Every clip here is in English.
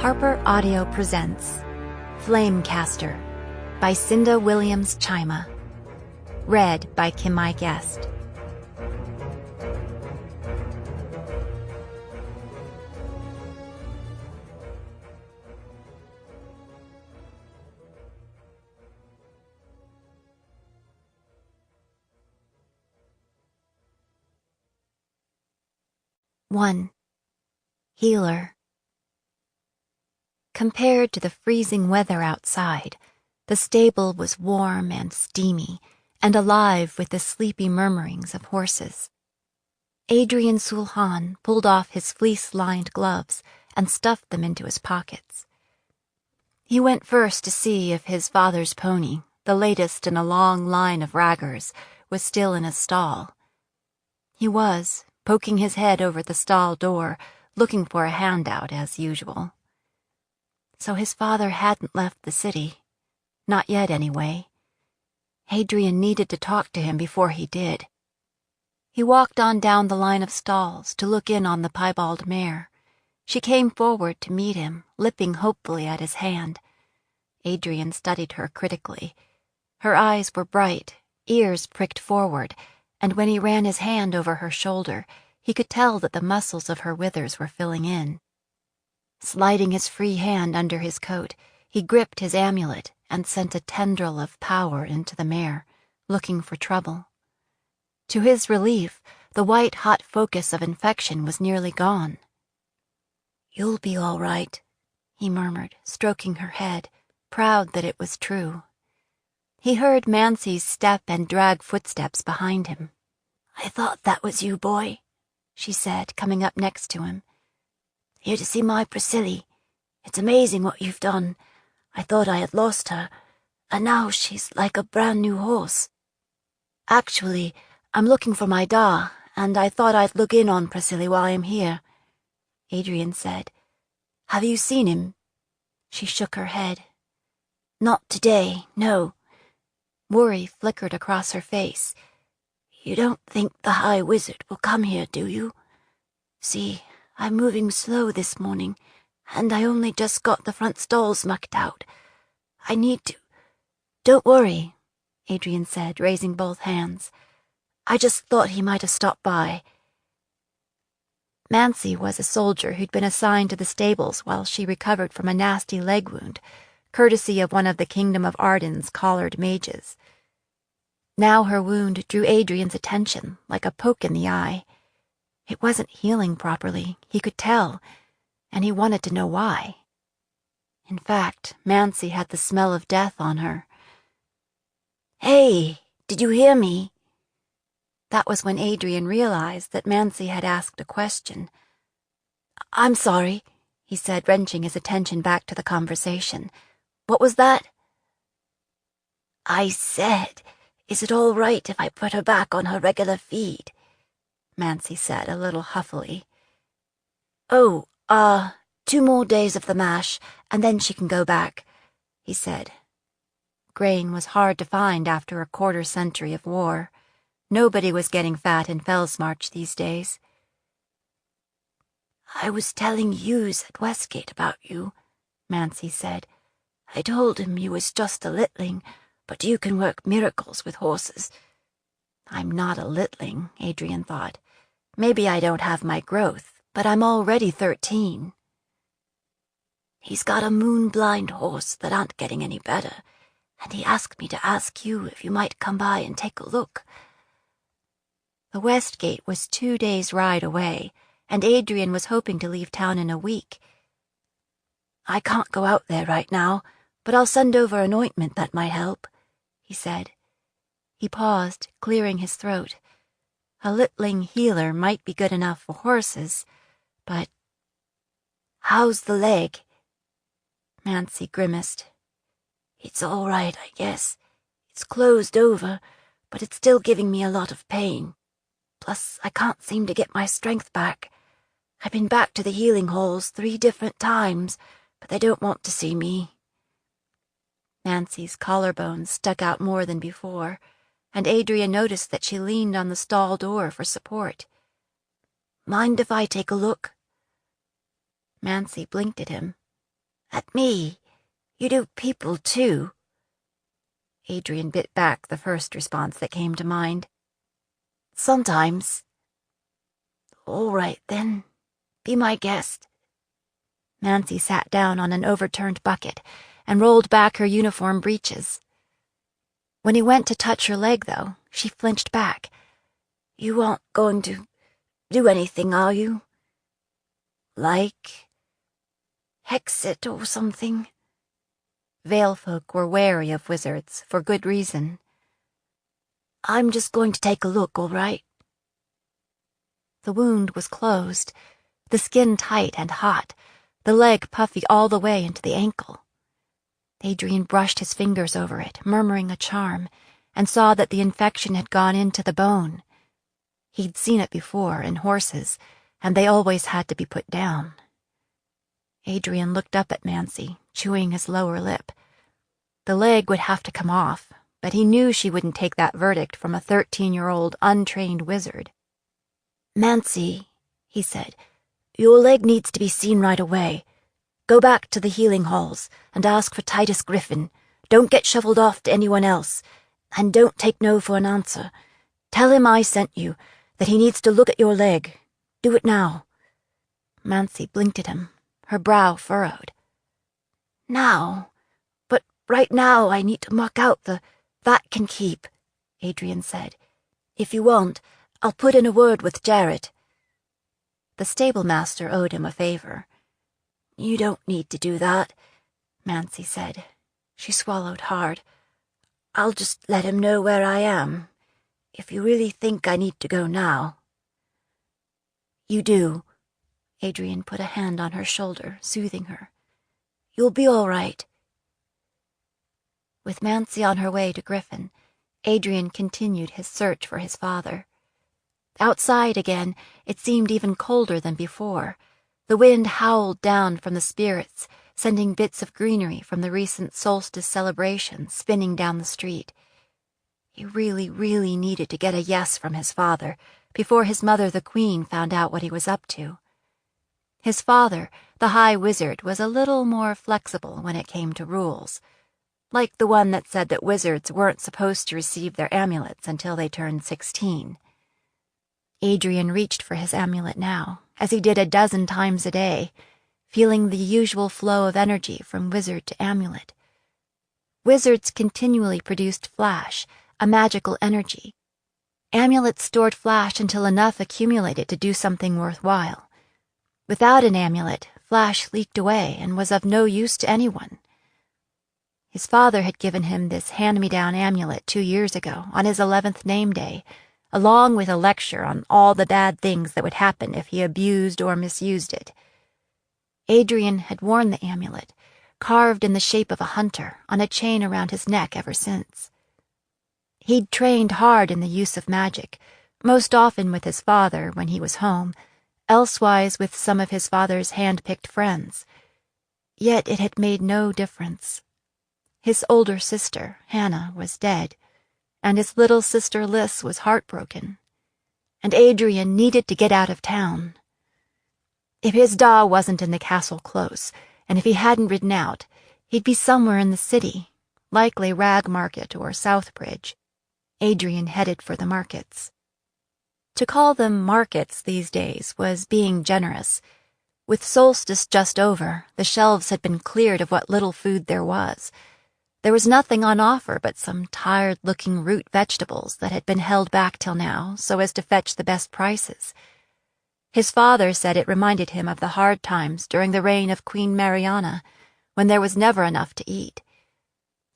Harper Audio presents Flamecaster by Cinda Williams Chima. Read by Kim I. Guest. One. Healer. Compared to the freezing weather outside, the stable was warm and steamy, and alive with the sleepy murmurings of horses. Adrian Sulhan pulled off his fleece-lined gloves and stuffed them into his pockets. He went first to see if his father's pony, the latest in a long line of raggers, was still in his stall. He was, poking his head over the stall door, looking for a handout as usual. So his father hadn't left the city. Not yet, anyway. Adrian needed to talk to him before he did. He walked on down the line of stalls to look in on the piebald mare. She came forward to meet him, lipping hopefully at his hand. Adrian studied her critically. Her eyes were bright, ears pricked forward, and when he ran his hand over her shoulder, he could tell that the muscles of her withers were filling in. Sliding his free hand under his coat, he gripped his amulet and sent a tendril of power into the mare, looking for trouble. To his relief, the white-hot focus of infection was nearly gone. "You'll be all right," he murmured, stroking her head, proud that it was true. He heard Mancy's step and drag footsteps behind him. "I thought that was you, boy," she said, coming up next to him. "Here to see my Priscilla. It's amazing what you've done. I thought I had lost her, and now she's like a brand new horse. Actually, I'm looking for my da, and I thought I'd look in on Priscilla while I'm here," Adrian said. "Have you seen him?" She shook her head. "Not today, no." Worry flickered across her face. "You don't think the High Wizard will come here, do you? See, I'm moving slow this morning, and I only just got the front stalls mucked out. I need to—" "Don't worry," Adrian said, raising both hands. "I just thought he might have stopped by." Mancy was a soldier who'd been assigned to the stables while she recovered from a nasty leg wound, courtesy of one of the Kingdom of Arden's collared mages. Now her wound drew Adrian's attention like a poke in the eye. It wasn't healing properly, he could tell, and he wanted to know why. In fact, Mancy had the smell of death on her. "Hey, did you hear me?" That was when Adrian realized that Mancy had asked a question. "I'm sorry," he said, wrenching his attention back to the conversation. "What was that?" "I said, is it all right if I put her back on her regular feed?" Mancy said, a little huffily. "Oh, 2 more days of the mash, and then she can go back," he said. Grain was hard to find after a quarter-century of war. Nobody was getting fat in Fellsmarch these days. "I was telling Hughes at Westgate about you," Mancy said. "I told him you was just a littling, but you can work miracles with horses." I'm not a littling, Adrian thought. Maybe I don't have my growth, but I'm already 13. "He's got a moon-blind horse that aren't getting any better, and he asked me to ask you if you might come by and take a look." The Westgate was 2 days' ride away, and Adrian was hoping to leave town in a week. "I can't go out there right now, but I'll send over an ointment that might help," he said. He paused, clearing his throat. A littling healer might be good enough for horses, but... "How's the leg?" Mancy grimaced. "It's all right, I guess. It's closed over, but it's still giving me a lot of pain. Plus, I can't seem to get my strength back. I've been back to the healing halls 3 different times, but they don't want to see me." Mancy's collarbones stuck out more than before, and Adrian noticed that she leaned on the stall door for support. "Mind if I take a look?" Mancy blinked at him. At me. You do people, too. Adrian bit back the first response that came to mind. Sometimes. All right, then. Be my guest. Nancy sat down on an overturned bucket and rolled back her uniform breeches. When he went to touch her leg, though, she flinched back. You aren't going to do anything, are you? Like hex it or something? Vale folk were wary of wizards, for good reason. I'm just going to take a look, all right? The wound was closed, the skin tight and hot, the leg puffy all the way into the ankle. Adrian brushed his fingers over it, murmuring a charm, and saw that the infection had gone into the bone. He'd seen it before in horses, and they always had to be put down. Adrian looked up at Nancy, chewing his lower lip. The leg would have to come off, but he knew she wouldn't take that verdict from a 13-year-old untrained wizard. Nancy, he said, your leg needs to be seen right away. Go back to the healing halls and ask for Titus Griffin. Don't get shuffled off to anyone else, and don't take no for an answer. Tell him I sent you, that he needs to look at your leg. Do it now. Nancy blinked at him, her brow furrowed. Now? But right now I need to mark out that can keep, Adrian said. If you want, I'll put in a word with Jarrett. The stable-master owed him a favor. You don't need to do that, Nancy said. She swallowed hard. I'll just let him know where I am, if you really think I need to go now. You do. Adrian put a hand on her shoulder, soothing her. You'll be all right. With Nancy on her way to Griffin, Adrian continued his search for his father. Outside again, it seemed even colder than before. The wind howled down from the spirits, sending bits of greenery from the recent solstice celebration spinning down the street. He really, really needed to get a yes from his father before his mother, the Queen, found out what he was up to. His father, the High Wizard, was a little more flexible when it came to rules, like the one that said that wizards weren't supposed to receive their amulets until they turned 16. Adrian reached for his amulet now, as he did a dozen times a day, feeling the usual flow of energy from wizard to amulet. Wizards continually produced flash, a magical energy. Amulets stored flash until enough accumulated to do something worthwhile. Without an amulet, flash leaked away and was of no use to anyone. His father had given him this hand-me-down amulet 2 years ago, on his 11th name day, along with a lecture on all the bad things that would happen if he abused or misused it. Adrian had worn the amulet, carved in the shape of a hunter, on a chain around his neck ever since. He'd trained hard in the use of magic, most often with his father when he was home, elsewise with some of his father's hand-picked friends. Yet it had made no difference. His older sister, Hannah, was dead, and his little sister Liz was heartbroken, and Adrian needed to get out of town. If his da wasn't in the castle close, and if he hadn't ridden out, he'd be somewhere in the city, likely Rag Market or Southbridge. Adrian headed for the markets. To call them markets these days was being generous. With solstice just over, the shelves had been cleared of what little food there was. There was nothing on offer but some tired-looking root vegetables that had been held back till now so as to fetch the best prices. His father said it reminded him of the hard times during the reign of Queen Mariana, when there was never enough to eat,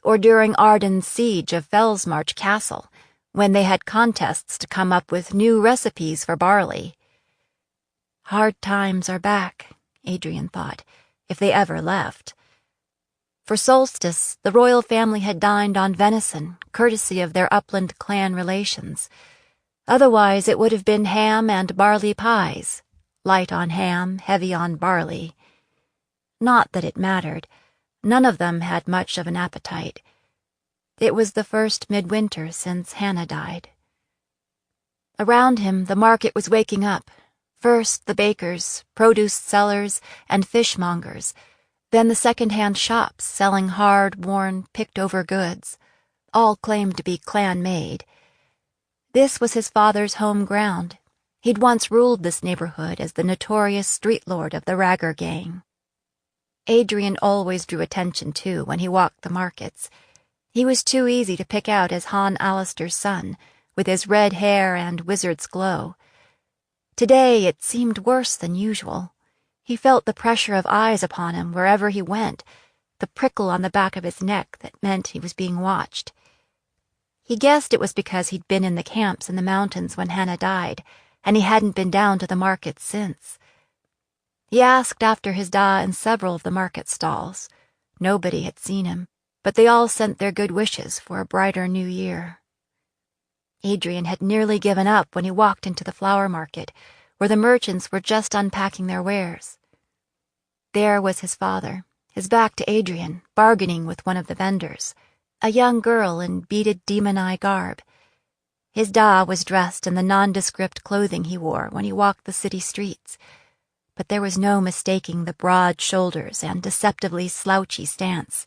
or during Arden's siege of Fellsmarch Castle, when they had contests to come up with new recipes for barley. Hard times are back, Adrian thought, if they ever left. For solstice, the royal family had dined on venison, courtesy of their upland clan relations. Otherwise it would have been ham and barley pies, light on ham, heavy on barley. Not that it mattered. None of them had much of an appetite. It was the first midwinter since Hannah died. Around him, the market was waking up. First the bakers, produce sellers, and fishmongers, Then the second-hand shops selling hard-worn, picked-over goods, all claimed to be clan-made. This was his father's home ground. He'd once ruled this neighborhood as the notorious street lord of the Ragger gang. Adrian always drew attention, too, when he walked the markets. He was too easy to pick out as Han Alister's son, with his red hair and wizard's glow. Today it seemed worse than usual. He felt the pressure of eyes upon him wherever he went, the prickle on the back of his neck that meant he was being watched. He guessed it was because he'd been in the camps in the mountains when Hannah died, and he hadn't been down to the markets since. He asked after his da in several of the market stalls. Nobody had seen him, but they all sent their good wishes for a brighter new year. Adrian had nearly given up when he walked into the flower market, where the merchants were just unpacking their wares. There was his father, his back to Adrian, bargaining with one of the vendors, a young girl in beaded demon-eye garb. His da was dressed in the nondescript clothing he wore when he walked the city streets, but there was no mistaking the broad shoulders and deceptively slouchy stance.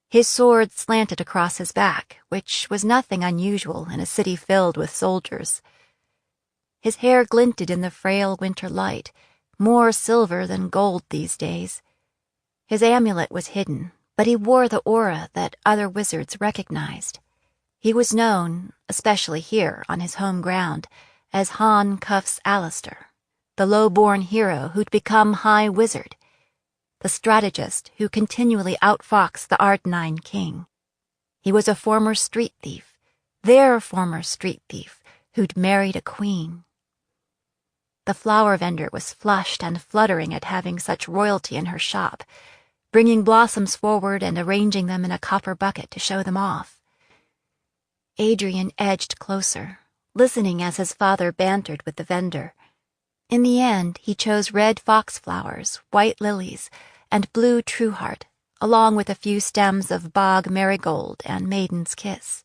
His sword slanted across his back, which was nothing unusual in a city filled with soldiers. His hair glinted in the frail winter light, more silver than gold these days. His amulet was hidden, but he wore the aura that other wizards recognized. He was known, especially here on his home ground, as Han Cuffs Alister, the low-born hero who'd become High Wizard, the strategist who continually outfoxed the Ardenine king. He was a former street thief, their former street thief, who'd married a queen. The flower vendor was flushed and fluttering at having such royalty in her shop, bringing blossoms forward and arranging them in a copper bucket to show them off. Adrian edged closer, listening as his father bantered with the vendor. In the end, he chose red foxflowers, white lilies, and blue trueheart, along with a few stems of bog marigold and maiden's kiss.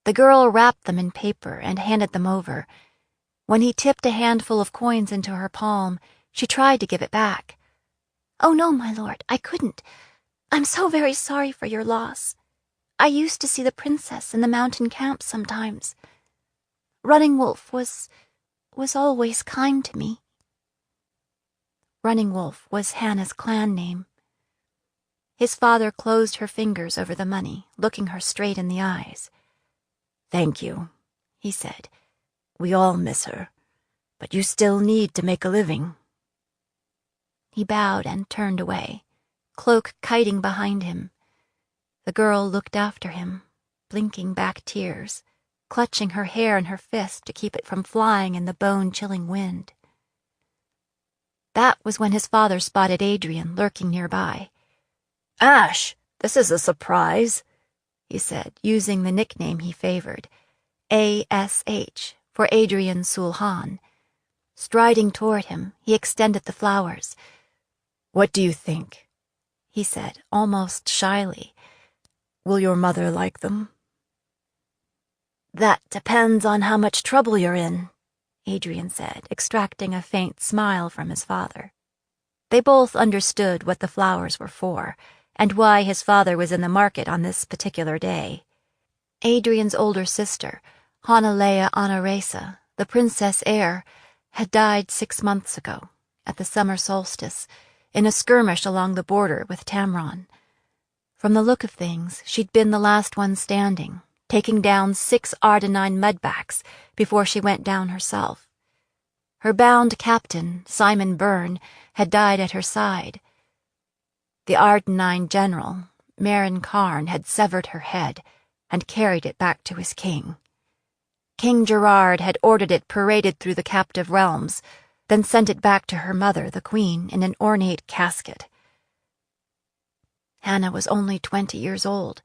The girl wrapped them in paper and handed them over. When he tipped a handful of coins into her palm, she tried to give it back. "Oh, no, my lord, I couldn't. I'm so very sorry for your loss. I used to see the princess in the mountain camps sometimes. Running Wolf was always kind to me." Running Wolf was Hannah's clan name. His father closed her fingers over the money, looking her straight in the eyes. "Thank you," he said. "We all miss her, but you still need to make a living." He bowed and turned away, cloak kiting behind him. The girl looked after him, blinking back tears, clutching her hair in her fist to keep it from flying in the bone-chilling wind. That was when his father spotted Adrian lurking nearby. "Ash, this is a surprise," he said, using the nickname he favored, ASH, for Adrian Sulhan. Striding toward him, he extended the flowers. "What do you think?" he said, almost shyly. "Will your mother like them?" "That depends on how much trouble you're in," Adrian said, extracting a faint smile from his father. They both understood what the flowers were for, and why his father was in the market on this particular day. Adrian's older sister, Hanalea Anaresa, the princess heir, had died 6 months ago, at the summer solstice, in a skirmish along the border with Tamron. From the look of things, she'd been the last one standing, taking down 6 Ardenine mudbacks before she went down herself. Her bound captain, Simon Byrne, had died at her side. The Ardenine general, Marin Karn, had severed her head and carried it back to his king. King Gerard had ordered it paraded through the captive realms, then sent it back to her mother, the queen, in an ornate casket. Hannah was only 20 years old.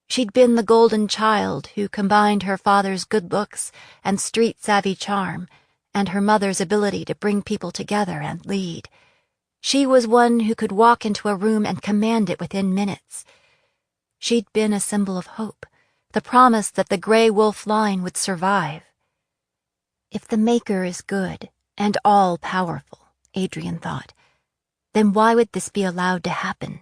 She'd been the golden child who combined her father's good looks and street-savvy charm, and her mother's ability to bring people together and lead. She was one who could walk into a room and command it within minutes. She'd been a symbol of hope, the promise that the Grey Wolf line would survive. If the Maker is good and all-powerful, Adrian thought, Then why would this be allowed to happen?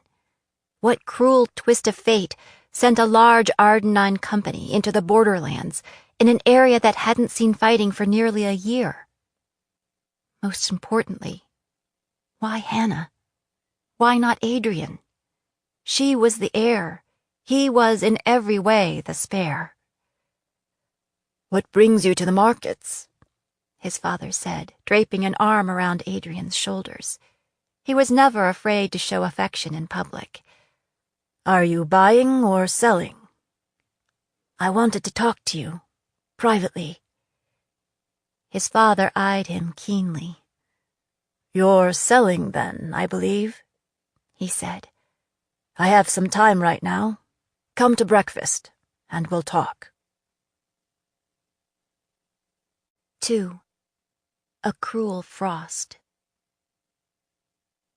What cruel twist of fate sent a large Ardenine company into the borderlands in an area that hadn't seen fighting for nearly a year? Most importantly, why Hannah? Why not Adrian? She was the heir. He was in every way the spare. "What brings you to the markets?" his father said, draping an arm around Adrian's shoulders. He was never afraid to show affection in public. "Are you buying or selling?" "I wanted to talk to you, privately." His father eyed him keenly. "You're selling, then, I believe," he said. "I have some time right now. Come to breakfast, and we'll talk." 2. A Cruel Frost.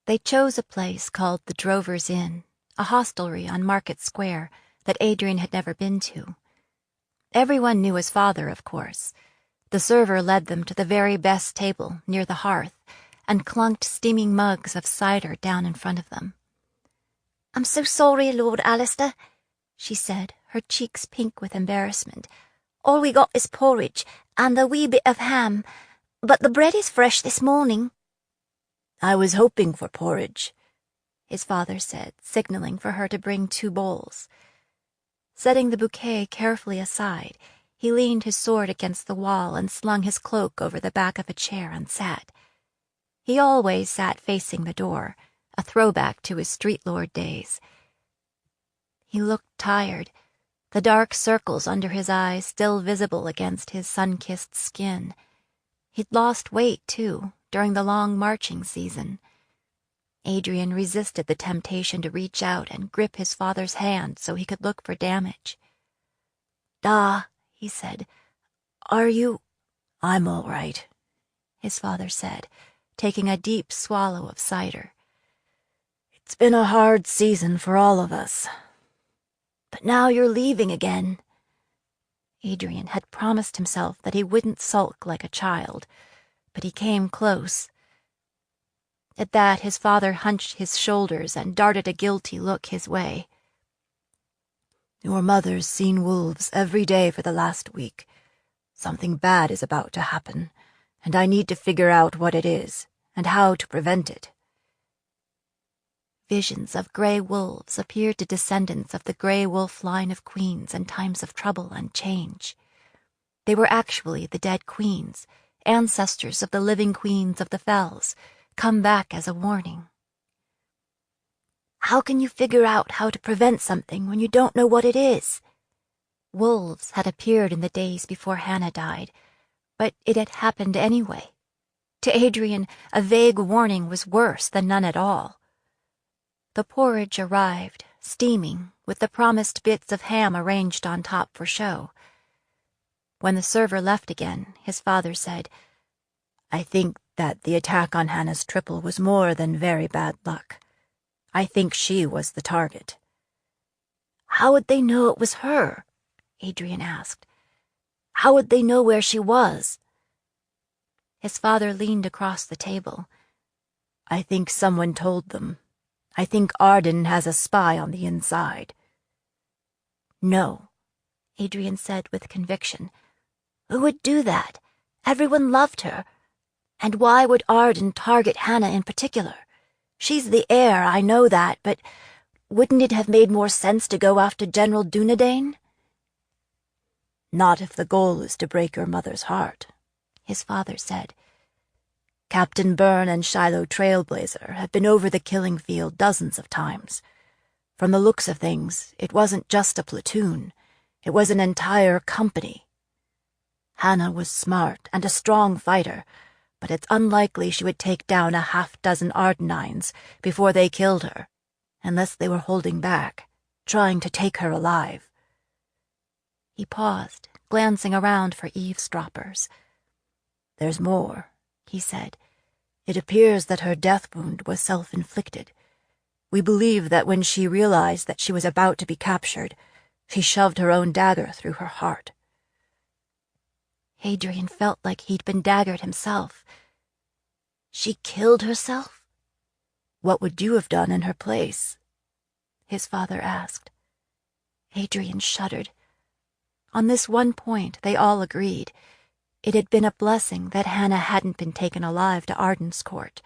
They chose a place called the Drover's Inn, a hostelry on Market Square that Adrian had never been to. Everyone knew his father, of course. The server led them to the very best table near the hearth and clunked steaming mugs of cider down in front of them. "I'm so sorry, Lord Alistair," she said, her cheeks pink with embarrassment. "All we got is porridge and a wee bit of ham, but the bread is fresh this morning." "I was hoping for porridge," his father said, signaling for her to bring 2 bowls. Setting the bouquet carefully aside, he leaned his sword against the wall and slung his cloak over the back of a chair and sat. He always sat facing the door, a throwback to his street lord days. He looked tired, the dark circles under his eyes still visible against his sun-kissed skin. He'd lost weight, too, during the long marching season. Adrian resisted the temptation to reach out and grip his father's hand so he could look for damage. "Da," he said. "Are you—" "I'm all right," his father said, taking a deep swallow of cider. "It's been a hard season for all of us. But now you're leaving again." Adrian had promised himself that he wouldn't sulk like a child, but he came close. At that, his father hunched his shoulders and darted a guilty look his way. "Your mother's seen wolves every day for the last week. Something bad is about to happen, and I need to figure out what it is and how to prevent it." Visions of gray wolves appeared to descendants of the gray wolf line of queens in times of trouble and change. They were actually the dead queens, ancestors of the living queens of the fells, come back as a warning. "How can you figure out how to prevent something when you don't know what it is?" Wolves had appeared in the days before Hannah died, but it had happened anyway. To Adrian, a vague warning was worse than none at all. The porridge arrived, steaming, with the promised bits of ham arranged on top for show. When the server left again, his father said, "I think that the attack on Hannah's triple was more than very bad luck. I think she was the target." "How would they know it was her?" Adrian asked. "How would they know where she was?" His father leaned across the table. "I think someone told them. I think Arden has a spy on the inside." "No," Adrian said with conviction. "Who would do that? Everyone loved her. And why would Arden target Hannah in particular? She's the heir, I know that, but wouldn't it have made more sense to go after General Dunedain?" "Not if the goal is to break your mother's heart," his father said. "Captain Byrne and Shiloh Trailblazer have been over the killing field dozens of times. From the looks of things, it wasn't just a platoon. It was an entire company. Hannah was smart and a strong fighter, but it's unlikely she would take down a half-dozen Ardenines before they killed her, unless they were holding back, trying to take her alive." He paused, glancing around for eavesdroppers. "There's more," he said. "It appears that her death wound was self-inflicted. We believe that when she realized that she was about to be captured, she shoved her own dagger through her heart." Adrian felt like he'd been daggered himself. "She killed herself?" "What would you have done in her place?" his father asked. Adrian shuddered. On this one point they all agreed. It had been a blessing that Hannah hadn't been taken alive to Arden's court,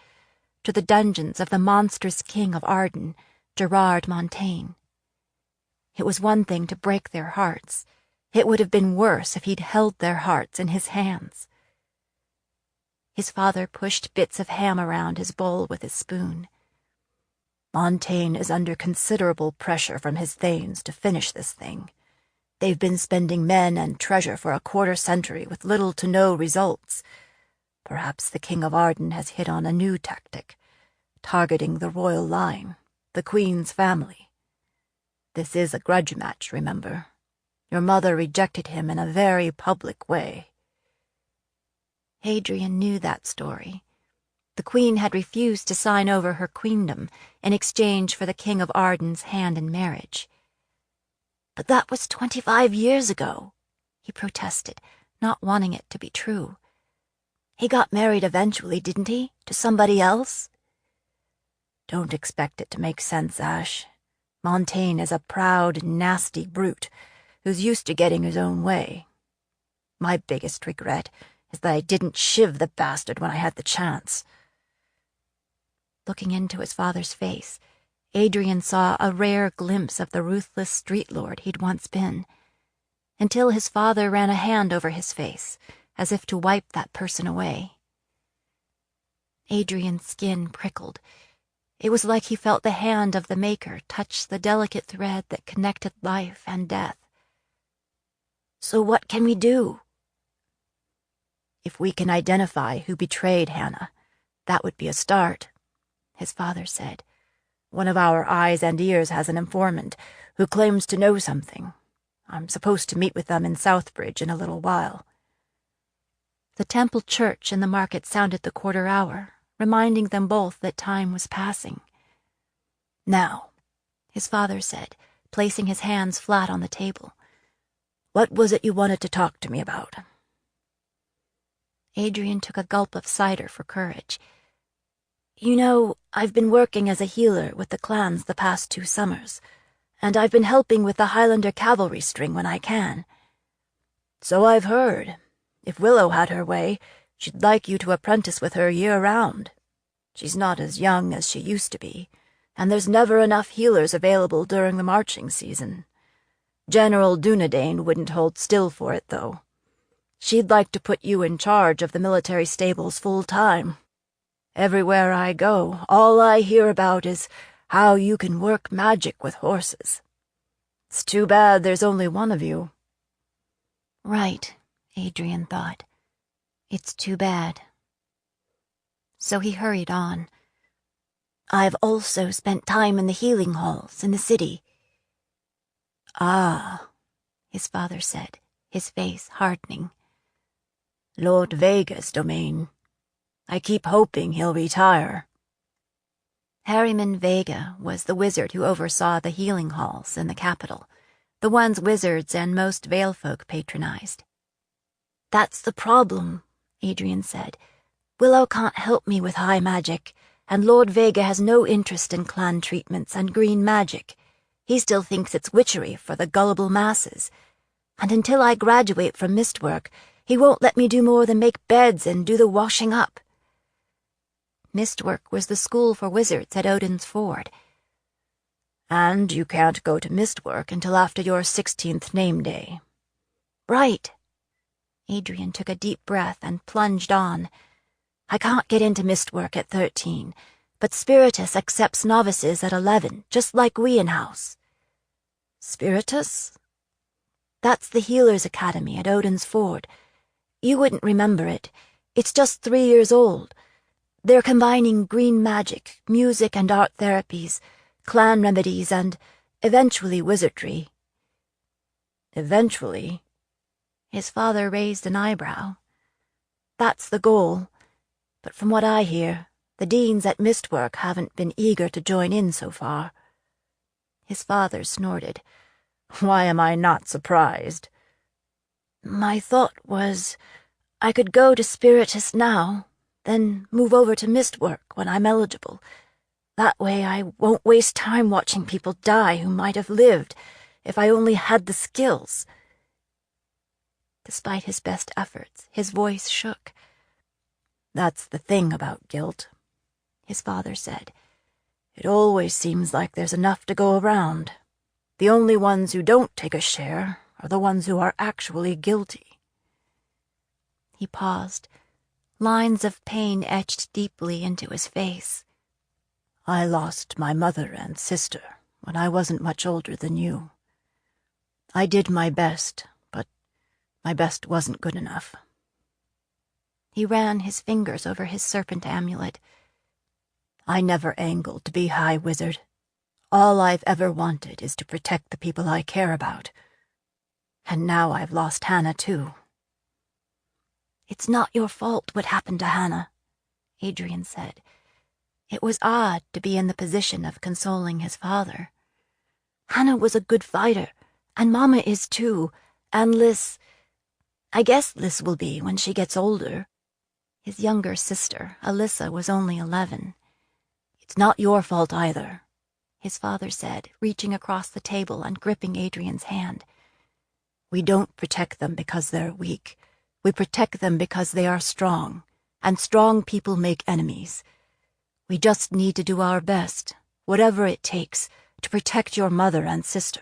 to the dungeons of the monstrous king of Arden, Gerard Montaigne. It was one thing to break their hearts. It would have been worse if he'd held their hearts in his hands. His father pushed bits of ham around his bowl with his spoon. "Montaigne is under considerable pressure from his thanes to finish this thing. They've been spending men and treasure for a quarter-century with little to no results. Perhaps the King of Arden has hit on a new tactic, targeting the royal line, the Queen's family. This is a grudge match, remember. Your mother rejected him in a very public way." Adrian knew that story. The Queen had refused to sign over her queendom in exchange for the King of Arden's hand in marriage. "But that was 25 years ago," he protested, not wanting it to be true. "He got married eventually, didn't he, to somebody else?" "Don't expect it to make sense, Ash. Montaigne is a proud, nasty brute who's used to getting his own way. My biggest regret is that I didn't shiv the bastard when I had the chance." Looking into his father's face, Adrian saw a rare glimpse of the ruthless street lord he'd once been, until his father ran a hand over his face, as if to wipe that person away. Adrian's skin prickled. It was like he felt the hand of the Maker touch the delicate thread that connected life and death. "So what can we do?" "If we can identify who betrayed Hannah, that would be a start," his father said. "One of our eyes and ears has an informant who claims to know something. I'm supposed to meet with them in Southbridge in a little while." The temple church in the market sounded the quarter hour, reminding them both that time was passing. "Now," his father said, placing his hands flat on the table, "what was it you wanted to talk to me about?" Adrian took a gulp of cider for courage. "You know, I've been working as a healer with the clans the past 2 summers, and I've been helping with the Highlander cavalry string when I can." "So I've heard. If Willow had her way, she'd like you to apprentice with her year-round. She's not as young as she used to be, and there's never enough healers available during the marching season. General Dunedain wouldn't hold still for it, though. She'd like to put you in charge of the military stables full-time. Everywhere I go, all I hear about is how you can work magic with horses. It's too bad there's only one of you." Right, Adrian thought. It's too bad. So he hurried on. "I've also spent time in the healing halls in the city." "Ah," his father said, his face hardening. "Lord Vega's domain. I keep hoping he'll retire." Harryman Vega was the wizard who oversaw the healing halls in the capital, the ones wizards and most Vale folk patronized. "That's the problem," Adrian said. "Willow can't help me with high magic, and Lord Vega has no interest in clan treatments and green magic. He still thinks it's witchery for the gullible masses. And until I graduate from mistwork, he won't let me do more than make beds and do the washing up." Mistwork was the school for wizards at Odin's Ford. "And you can't go to Mistwork until after your 16th name day." "Right." Adrian took a deep breath and plunged on. "I can't get into Mistwork at 13, but Spiritus accepts novices at 11, just like Wean House." "Spiritus?" "That's the Healers' Academy at Odin's Ford. You wouldn't remember it. It's just 3 years old. They're combining green magic, music and art therapies, clan remedies, and eventually wizardry." "Eventually?" His father raised an eyebrow. "That's the goal. But from what I hear, the deans at Mistwork haven't been eager to join in so far." His father snorted. "Why am I not surprised?" "My thought was I could go to Spiritus now, then move over to Mistwork when I'm eligible. That way I won't waste time watching people die who might have lived if I only had the skills. Despite his best efforts, his voice shook. That's the thing about guilt, his father said. It always seems like there's enough to go around. The only ones who don't take a share are the ones who are actually guilty. He paused. Lines of pain etched deeply into his face. I lost my mother and sister when I wasn't much older than you. I did my best, but my best wasn't good enough. He ran his fingers over his serpent amulet. I never angled to be High Wizard. All I've ever wanted is to protect the people I care about. And now I've lost Hannah, too. It's not your fault what happened to Hannah, Adrian said. It was odd to be in the position of consoling his father. Hannah was a good fighter, and Mama is too, and Liz... I guess Liz will be when she gets older. His younger sister, Alyssa, was only 11. It's not your fault either, his father said, reaching across the table and gripping Adrian's hand. We don't protect them because they're weak. We protect them because they are strong, and strong people make enemies. We just need to do our best, whatever it takes, to protect your mother and sister,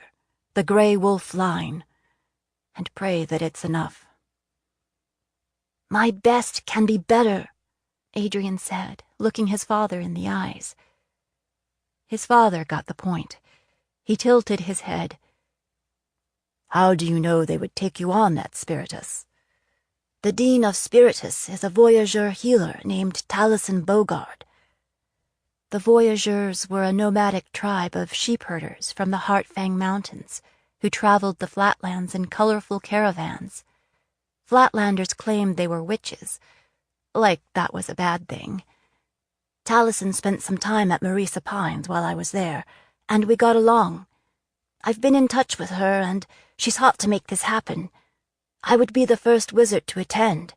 the Grey Wolf line, and pray that it's enough. My best can be better, Adrian said, looking his father in the eyes. His father got the point. He tilted his head. How do you know they would take you on at Spiritus? The Dean of Spiritus is a voyageur healer named Taliesin Bogard. The voyageurs were a nomadic tribe of sheep-herders from the Heartfang Mountains who traveled the flatlands in colorful caravans. Flatlanders claimed they were witches, like that was a bad thing. Taliesin spent some time at Marisa Pines while I was there, and we got along. I've been in touch with her, and she's hot to make this happen. I would be the first wizard to attend.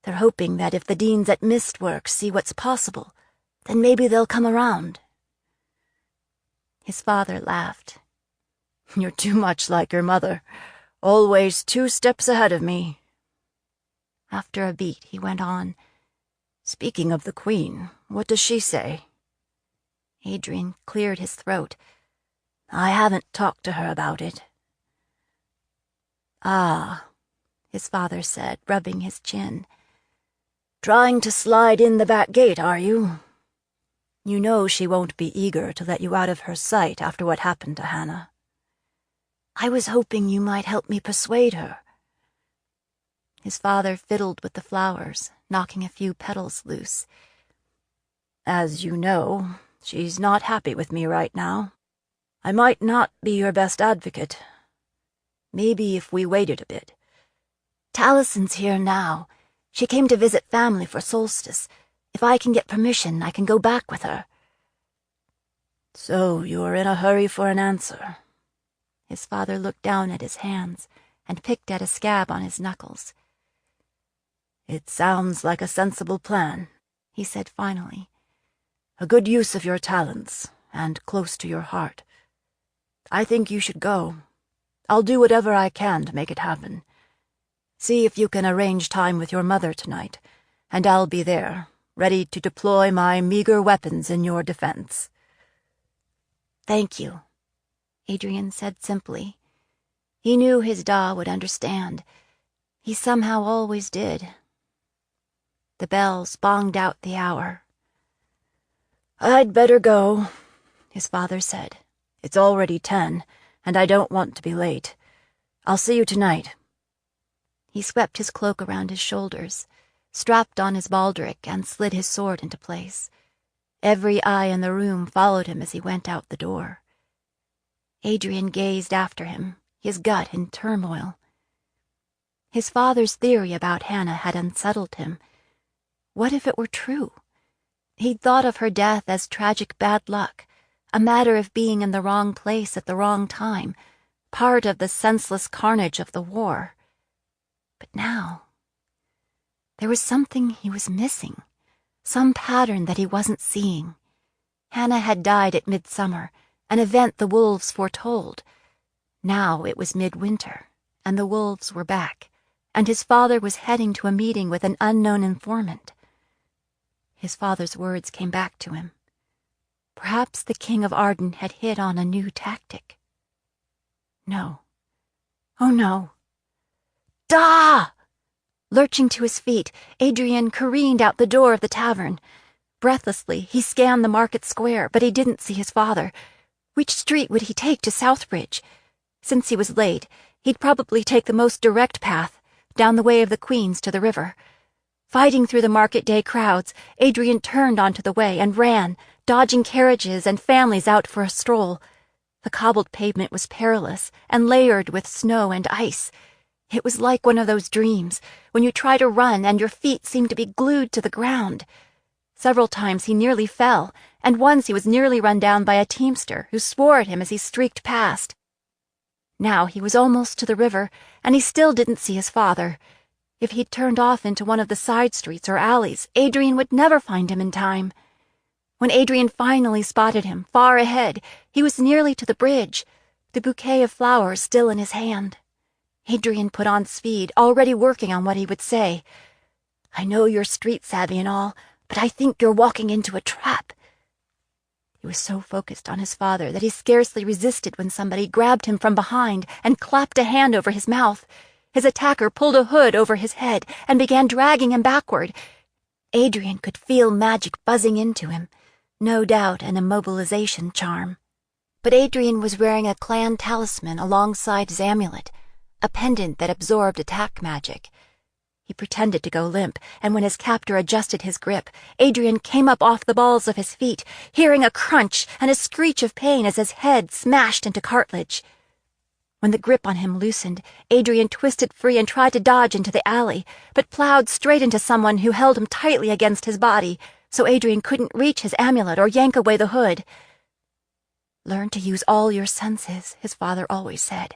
They're hoping that if the deans at Mistworks see what's possible, then maybe they'll come around. His father laughed. You're too much like your mother, always 2 steps ahead of me. After a beat, he went on. Speaking of the Queen, what does she say? Adrian cleared his throat. I haven't talked to her about it. Ah, his father said, rubbing his chin. Trying to slide in the back gate, are you? You know she won't be eager to let you out of her sight after what happened to Hannah. I was hoping you might help me persuade her. His father fiddled with the flowers, knocking a few petals loose. As you know, she's not happy with me right now. I might not be your best advocate. Maybe if we waited a bit. Taliesin's here now. She came to visit family for solstice. If I can get permission, I can go back with her. So you're in a hurry for an answer. His father looked down at his hands and picked at a scab on his knuckles. It sounds like a sensible plan, he said finally. A good use of your talents, and close to your heart. I think you should go. I'll do whatever I can to make it happen. See if you can arrange time with your mother tonight, and I'll be there, ready to deploy my meager weapons in your defense. Thank you, Adrian said simply. He knew his Da would understand. He somehow always did. The bells bonged out the hour. I'd better go, his father said. It's already 10, and I don't want to be late. I'll see you tonight. He swept his cloak around his shoulders, strapped on his baldric, and slid his sword into place. Every eye in the room followed him as he went out the door. Adrian gazed after him, his gut in turmoil. His father's theory about Hannah had unsettled him. What if it were true? He'd thought of her death as tragic bad luck, a matter of being in the wrong place at the wrong time, part of the senseless carnage of the war. But now, there was something he was missing, some pattern that he wasn't seeing. Hannah had died at midsummer, an event the wolves foretold. Now it was midwinter, and the wolves were back, and his father was heading to a meeting with an unknown informant. His father's words came back to him. Perhaps the King of Arden had hit on a new tactic. No. Oh no. Da! Lurching to his feet, Adrian careened out the door of the tavern. Breathlessly, he scanned the market square, but he didn't see his father. Which street would he take to Southbridge? Since he was late, he'd probably take the most direct path, down the way of the Queens to the river. Fighting through the market day crowds, Adrian turned onto the way and ran, dodging carriages and families out for a stroll. The cobbled pavement was perilous and layered with snow and ice. It was like one of those dreams, when you try to run and your feet seem to be glued to the ground. Several times he nearly fell, and once he was nearly run down by a teamster who swore at him as he streaked past. Now he was almost to the river, and he still didn't see his father. If he'd turned off into one of the side streets or alleys, Adrian would never find him in time. When Adrian finally spotted him, far ahead, he was nearly to the bridge, the bouquet of flowers still in his hand. Adrian put on speed, already working on what he would say. "I know you're street savvy and all, but I think you're walking into a trap." He was so focused on his father that he scarcely resisted when somebody grabbed him from behind and clapped a hand over his mouth. His attacker pulled a hood over his head and began dragging him backward. Adrian could feel magic buzzing into him, no doubt an immobilization charm. But Adrian was wearing a clan talisman alongside his amulet, a pendant that absorbed attack magic. He pretended to go limp, and when his captor adjusted his grip, Adrian came up off the balls of his feet, hearing a crunch and a screech of pain as his head smashed into cartilage. When the grip on him loosened, Adrian twisted free and tried to dodge into the alley, but plowed straight into someone who held him tightly against his body, so Adrian couldn't reach his amulet or yank away the hood. "Learn to use all your senses," his father always said.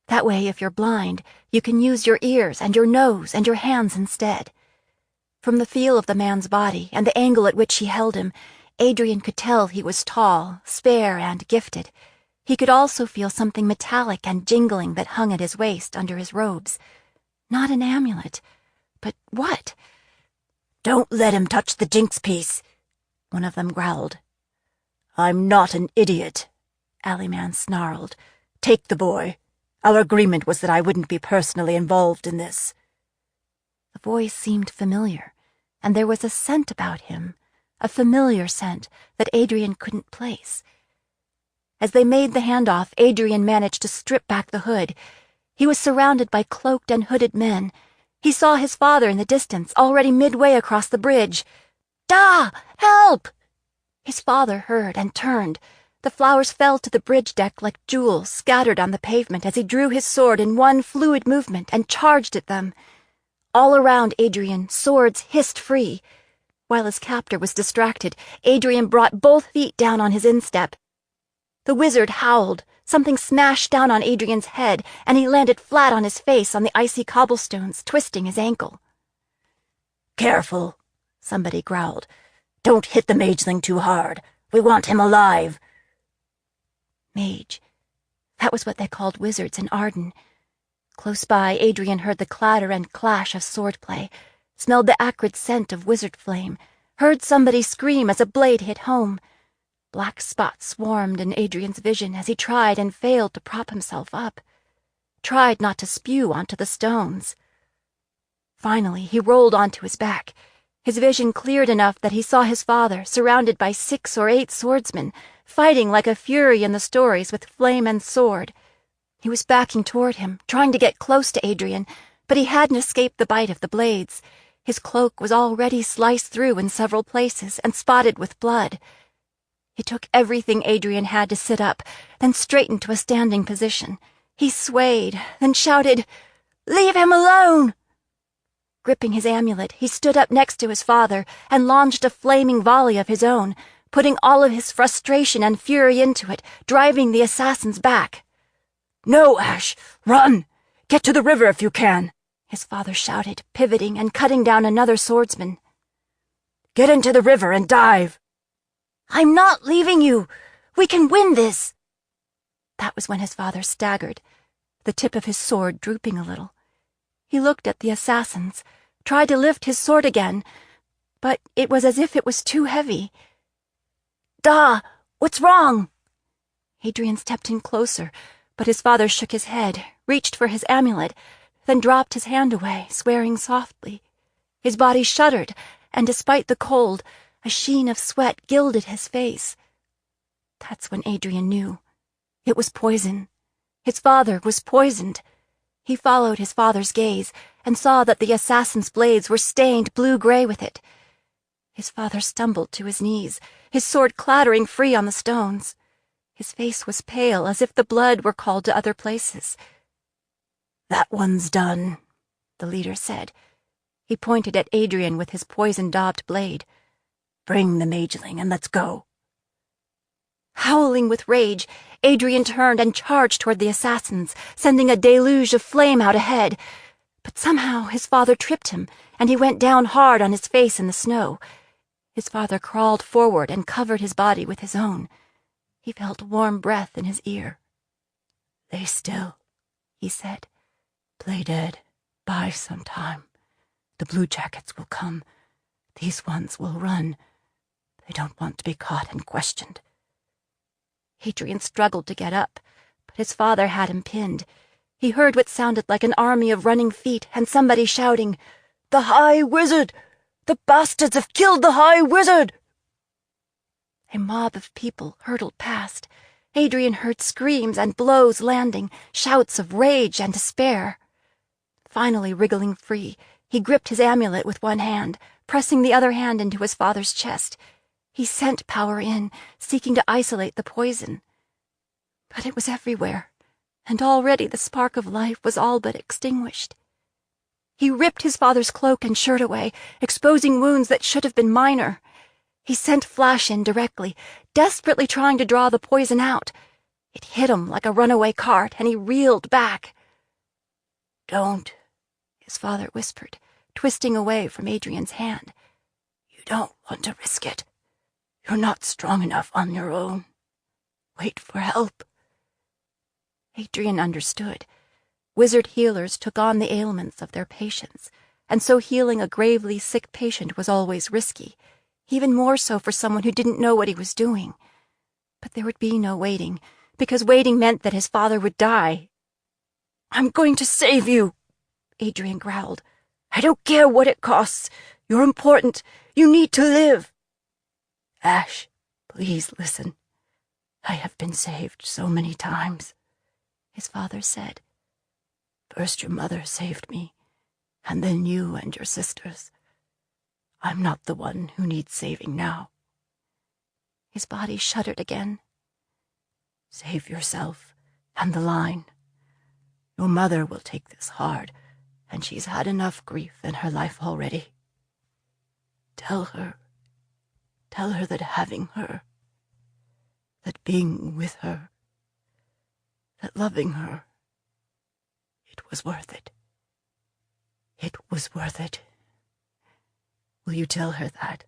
"That way, if you're blind, you can use your ears and your nose and your hands instead." From the feel of the man's body and the angle at which he held him, Adrian could tell he was tall, spare, and gifted. He could also feel something metallic and jingling that hung at his waist under his robes. Not an amulet, but what? "Don't let him touch the jinx piece," one of them growled. "I'm not an idiot," Alleyman snarled. "Take the boy. Our agreement was that I wouldn't be personally involved in this." The voice seemed familiar, and there was a scent about him, a familiar scent that Adrian couldn't place. As they made the handoff, Adrian managed to strip back the hood. He was surrounded by cloaked and hooded men. He saw his father in the distance, already midway across the bridge. "Da! Help!" His father heard and turned. The flowers fell to the bridge deck like jewels scattered on the pavement as he drew his sword in one fluid movement and charged at them. All around Adrian, swords hissed free. While his captor was distracted, Adrian brought both feet down on his instep. The wizard howled. Something smashed down on Adrian's head, and he landed flat on his face on the icy cobblestones, twisting his ankle. "Careful," somebody growled. "Don't hit the mageling too hard. We want him alive." Mage. That was what they called wizards in Arden. Close by, Adrian heard the clatter and clash of swordplay, smelled the acrid scent of wizard flame, heard somebody scream as a blade hit home. Black spots swarmed in Adrian's vision as he tried and failed to prop himself up, tried not to spew onto the stones. Finally, he rolled onto his back. His vision cleared enough that he saw his father, surrounded by 6 or 8 swordsmen, fighting like a fury in the stories with flame and sword. He was backing toward him, trying to get close to Adrian, but he hadn't escaped the bite of the blades. His cloak was already sliced through in several places and spotted with blood. It took everything Adrian had to sit up, then straighten to a standing position. He swayed, then shouted, "Leave him alone!" Gripping his amulet, he stood up next to his father and launched a flaming volley of his own, putting all of his frustration and fury into it, driving the assassins back. "No, Ash! Run! Get to the river if you can!" his father shouted, pivoting and cutting down another swordsman. "Get into the river and dive!" I'm not leaving you! We can win this! That was when his father staggered, the tip of his sword drooping a little. He looked at the assassins, tried to lift his sword again, but it was as if it was too heavy. "Da! What's wrong?" Adrian stepped in closer, but his father shook his head, reached for his amulet, then dropped his hand away, swearing softly. His body shuddered, and despite the cold, a sheen of sweat gilded his face. That's when Adrian knew. It was poison. His father was poisoned. He followed his father's gaze and saw that the assassin's blades were stained blue-gray with it. His father stumbled to his knees, his sword clattering free on the stones. His face was pale, as if the blood were called to other places. "That one's done," the leader said. He pointed at Adrian with his poison-daubed blade. "Bring the mageling and let's go." Howling with rage, Adrian turned and charged toward the assassins, sending a deluge of flame out ahead. But somehow his father tripped him, and he went down hard on his face in the snow. His father crawled forward and covered his body with his own. He felt warm breath in his ear. "Lay still," he said. "Play dead. Bide some time. The bluejackets will come. These ones will run. They don't want to be caught and questioned." Adrian struggled to get up, but his father had him pinned. He heard what sounded like an army of running feet and somebody shouting, "The High Wizard! The bastards have killed the High Wizard!" A mob of people hurtled past. Adrian heard screams and blows landing, shouts of rage and despair. Finally wriggling free, he gripped his amulet with one hand, pressing the other hand into his father's chest. He sent power in, seeking to isolate the poison. But it was everywhere, and already the spark of life was all but extinguished. He ripped his father's cloak and shirt away, exposing wounds that should have been minor. He sent Flash in directly, desperately trying to draw the poison out. It hit him like a runaway cart, and he reeled back. "Don't," his father whispered, twisting away from Adrian's hand. "You don't want to risk it. You're not strong enough on your own. Wait for help." Adrian understood. Wizard healers took on the ailments of their patients, and so healing a gravely sick patient was always risky, even more so for someone who didn't know what he was doing. But there would be no waiting, because waiting meant that his father would die. "I'm going to save you," Adrian growled. "I don't care what it costs. You're important. You need to live." "Ash, please listen. I have been saved so many times," his father said. "First your mother saved me, and then you and your sisters. I'm not the one who needs saving now." His body shuddered again. "Save yourself and the line. Your mother will take this hard, and she's had enough grief in her life already. Tell her that having her, that being with her, that loving her, it was worth it. It was worth it. Will you tell her that?"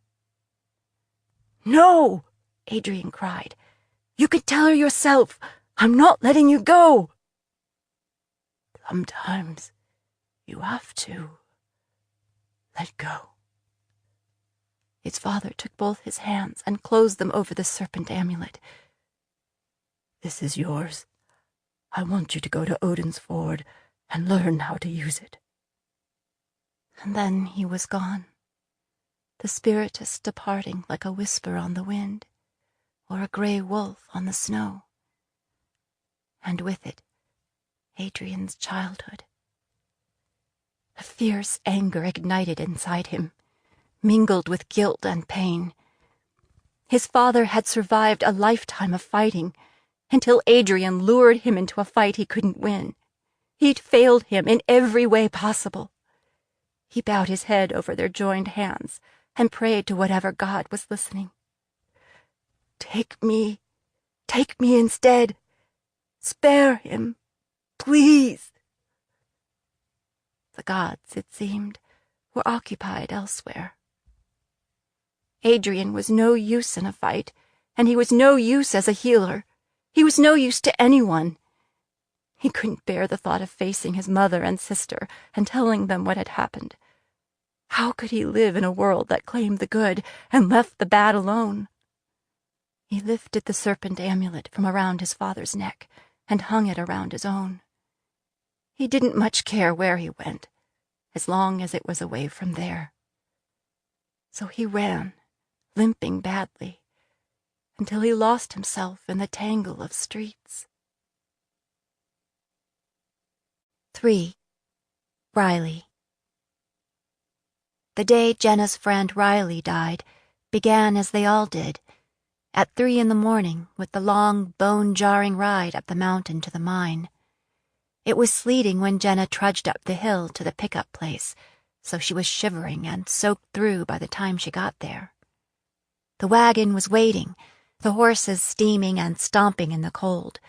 "No!" Adrian cried. "You can tell her yourself. I'm not letting you go." "Sometimes you have to let go." His father took both his hands and closed them over the serpent amulet. "This is yours. I want you to go to Odin's Ford and learn how to use it." And then he was gone, the spiritist departing like a whisper on the wind, or a gray wolf on the snow. And with it, Adrian's childhood. A fierce anger ignited inside him, mingled with guilt and pain. His father had survived a lifetime of fighting, until Adrian lured him into a fight he couldn't win. He'd failed him in every way possible. He bowed his head over their joined hands and prayed to whatever God was listening. Take me instead. Spare him, please." The gods, it seemed, were occupied elsewhere. Adrian was no use in a fight. and he was no use as a healer. He was no use to anyone. He couldn't bear the thought of facing his mother and sister and telling them what had happened. How could he live in a world that claimed the good and left the bad alone? He lifted the serpent amulet from around his father's neck and hung it around his own. He didn't much care where he went, as long as it was away from there. So he ran, limping badly, until he lost himself in the tangle of streets. 3. Riley. The day Jenna's friend Riley died began as they all did, at 3 a.m, with the long, bone-jarring ride up the mountain to the mine. It was sleeting when Jenna trudged up the hill to the pickup place, so she was shivering and soaked through by the time she got there. The wagon was waiting, the horses steaming and stomping in the cold,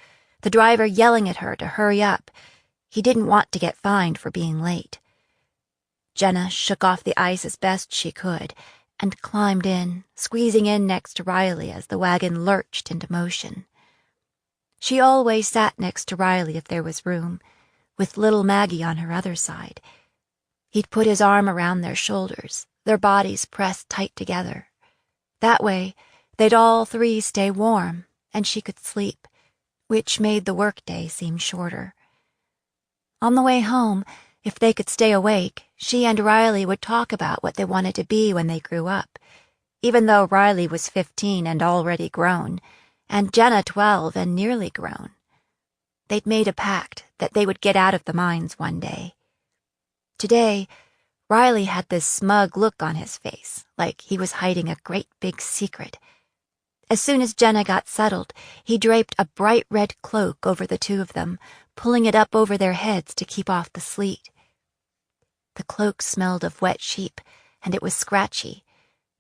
the driver yelling at her to hurry up. He didn't want to get fined for being late. Jenna shook off the ice as best she could and climbed in, squeezing in next to Riley as the wagon lurched into motion. She always sat next to Riley if there was room, with little Maggie on her other side. He'd put his arm around their shoulders, their bodies pressed tight together. That way, they'd all three stay warm, and she could sleep, which made the workday seem shorter. On the way home, if they could stay awake, she and Riley would talk about what they wanted to be when they grew up, even though Riley was 15 and already grown, and Jenna 12 and nearly grown. They'd made a pact that they would get out of the mines one day. Today, Riley had this smug look on his face, like he was hiding a great big secret. As soon as Jenna got settled, he draped a bright red cloak over the two of them, pulling it up over their heads to keep off the sleet. The cloak smelled of wet sheep, and it was scratchy,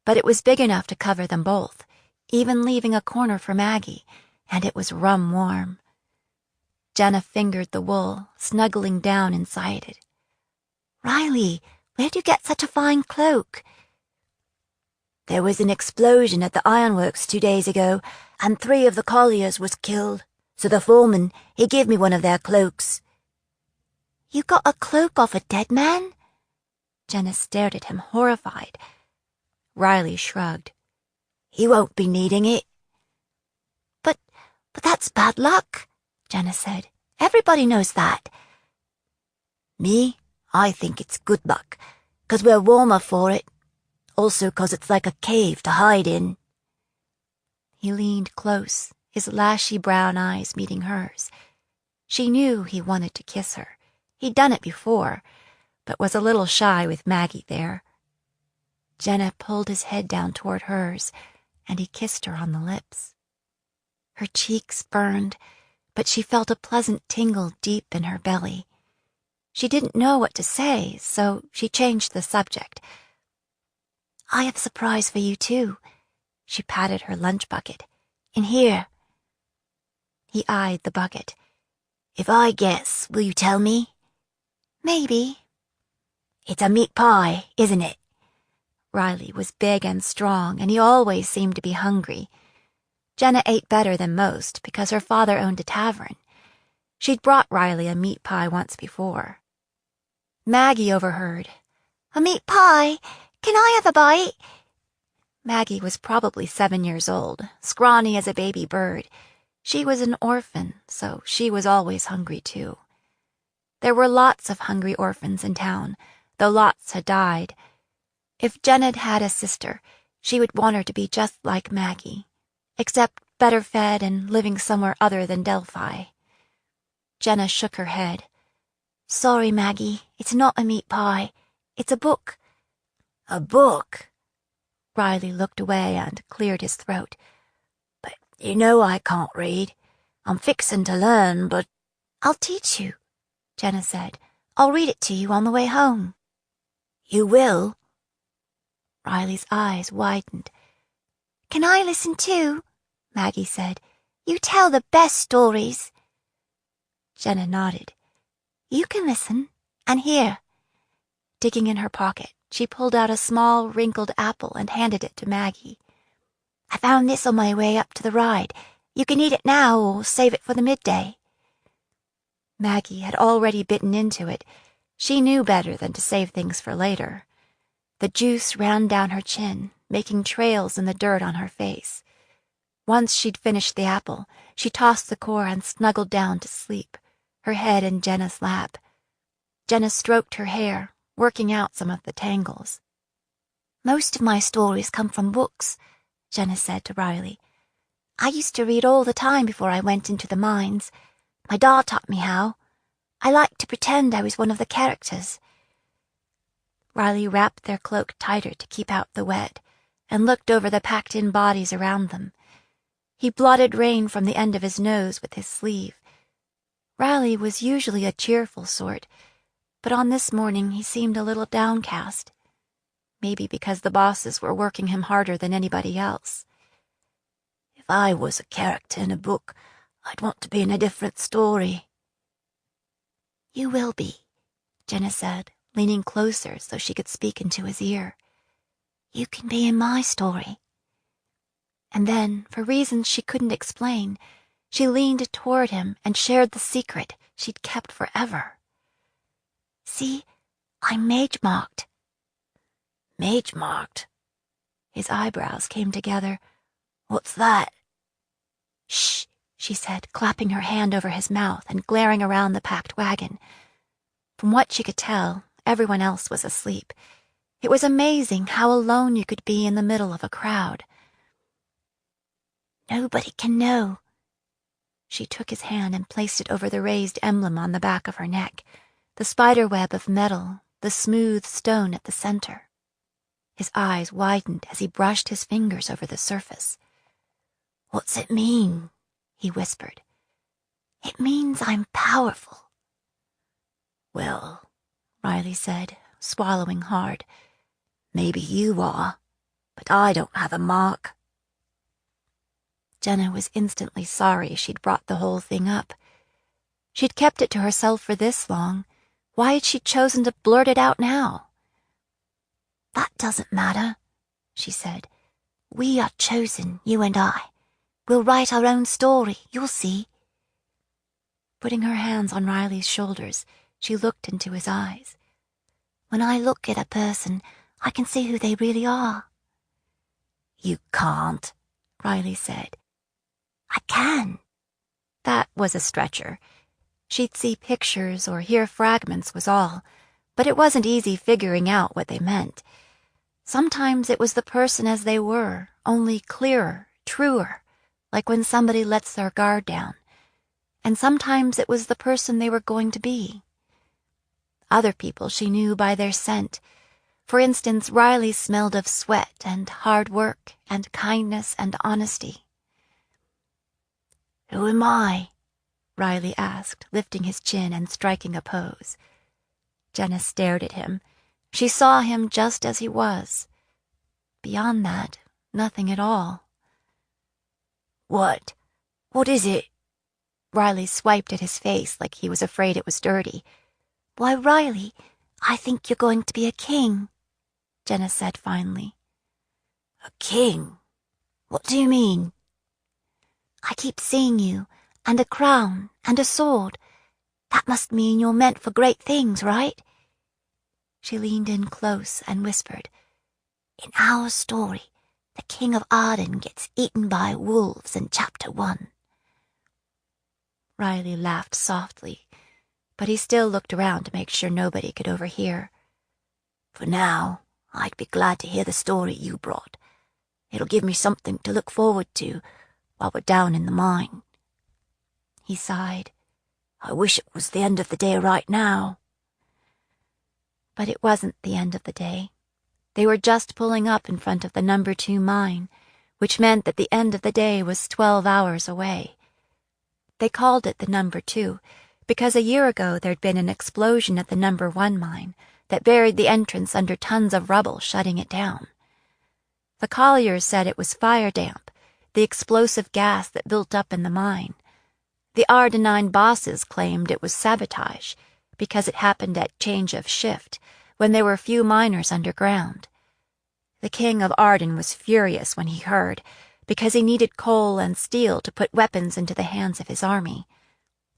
but it was big enough to cover them both, even leaving a corner for Maggie, and it was rum warm. Jenna fingered the wool, snuggling down inside it. "Riley, where'd you get such a fine cloak?" "There was an explosion at the ironworks 2 days ago, and 3 of the colliers was killed, so the foreman, he gave me one of their cloaks." "You got a cloak off a dead man?" Jenna stared at him, horrified. Riley shrugged. "He won't be needing it." But that's bad luck," Jenna said. "Everybody knows that." "Me, I think it's good luck, 'cause we're warmer for it. Also 'cause it's like a cave to hide in." He leaned close, his lashy brown eyes meeting hers. She knew he wanted to kiss her. He'd done it before, but was a little shy with Maggie there. Jenna pulled his head down toward hers, and he kissed her on the lips. Her cheeks burned, but she felt a pleasant tingle deep in her belly. She didn't know what to say, so she changed the subject. "I have a surprise for you, too." She patted her lunch bucket. "In here." He eyed the bucket. "If I guess, will you tell me?" "Maybe." "It's a meat pie, isn't it?" Riley was big and strong, and he always seemed to be hungry. Jenna ate better than most because her father owned a tavern. She'd brought Riley a meat pie once before. Maggie overheard. "A meat pie? Can I have a bite?" Maggie was probably 7 years old, scrawny as a baby bird. She was an orphan, so she was always hungry too. There were lots of hungry orphans in town, though lots had died. If Jenna had a sister, she would want her to be just like Maggie, except better fed and living somewhere other than Delphi. Jenna shook her head. "Sorry, Maggie, it's not a meat pie. It's a book." "A book?" Riley looked away and cleared his throat. "But you know I can't read. I'm fixin' to learn, but—" "I'll teach you," Jenna said. "I'll read it to you on the way home." "You will?" Riley's eyes widened. "Can I listen too?" Maggie said. "You tell the best stories." Jenna nodded. "You can listen. And here." Digging in her pocket, she pulled out a small, wrinkled apple and handed it to Maggie. I found this on my way up to the ride. You can eat it now or save it for the midday. Maggie had already bitten into it. She knew better than to save things for later. The juice ran down her chin, making trails in the dirt on her face. Once she'd finished the apple, she tossed the core and snuggled down to sleep, her head in Jenna's lap. Jenna stroked her hair, working out some of the tangles. Most of my stories come from books, Jenna said to Riley. I used to read all the time before I went into the mines. My dad taught me how. I liked to pretend I was one of the characters. Riley wrapped their cloak tighter to keep out the wet and looked over the packed-in bodies around them. He blotted rain from the end of his nose with his sleeve. Riley was usually a cheerful sort, but on this morning he seemed a little downcast. Maybe because the bosses were working him harder than anybody else. If I was a character in a book, I'd want to be in a different story. You will be, Jenna said, leaning closer so she could speak into his ear. You can be in my story. And then, for reasons she couldn't explain, she leaned toward him and shared the secret she'd kept forever. See, I'm mage-marked. Mage-marked? His eyebrows came together. What's that? Shh, she said, clapping her hand over his mouth and glaring around the packed wagon. From what she could tell, everyone else was asleep. It was amazing how alone you could be in the middle of a crowd. Nobody can know. She took his hand and placed it over the raised emblem on the back of her neck, the spider web of metal, the smooth stone at the center. His eyes widened as he brushed his fingers over the surface. What's it mean? He whispered. It means I'm powerful. Well, Riley said, swallowing hard, maybe you are, but I don't have a mark. Jenna was instantly sorry she'd brought the whole thing up. She'd kept it to herself for this long. Why had she chosen to blurt it out now? That doesn't matter, she said. We are chosen, you and I. We'll write our own story, you'll see. Putting her hands on Riley's shoulders, she looked into his eyes. When I look at a person, I can see who they really are. You can't, Riley said. I can. That was a stretcher. She'd see pictures or hear fragments was all, but it wasn't easy figuring out what they meant. Sometimes it was the person as they were, only clearer, truer, like when somebody lets their guard down. And sometimes it was the person they were going to be. Other people she knew by their scent. For instance, Riley smelled of sweat and hard work and kindness and honesty. Who am I? Riley asked, lifting his chin and striking a pose. Jenna stared at him. She saw him just as he was. Beyond that, nothing at all. What? What is it? Riley swiped at his face like he was afraid it was dirty. Why, Riley, I think you're going to be a king, Jenna said finally. A king? What do you mean? I keep seeing you, and a crown, and a sword. That must mean you're meant for great things, right? She leaned in close and whispered, In our story, the King of Arden gets eaten by wolves in Chapter 1. Riley laughed softly, but he still looked around to make sure nobody could overhear. For now, I'd be glad to hear the story you brought. It'll give me something to look forward to while we're down in the mine. He sighed. I wish it was the end of the day right now. But it wasn't the end of the day. They were just pulling up in front of the No. 2 mine, which meant that the end of the day was 12 hours away. They called it the No. 2 because a year ago there'd been an explosion at the No. 1 mine that buried the entrance under tons of rubble, shutting it down. The colliers said it was fire damp, the explosive gas that built up in the mine. The Ardenine bosses claimed it was sabotage because it happened at change of shift, when there were few miners underground. The King of Arden was furious when he heard, because he needed coal and steel to put weapons into the hands of his army.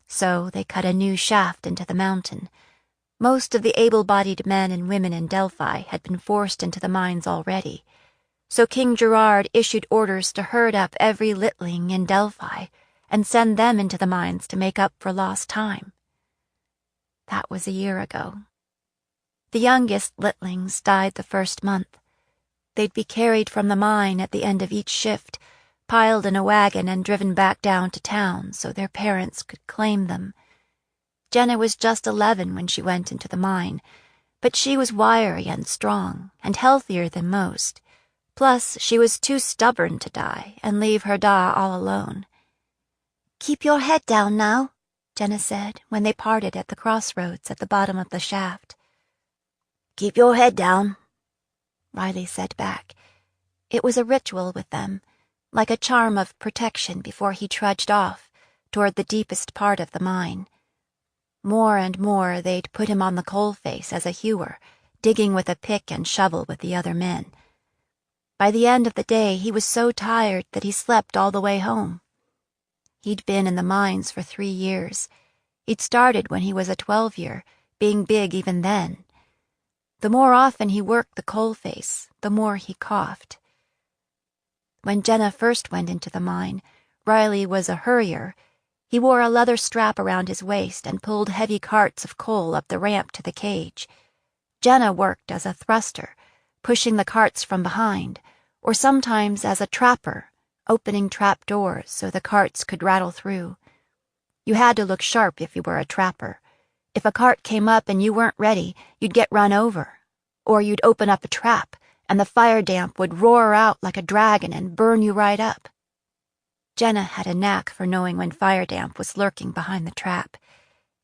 So they cut a new shaft into the mountain. Most of the able-bodied men and women in Delphi had been forced into the mines already, so King Gerard issued orders to herd up every littling in Delphi and send them into the mines to make up for lost time. That was a year ago. The youngest litlings died the first month. They'd be carried from the mine at the end of each shift, piled in a wagon and driven back down to town so their parents could claim them. Jenna was just 11 when she went into the mine, but she was wiry and strong and healthier than most. Plus, she was too stubborn to die and leave her da all alone. "Keep your head down now," Jenna said when they parted at the crossroads at the bottom of the shaft. "Keep your head down," Riley said back. It was a ritual with them, like a charm of protection before he trudged off toward the deepest part of the mine. More and more they'd put him on the coalface as a hewer, digging with a pick and shovel with the other men. By the end of the day, he was so tired that he slept all the way home. He'd been in the mines for 3 years. He'd started when he was a 12-year, being big even then. The more often he worked the coalface, the more he coughed. When Jenna first went into the mine, Riley was a hurrier. He wore a leather strap around his waist and pulled heavy carts of coal up the ramp to the cage. Jenna worked as a thruster, pushing the carts from behind, or sometimes as a trapper, opening trap doors so the carts could rattle through. You had to look sharp if you were a trapper. If a cart came up and you weren't ready, you'd get run over. Or you'd open up a trap, and the fire damp would roar out like a dragon and burn you right up. Jenna had a knack for knowing when fire damp was lurking behind the trap.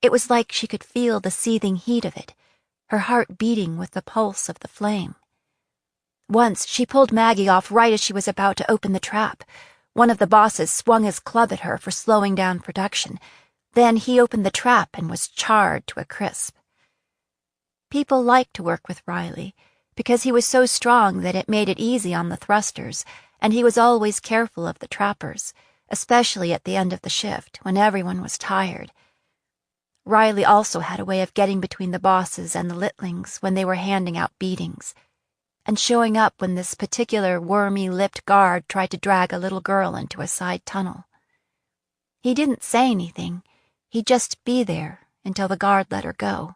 It was like she could feel the seething heat of it, her heart beating with the pulse of the flame. Once she pulled Maggie off right as she was about to open the trap. One of the bosses swung his club at her for slowing down production. Then he opened the trap and was charred to a crisp. People liked to work with Riley because he was so strong that it made it easy on the thrusters, and he was always careful of the trappers, especially at the end of the shift when everyone was tired. Riley also had a way of getting between the bosses and the litlings when they were handing out beatings, and showing up when this particular wormy-lipped guard tried to drag a little girl into a side tunnel. He didn't say anything. He'd just be there until the guard let her go.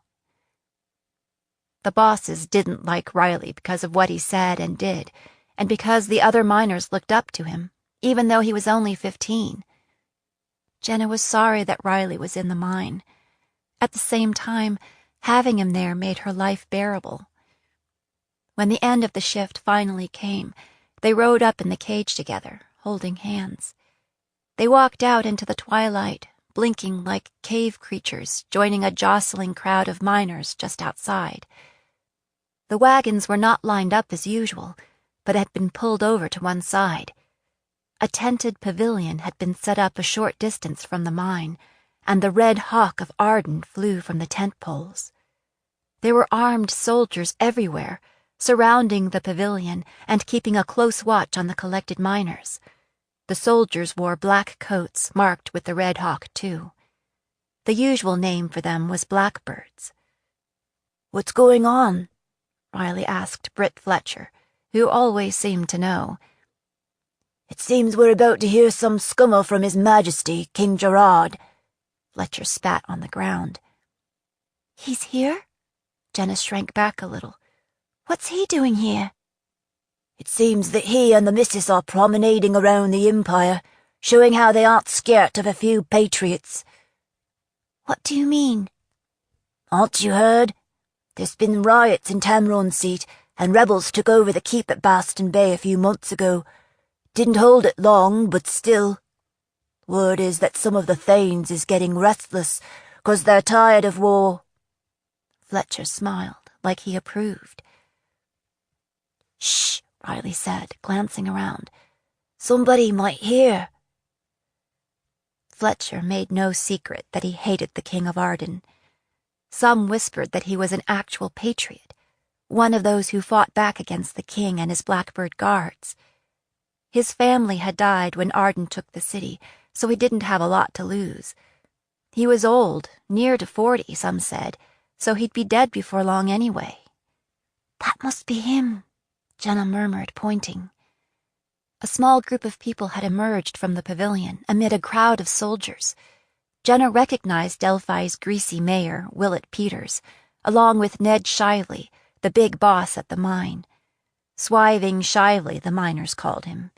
The bosses didn't like Riley because of what he said and did, and because the other miners looked up to him, even though he was only 15. Jenna was sorry that Riley was in the mine. At the same time, having him there made her life bearable. When the end of the shift finally came, they rode up in the cage together, holding hands. They walked out into the twilight, blinking like cave creatures, joining a jostling crowd of miners just outside. The wagons were not lined up as usual, but had been pulled over to one side. A tented pavilion had been set up a short distance from the mine, and the red hawk of Arden flew from the tent poles. There were armed soldiers everywhere, surrounding the pavilion and keeping a close watch on the collected miners. The soldiers wore black coats marked with the red hawk, too. The usual name for them was blackbirds. "What's going on?" Riley asked Britt Fletcher, who always seemed to know. "It seems we're about to hear some scummer from His Majesty, King Gerard." Fletcher spat on the ground. "He's here?" Jenna shrank back a little. "What's he doing here?" "It seems that he and the missus are promenading around the Empire, showing how they aren't scared of a few patriots." "What do you mean?" "Aren't you heard? There's been riots in Tamron's seat, and rebels took over the keep at Baston Bay a few months ago. Didn't hold it long, but still. Word is that some of the Thanes is getting restless, 'cause they're tired of war." Fletcher smiled, like he approved. "Shh," Riley said, glancing around. "Somebody might hear." Fletcher made no secret that he hated the King of Arden. Some whispered that he was an actual patriot, one of those who fought back against the king and his Blackbird guards. His family had died when Arden took the city, so he didn't have a lot to lose. He was old, near to 40, some said, so he'd be dead before long anyway. That must be him, Jenna murmured, pointing. A small group of people had emerged from the pavilion amid a crowd of soldiers. Jenna recognized Delphi's greasy mayor, Willett Peters, along with Ned Shively, the big boss at the mine. Swiving Shively, the miners called him.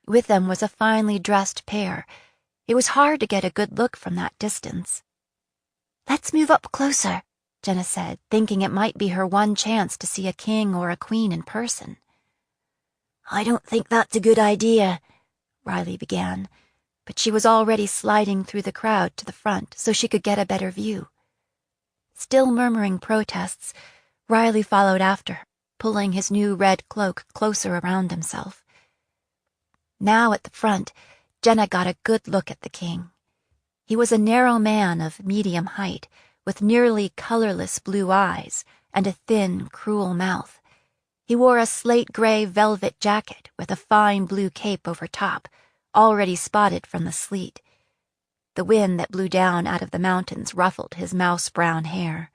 With them was a finely dressed pair. It was hard to get a good look from that distance. Let's move up closer, Jenna said, thinking it might be her one chance to see a king or a queen in person. I don't think that's a good idea, Riley began, but she was already sliding through the crowd to the front so she could get a better view. Still murmuring protests, Riley followed after her, pulling his new red cloak closer around himself. Now at the front, Jenna got a good look at the king. He was a narrow man of medium height, with nearly colorless blue eyes and a thin, cruel mouth. He wore a slate-gray velvet jacket with a fine blue cape over top, already spotted from the sleet. The wind that blew down out of the mountains ruffled his mouse-brown hair.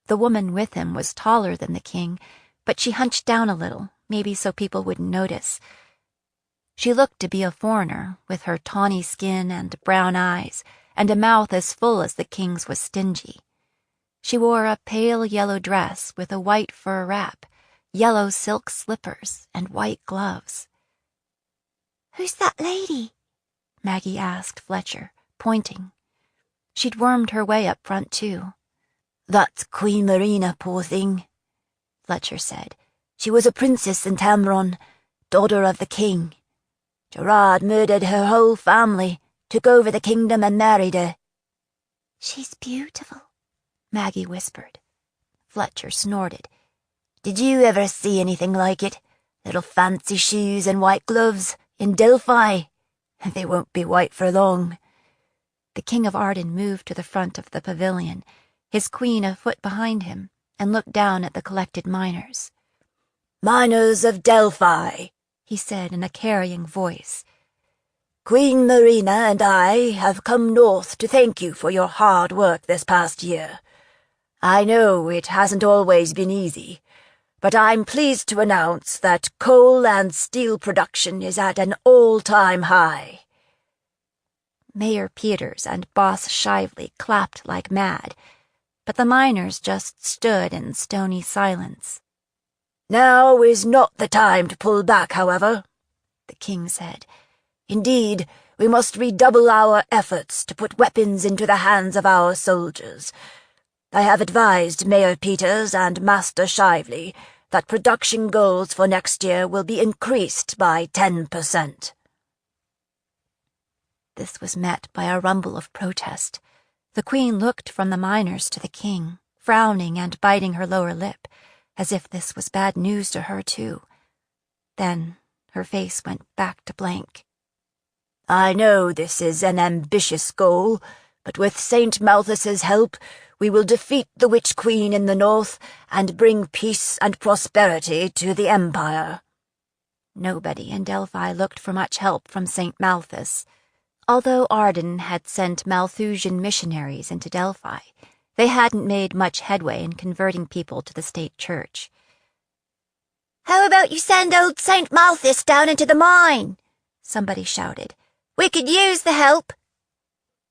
The woman with him was taller than the king, but she hunched down a little, maybe so people wouldn't notice. She looked to be a foreigner, with her tawny skin and brown eyes, and a mouth as full as the king's was stingy. She wore a pale yellow dress with a white fur wrap, yellow silk slippers, and white gloves. "Who's that lady?" Maggie asked Fletcher, pointing. She'd wormed her way up front, too. "That's Queen Marina, poor thing," Fletcher said. "She was a princess in Tamron, daughter of the king. Gerard murdered her whole family, took over the kingdom and married her." "She's beautiful," Maggie whispered. Fletcher snorted. "Did you ever see anything like it? Little fancy shoes and white gloves in Delphi? They won't be white for long." The King of Arden moved to the front of the pavilion, his queen a foot behind him, and looked down at the collected miners. "Miners of Delphi," he said in a carrying voice. "Queen Marina and I have come north to thank you for your hard work this past year. I know it hasn't always been easy, but I'm pleased to announce that coal and steel production is at an all-time high." Mayor Peters and Boss Shively clapped like mad, but the miners just stood in stony silence. "Now is not the time to pull back, however," the king said. "Indeed, we must redouble our efforts to put weapons into the hands of our soldiers. I have advised Mayor Peters and Master Shively that production goals for next year will be increased by 10%. This was met by a rumble of protest. The queen looked from the miners to the king, frowning and biting her lower lip, as if this was bad news to her too. Then her face went back to blank. "I know this is an ambitious goal, but with St. Malthus's help, we will defeat the Witch Queen in the north and bring peace and prosperity to the Empire." Nobody in Delphi looked for much help from St. Malthus. Although Arden had sent Malthusian missionaries into Delphi, they hadn't made much headway in converting people to the state church. "How about you send old St. Malthus down into the mine?" somebody shouted. "We could use the help."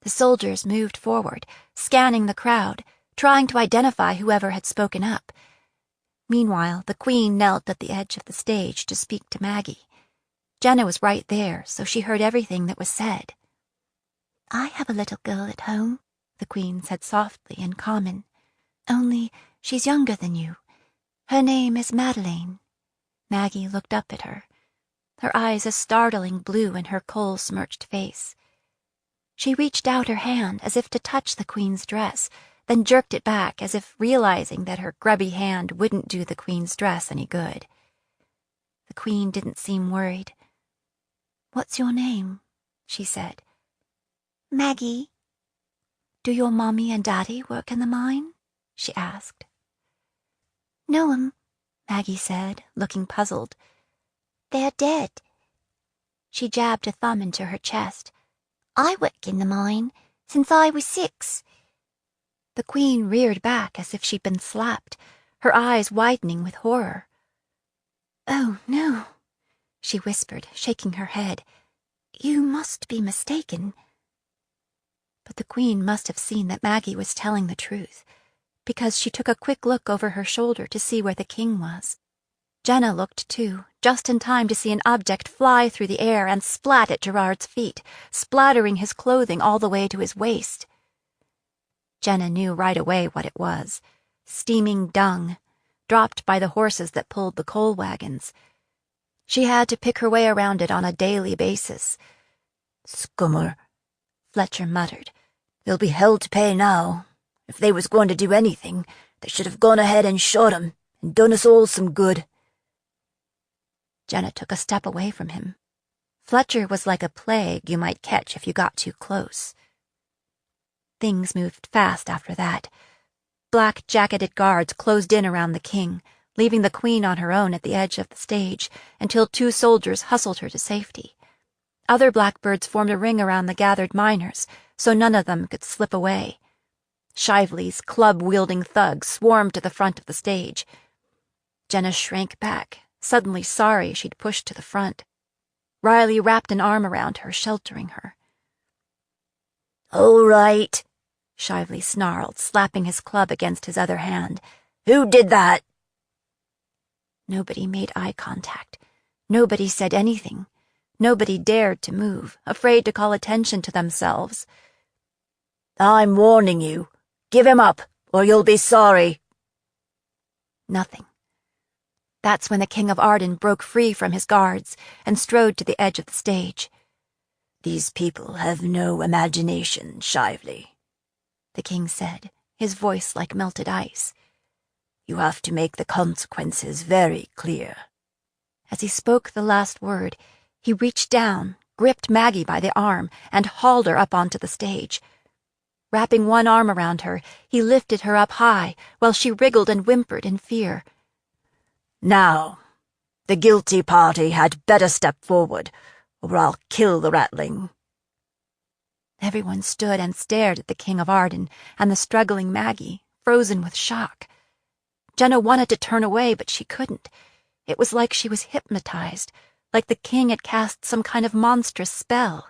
The soldiers moved forward, scanning the crowd, trying to identify whoever had spoken up. Meanwhile, the queen knelt at the edge of the stage to speak to Maggie. Jenna was right there, so she heard everything that was said. "I have a little girl at home," the queen said softly in common. "Only she's younger than you. Her name is Madeleine." Maggie looked up at her, her eyes a startling blue in her coal-smirched face. She reached out her hand as if to touch the queen's dress, then jerked it back as if realizing that her grubby hand wouldn't do the queen's dress any good. The queen didn't seem worried. "What's your name?" she said. "Maggie." "Do your mommy and daddy work in the mine?" she asked. "No, Maggie said, looking puzzled. They're dead. She jabbed a thumb into her chest. "I work in the mine since I was 6. The Queen reared back as if she'd been slapped, her eyes widening with horror. "Oh, no," she whispered, shaking her head. "You must be mistaken." But the Queen must have seen that Maggie was telling the truth, because she took a quick look over her shoulder to see where the king was. Jenna looked too, just in time to see an object fly through the air and splat at Gerard's feet, splattering his clothing all the way to his waist. Jenna knew right away what it was: steaming dung, dropped by the horses that pulled the coal wagons. She had to pick her way around it on a daily basis. "Scummer," Fletcher muttered. "They'll be hell to pay now. If they was going to do anything, they should have gone ahead and shot 'em, and done us all some good." Jenna took a step away from him. Fletcher was like a plague you might catch if you got too close. Things moved fast after that. Black-jacketed guards closed in around the king, leaving the Queen on her own at the edge of the stage until 2 soldiers hustled her to safety. Other blackbirds formed a ring around the gathered miners, so none of them could slip away. Shively's club-wielding thugs swarmed to the front of the stage. Jenna shrank back, suddenly sorry she'd pushed to the front. Riley wrapped an arm around her, sheltering her. "All right," Shively snarled, slapping his club against his other hand. "Who did that?" Nobody made eye contact. Nobody said anything. Nobody dared to move, afraid to call attention to themselves. "I'm warning you. Give him up, or you'll be sorry." Nothing. That's when the King of Arden broke free from his guards and strode to the edge of the stage. "These people have no imagination, Shively," the king said, his voice like melted ice. "You have to make the consequences very clear." As he spoke the last word, he reached down, gripped Maggie by the arm, and hauled her up onto the stage. Wrapping one arm around her, he lifted her up high while she wriggled and whimpered in fear. "Now, the guilty party had better step forward, or I'll kill the ratling." Everyone stood and stared at the King of Arden and the struggling Maggie, frozen with shock. Jenna wanted to turn away, but she couldn't. It was like she was hypnotized, like the king had cast some kind of monstrous spell.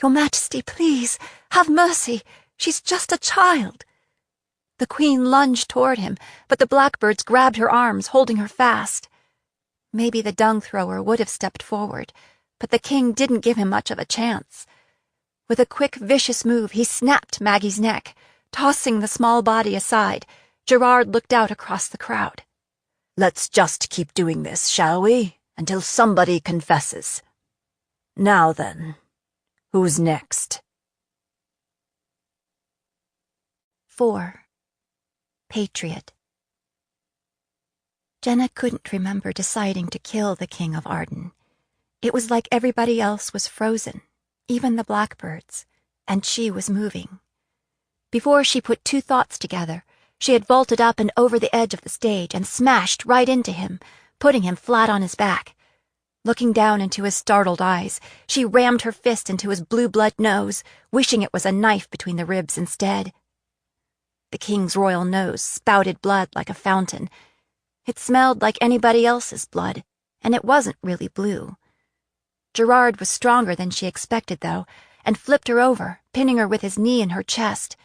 "Your Majesty, please, have mercy. She's just a child." The Queen lunged toward him, but the blackbirds grabbed her arms, holding her fast. Maybe the dung thrower would have stepped forward, but the king didn't give him much of a chance. With a quick, vicious move, he snapped Maggie's neck. Tossing the small body aside, Gerard looked out across the crowd. "Let's just keep doing this, shall we, until somebody confesses. Now then, who's next?" 4. Patriot. Jenna couldn't remember deciding to kill the King of Arden. It was like everybody else was frozen, even the blackbirds, and she was moving. Before she put 2 thoughts together, she had vaulted up and over the edge of the stage and smashed right into him, putting him flat on his back. Looking down into his startled eyes, she rammed her fist into his blue-blood nose, wishing it was a knife between the ribs instead. The king's royal nose spouted blood like a fountain. It smelled like anybody else's blood, and it wasn't really blue. Gerard was stronger than she expected, though, and flipped her over, pinning her with his knee in her chest.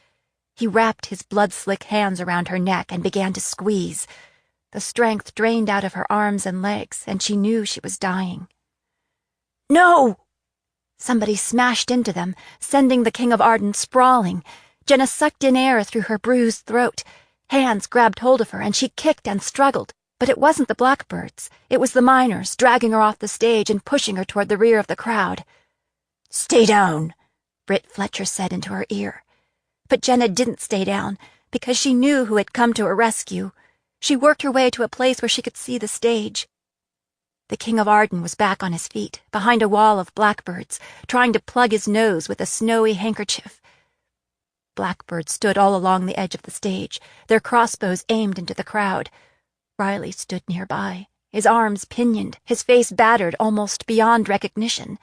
He wrapped his blood-slick hands around her neck and began to squeeze. The strength drained out of her arms and legs, and she knew she was dying. "No!" Somebody smashed into them, sending the King of Arden sprawling. Jenna sucked in air through her bruised throat. Hands grabbed hold of her, and she kicked and struggled. But it wasn't the blackbirds. It was the miners, dragging her off the stage and pushing her toward the rear of the crowd. "Stay down," Britt Fletcher said into her ear. But Jenna didn't stay down, because she knew who had come to her rescue. She worked her way to a place where she could see the stage. The King of Arden was back on his feet, behind a wall of blackbirds, trying to plug his nose with a snowy handkerchief. Blackbirds stood all along the edge of the stage, their crossbows aimed into the crowd. Riley stood nearby, his arms pinioned, his face battered almost beyond recognition.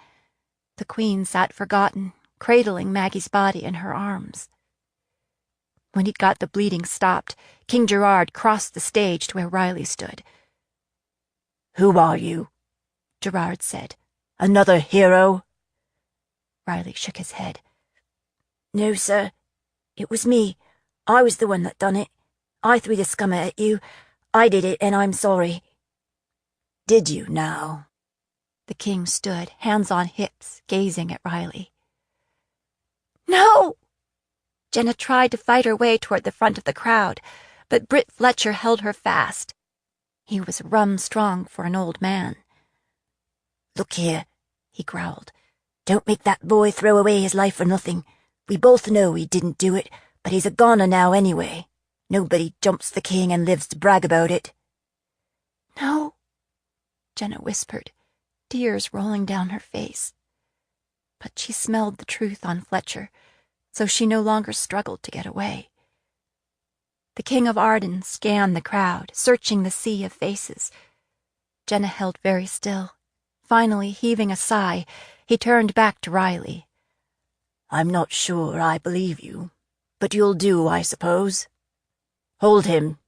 The Queen sat forgotten, cradling Maggie's body in her arms. When he'd got the bleeding stopped, King Gerard crossed the stage to where Riley stood. "Who are you?" Gerard said. "Another hero?" Riley shook his head. "No, sir. It was me. I was the one that done it. I threw the scummer at you. I did it, and I'm sorry." "Did you, now?" The king stood, hands on hips, gazing at Riley. "No!" Jenna tried to fight her way toward the front of the crowd, but Britt Fletcher held her fast. He was rum strong for an old man. "Look here," he growled. "Don't make that boy throw away his life for nothing. We both know he didn't do it, but he's a goner now anyway. Nobody jumps the king and lives to brag about it." "No," Jenna whispered, tears rolling down her face. But she smelled the truth on Fletcher, so she no longer struggled to get away. The King of Arden scanned the crowd, searching the sea of faces. Jenna held very still. Finally, heaving a sigh, he turned back to Riley. "I'm not sure I believe you, but you'll do, I suppose. Hold him."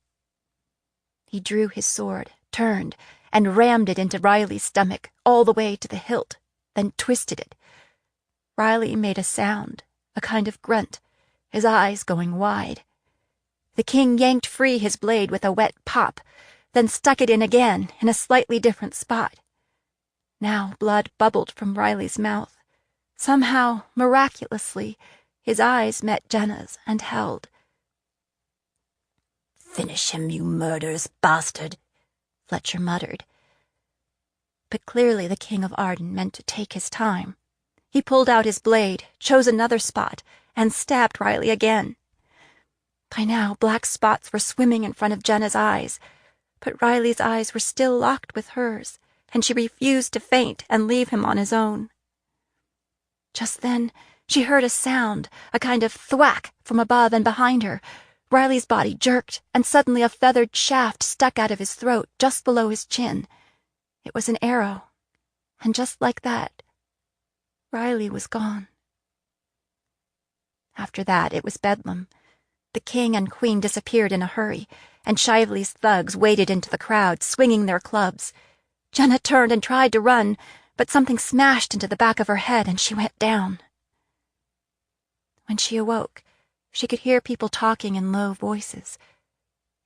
He drew his sword, turned, and rammed it into Riley's stomach all the way to the hilt, then twisted it. Riley made a sound, a kind of grunt, his eyes going wide. The king yanked free his blade with a wet pop, then stuck it in again in a slightly different spot. Now blood bubbled from Riley's mouth. Somehow, miraculously, his eyes met Jenna's and held. "Finish him, you murderous bastard," Fletcher muttered. But clearly the King of Arden meant to take his time. He pulled out his blade, chose another spot, and stabbed Riley again. By now, black spots were swimming in front of Jenna's eyes, but Riley's eyes were still locked with hers, and she refused to faint and leave him on his own. Just then, she heard a sound, a kind of thwack from above and behind her. Riley's body jerked, and suddenly a feathered shaft stuck out of his throat just below his chin. It was an arrow, and just like that, Riley was gone. After that, it was bedlam. The king and queen disappeared in a hurry, and Shively's thugs waded into the crowd, swinging their clubs. Jenna turned and tried to run, but something smashed into the back of her head and she went down. When she awoke, she could hear people talking in low voices.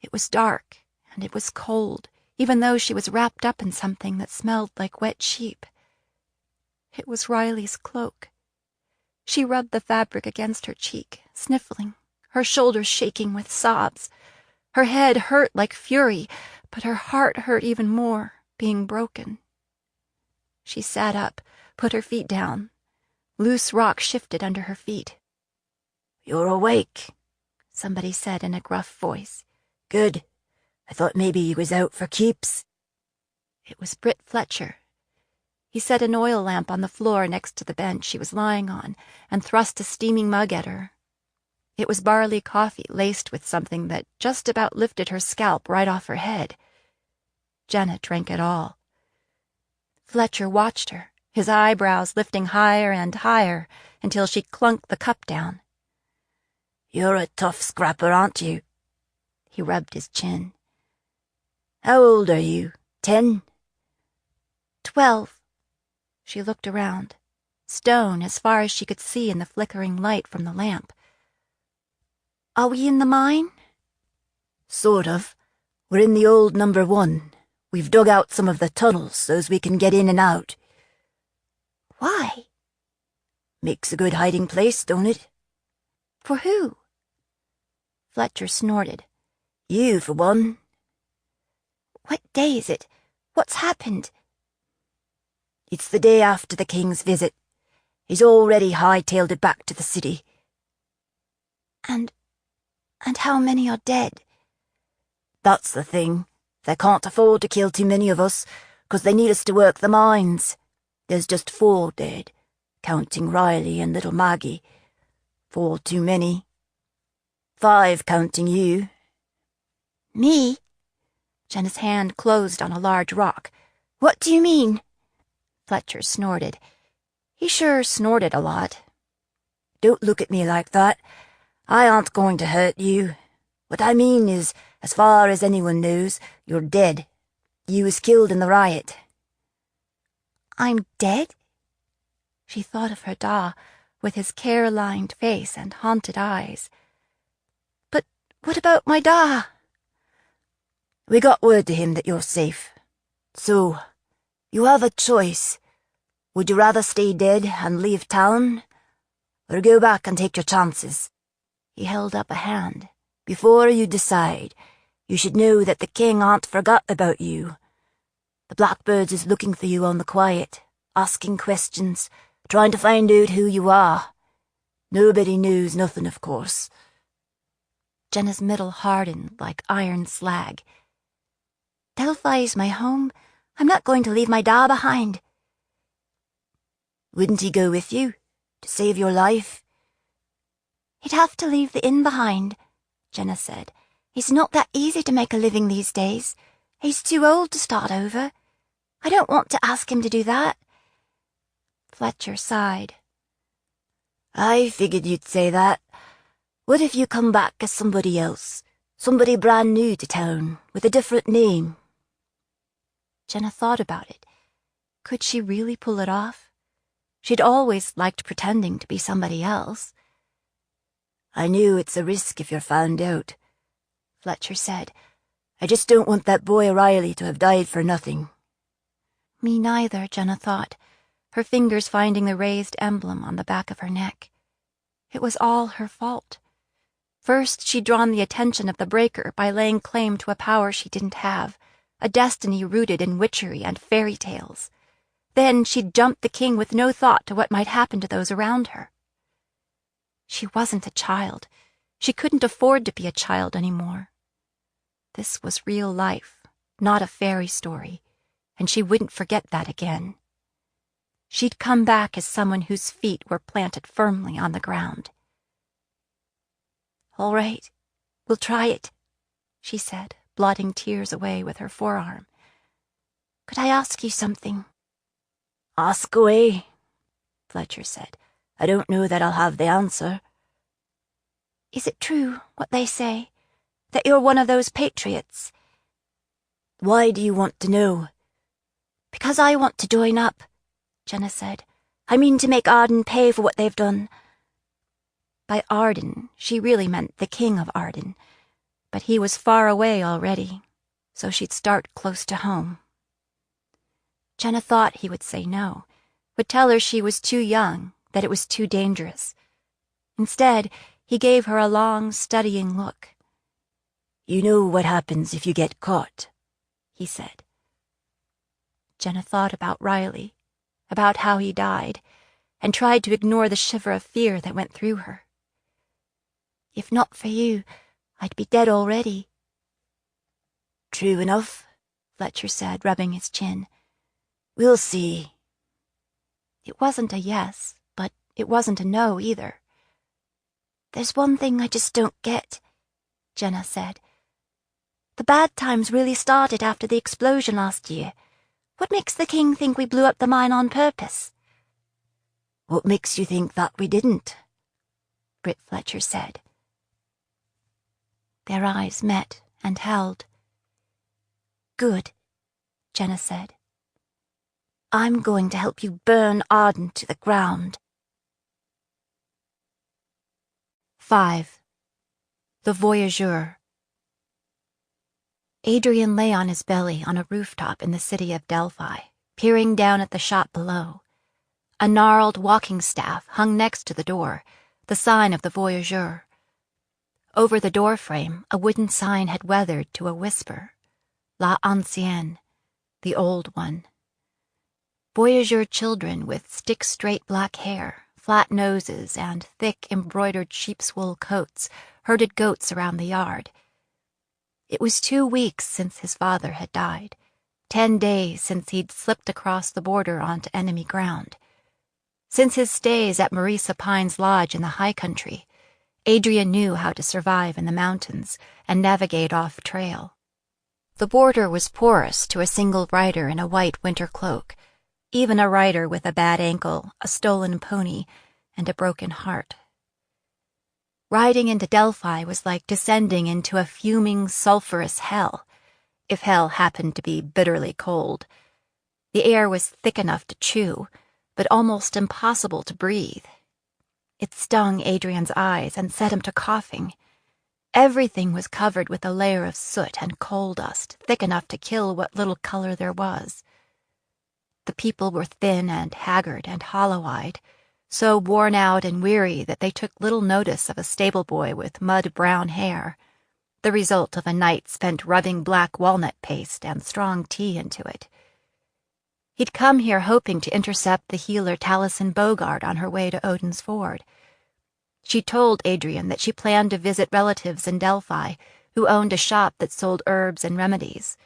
It was dark, and it was cold, even though she was wrapped up in something that smelled like wet sheep. It was Riley's cloak. She rubbed the fabric against her cheek, sniffling, her shoulders shaking with sobs. Her head hurt like fury, but her heart hurt even more, being broken. She sat up, put her feet down. Loose rock shifted under her feet. "You're awake," somebody said in a gruff voice. "Good. I thought maybe you was out for keeps." It was Britt Fletcher. He set an oil lamp on the floor next to the bench she was lying on and thrust a steaming mug at her. It was barley coffee laced with something that just about lifted her scalp right off her head. Jenna drank it all. Fletcher watched her, his eyebrows lifting higher and higher until she clunked the cup down. "You're a tough scrapper, aren't you?" He rubbed his chin. "How old are you? 10? 12. She looked around, stone as far as she could see in the flickering light from the lamp. "Are we in the mine?" "Sort of. We're in the old number 1. We've dug out some of the tunnels so's we can get in and out." "Why?" "Makes a good hiding place, don't it?" "For who?" Fletcher snorted. "You, for one." "What day is it? What's happened?" "It's the day after the king's visit. He's already hightailed it back to the city." And how many are dead?" "That's the thing. They can't afford to kill too many of us, 'cause they need us to work the mines. There's just 4 dead, counting Riley and little Maggie. 4 too many. 5 counting you." "Me?" Jenna's hand closed on a large rock. "What do you mean?" Fletcher snorted. He sure snorted a lot. "Don't look at me like that. I aren't going to hurt you. What I mean is, as far as anyone knows, you're dead. You was killed in the riot." "I'm dead?" She thought of her Da, with his care-lined face and haunted eyes. "But what about my Da?" "We got word to him that you're safe. So, you have a choice. Would you rather stay dead and leave town, or go back and take your chances?" He held up a hand. "Before you decide, you should know that the king aren't forgot about you. The Blackbirds is looking for you on the quiet, asking questions, trying to find out who you are. Nobody knows nothing, of course." Jenna's middle hardened like iron slag. "Delphi is my home. I'm not going to leave my Da behind." "Wouldn't he go with you, to save your life?" "He'd have to leave the inn behind," Jenna said. "It's not that easy to make a living these days. He's too old to start over. I don't want to ask him to do that." Fletcher sighed. "I figured you'd say that. What if you come back as somebody else, somebody brand new to town, with a different name?" Jenna thought about it. Could she really pull it off? She'd always liked pretending to be somebody else. "I knew it's a risk if you're found out," Fletcher said. "I just don't want that boy Riley to have died for nothing." Me neither, Jenna thought, her fingers finding the raised emblem on the back of her neck. It was all her fault. First, she'd drawn the attention of the breaker by laying claim to a power she didn't have, a destiny rooted in witchery and fairy tales. Then she'd jumped the king with no thought to what might happen to those around her. She wasn't a child. She couldn't afford to be a child anymore. This was real life, not a fairy story, and she wouldn't forget that again. She'd come back as someone whose feet were planted firmly on the ground. "All right, we'll try it," she said, blotting tears away with her forearm. "Could I ask you something?" "Ask away," Fletcher said. "I don't know that I'll have the answer." "Is it true, what they say, that you're one of those patriots?" "Why do you want to know?" "Because I want to join up," Jenna said. "I mean to make Arden pay for what they've done." By Arden, she really meant the king of Arden, but he was far away already, so she'd start close to home. Jenna thought he would say no, would tell her she was too young, that it was too dangerous. Instead, he gave her a long, studying look. "You know what happens if you get caught," he said. Jenna thought about Riley, about how he died, and tried to ignore the shiver of fear that went through her. "If not for you, I'd be dead already." "True enough," Fletcher said, rubbing his chin. "We'll see." It wasn't a yes, but it wasn't a no either. "There's one thing I just don't get," Jenna said. "The bad times really started after the explosion last year. What makes the king think we blew up the mine on purpose?" "What makes you think that we didn't?" Britt Fletcher said. Their eyes met and held. "Good," Jenna said. "I'm going to help you burn Arden to the ground." 5. The Voyageur. Adrian lay on his belly on a rooftop in the city of Delphi, peering down at the shop below. A gnarled walking staff hung next to the door, the sign of the Voyageur. Over the doorframe, a wooden sign had weathered to a whisper. La Ancienne, the old one. Voyageur children with stick-straight black hair, flat noses, and thick embroidered sheep's wool coats herded goats around the yard. It was 2 weeks since his father had died, 10 days since he'd slipped across the border onto enemy ground. Since his stays at Marisa Pine's lodge in the high country, Adrian knew how to survive in the mountains and navigate off trail. The border was porous to a single rider in a white winter cloak, even a rider with a bad ankle, a stolen pony, and a broken heart. Riding into Delphi was like descending into a fuming, sulphurous hell, if hell happened to be bitterly cold. The air was thick enough to chew, but almost impossible to breathe. It stung Adrian's eyes and set him to coughing. Everything was covered with a layer of soot and coal dust, thick enough to kill what little color there was. The people were thin and haggard and hollow-eyed, so worn out and weary that they took little notice of a stable boy with mud-brown hair, the result of a night spent rubbing black walnut paste and strong tea into it. He'd come here hoping to intercept the healer Taliesin Bogard on her way to Odin's Ford. She told Adrian that she planned to visit relatives in Delphi who owned a shop that sold herbs and remedies.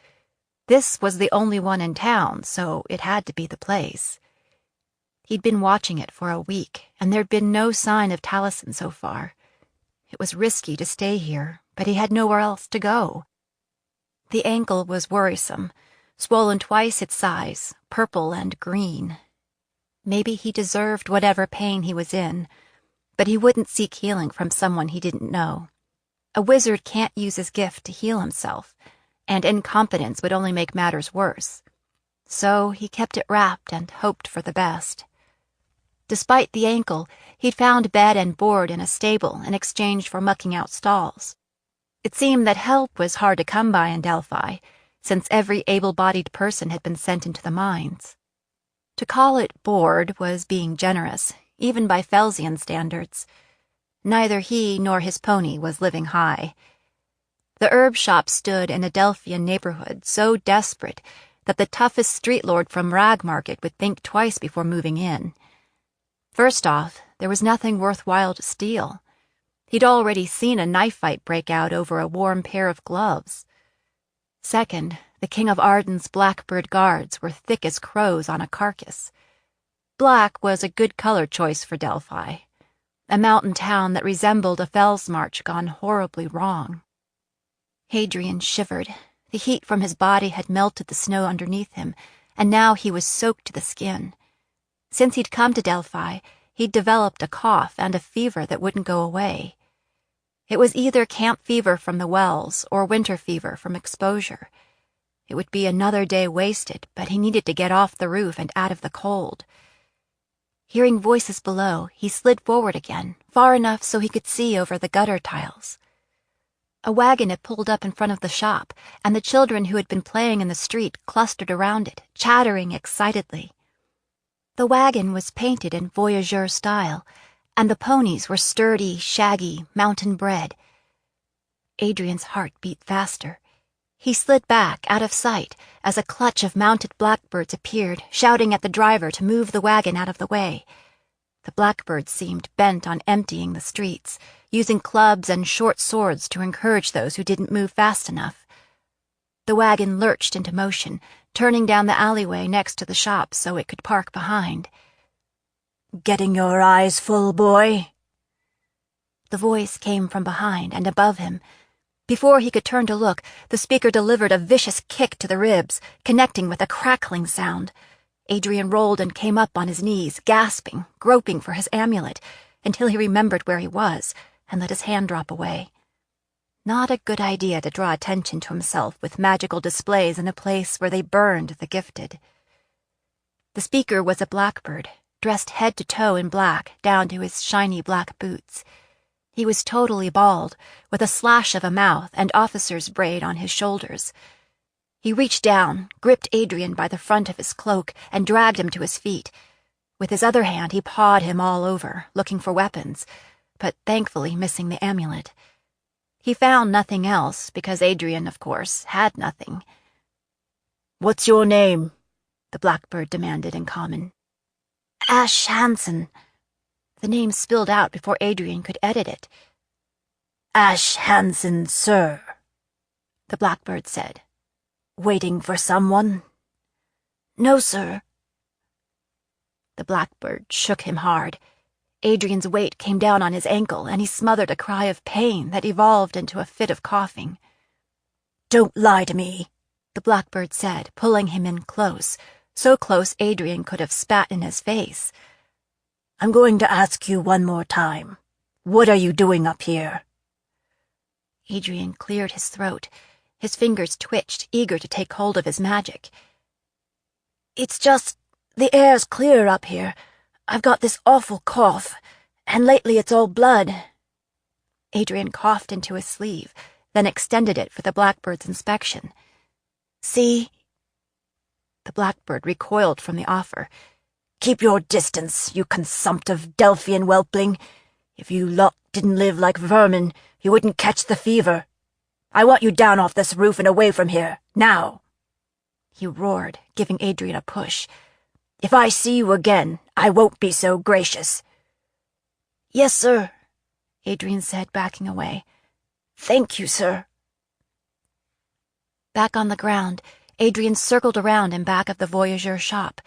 This was the only one in town, so it had to be the place. He'd been watching it for a week, and there'd been no sign of Taliesin so far. It was risky to stay here, but he had nowhere else to go. The ankle was worrisome, swollen twice its size, purple and green. Maybe he deserved whatever pain he was in, but he wouldn't seek healing from someone he didn't know. A wizard can't use his gift to heal himself, and incompetence would only make matters worse. So he kept it wrapped and hoped for the best. Despite the ankle, he'd found bed and board in a stable in exchange for mucking out stalls. It seemed that help was hard to come by in Delphi, since every able-bodied person had been sent into the mines. To call it board was being generous, even by Felsian standards. Neither he nor his pony was living high. The herb shop stood in a Delphian neighborhood so desperate that the toughest street lord from Rag Market would think twice before moving in. First off, there was nothing worthwhile to steal. He'd already seen a knife fight break out over a warm pair of gloves. Second, the King of Arden's blackbird guards were thick as crows on a carcass. Black was a good color choice for Delphi, a mountain town that resembled a Fell's March gone horribly wrong. Hadrian shivered. The heat from his body had melted the snow underneath him, and now he was soaked to the skin. Since he'd come to Delphi, he'd developed a cough and a fever that wouldn't go away. It was either camp fever from the wells or winter fever from exposure. It would be another day wasted, but he needed to get off the roof and out of the cold. Hearing voices below, he slid forward again, far enough so he could see over the gutter tiles. A wagon had pulled up in front of the shop, and the children who had been playing in the street clustered around it, chattering excitedly. The wagon was painted in voyageur style, and the ponies were sturdy, shaggy, mountain-bred. Adrian's heart beat faster. He slid back, out of sight, as a clutch of mounted blackbirds appeared, shouting at the driver to move the wagon out of the way. The blackbirds seemed bent on emptying the streets, using clubs and short swords to encourage those who didn't move fast enough. The wagon lurched into motion, turning down the alleyway next to the shop so it could park behind. "Getting your eyes full, boy?" The voice came from behind and above him. Before he could turn to look, the speaker delivered a vicious kick to the ribs, connecting with a crackling sound. Adrian rolled and came up on his knees, gasping, groping for his amulet, until he remembered where he was and let his hand drop away. Not a good idea to draw attention to himself with magical displays in a place where they burned the gifted. The speaker was a blackbird, dressed head to toe in black, down to his shiny black boots. He was totally bald, with a slash of a mouth and officer's braid on his shoulders. He reached down, gripped Adrian by the front of his cloak, and dragged him to his feet. With his other hand, he pawed him all over, looking for weapons, but thankfully missing the amulet. He found nothing else, because Adrian, of course, had nothing. "What's your name?" the blackbird demanded in common. Ash Hansen. The name spilled out before Adrian could edit it. "Ash Hansen, sir," the blackbird said. "Waiting for someone?" "No, sir." The blackbird shook him hard. Adrian's weight came down on his ankle, and he smothered a cry of pain that evolved into a fit of coughing. "Don't lie to me," the blackbird said, pulling him in close, so close Adrian could have spat in his face. I'm going to ask you one more time. What are you doing up here? Adrian cleared his throat. His fingers twitched, eager to take hold of his magic. It's just, the air's clear up here. I've got this awful cough, and lately it's all blood. Adrian coughed into his sleeve, then extended it for the blackbird's inspection. See? The blackbird recoiled from the offer. Keep your distance, you consumptive Delphian whelpling. If you lot didn't live like vermin, you wouldn't catch the fever. I want you down off this roof and away from here, now. He roared, giving Adrian a push. If I see you again, I won't be so gracious. Yes, sir, Adrian said, backing away. Thank you, sir. Back on the ground, Adrian circled around in back of the voyageur's shop.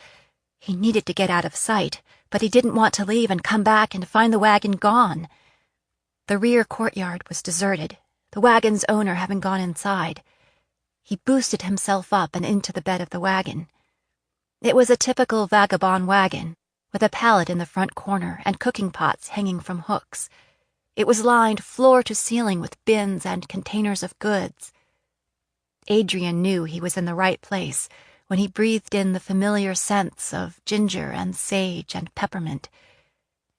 He needed to get out of sight, but he didn't want to leave and come back and find the wagon gone. The rear courtyard was deserted, the wagon's owner having gone inside. He boosted himself up and into the bed of the wagon. It was a typical vagabond wagon, with a pallet in the front corner and cooking pots hanging from hooks. It was lined floor to ceiling with bins and containers of goods. Adrian knew he was in the right place when he breathed in the familiar scents of ginger and sage and peppermint.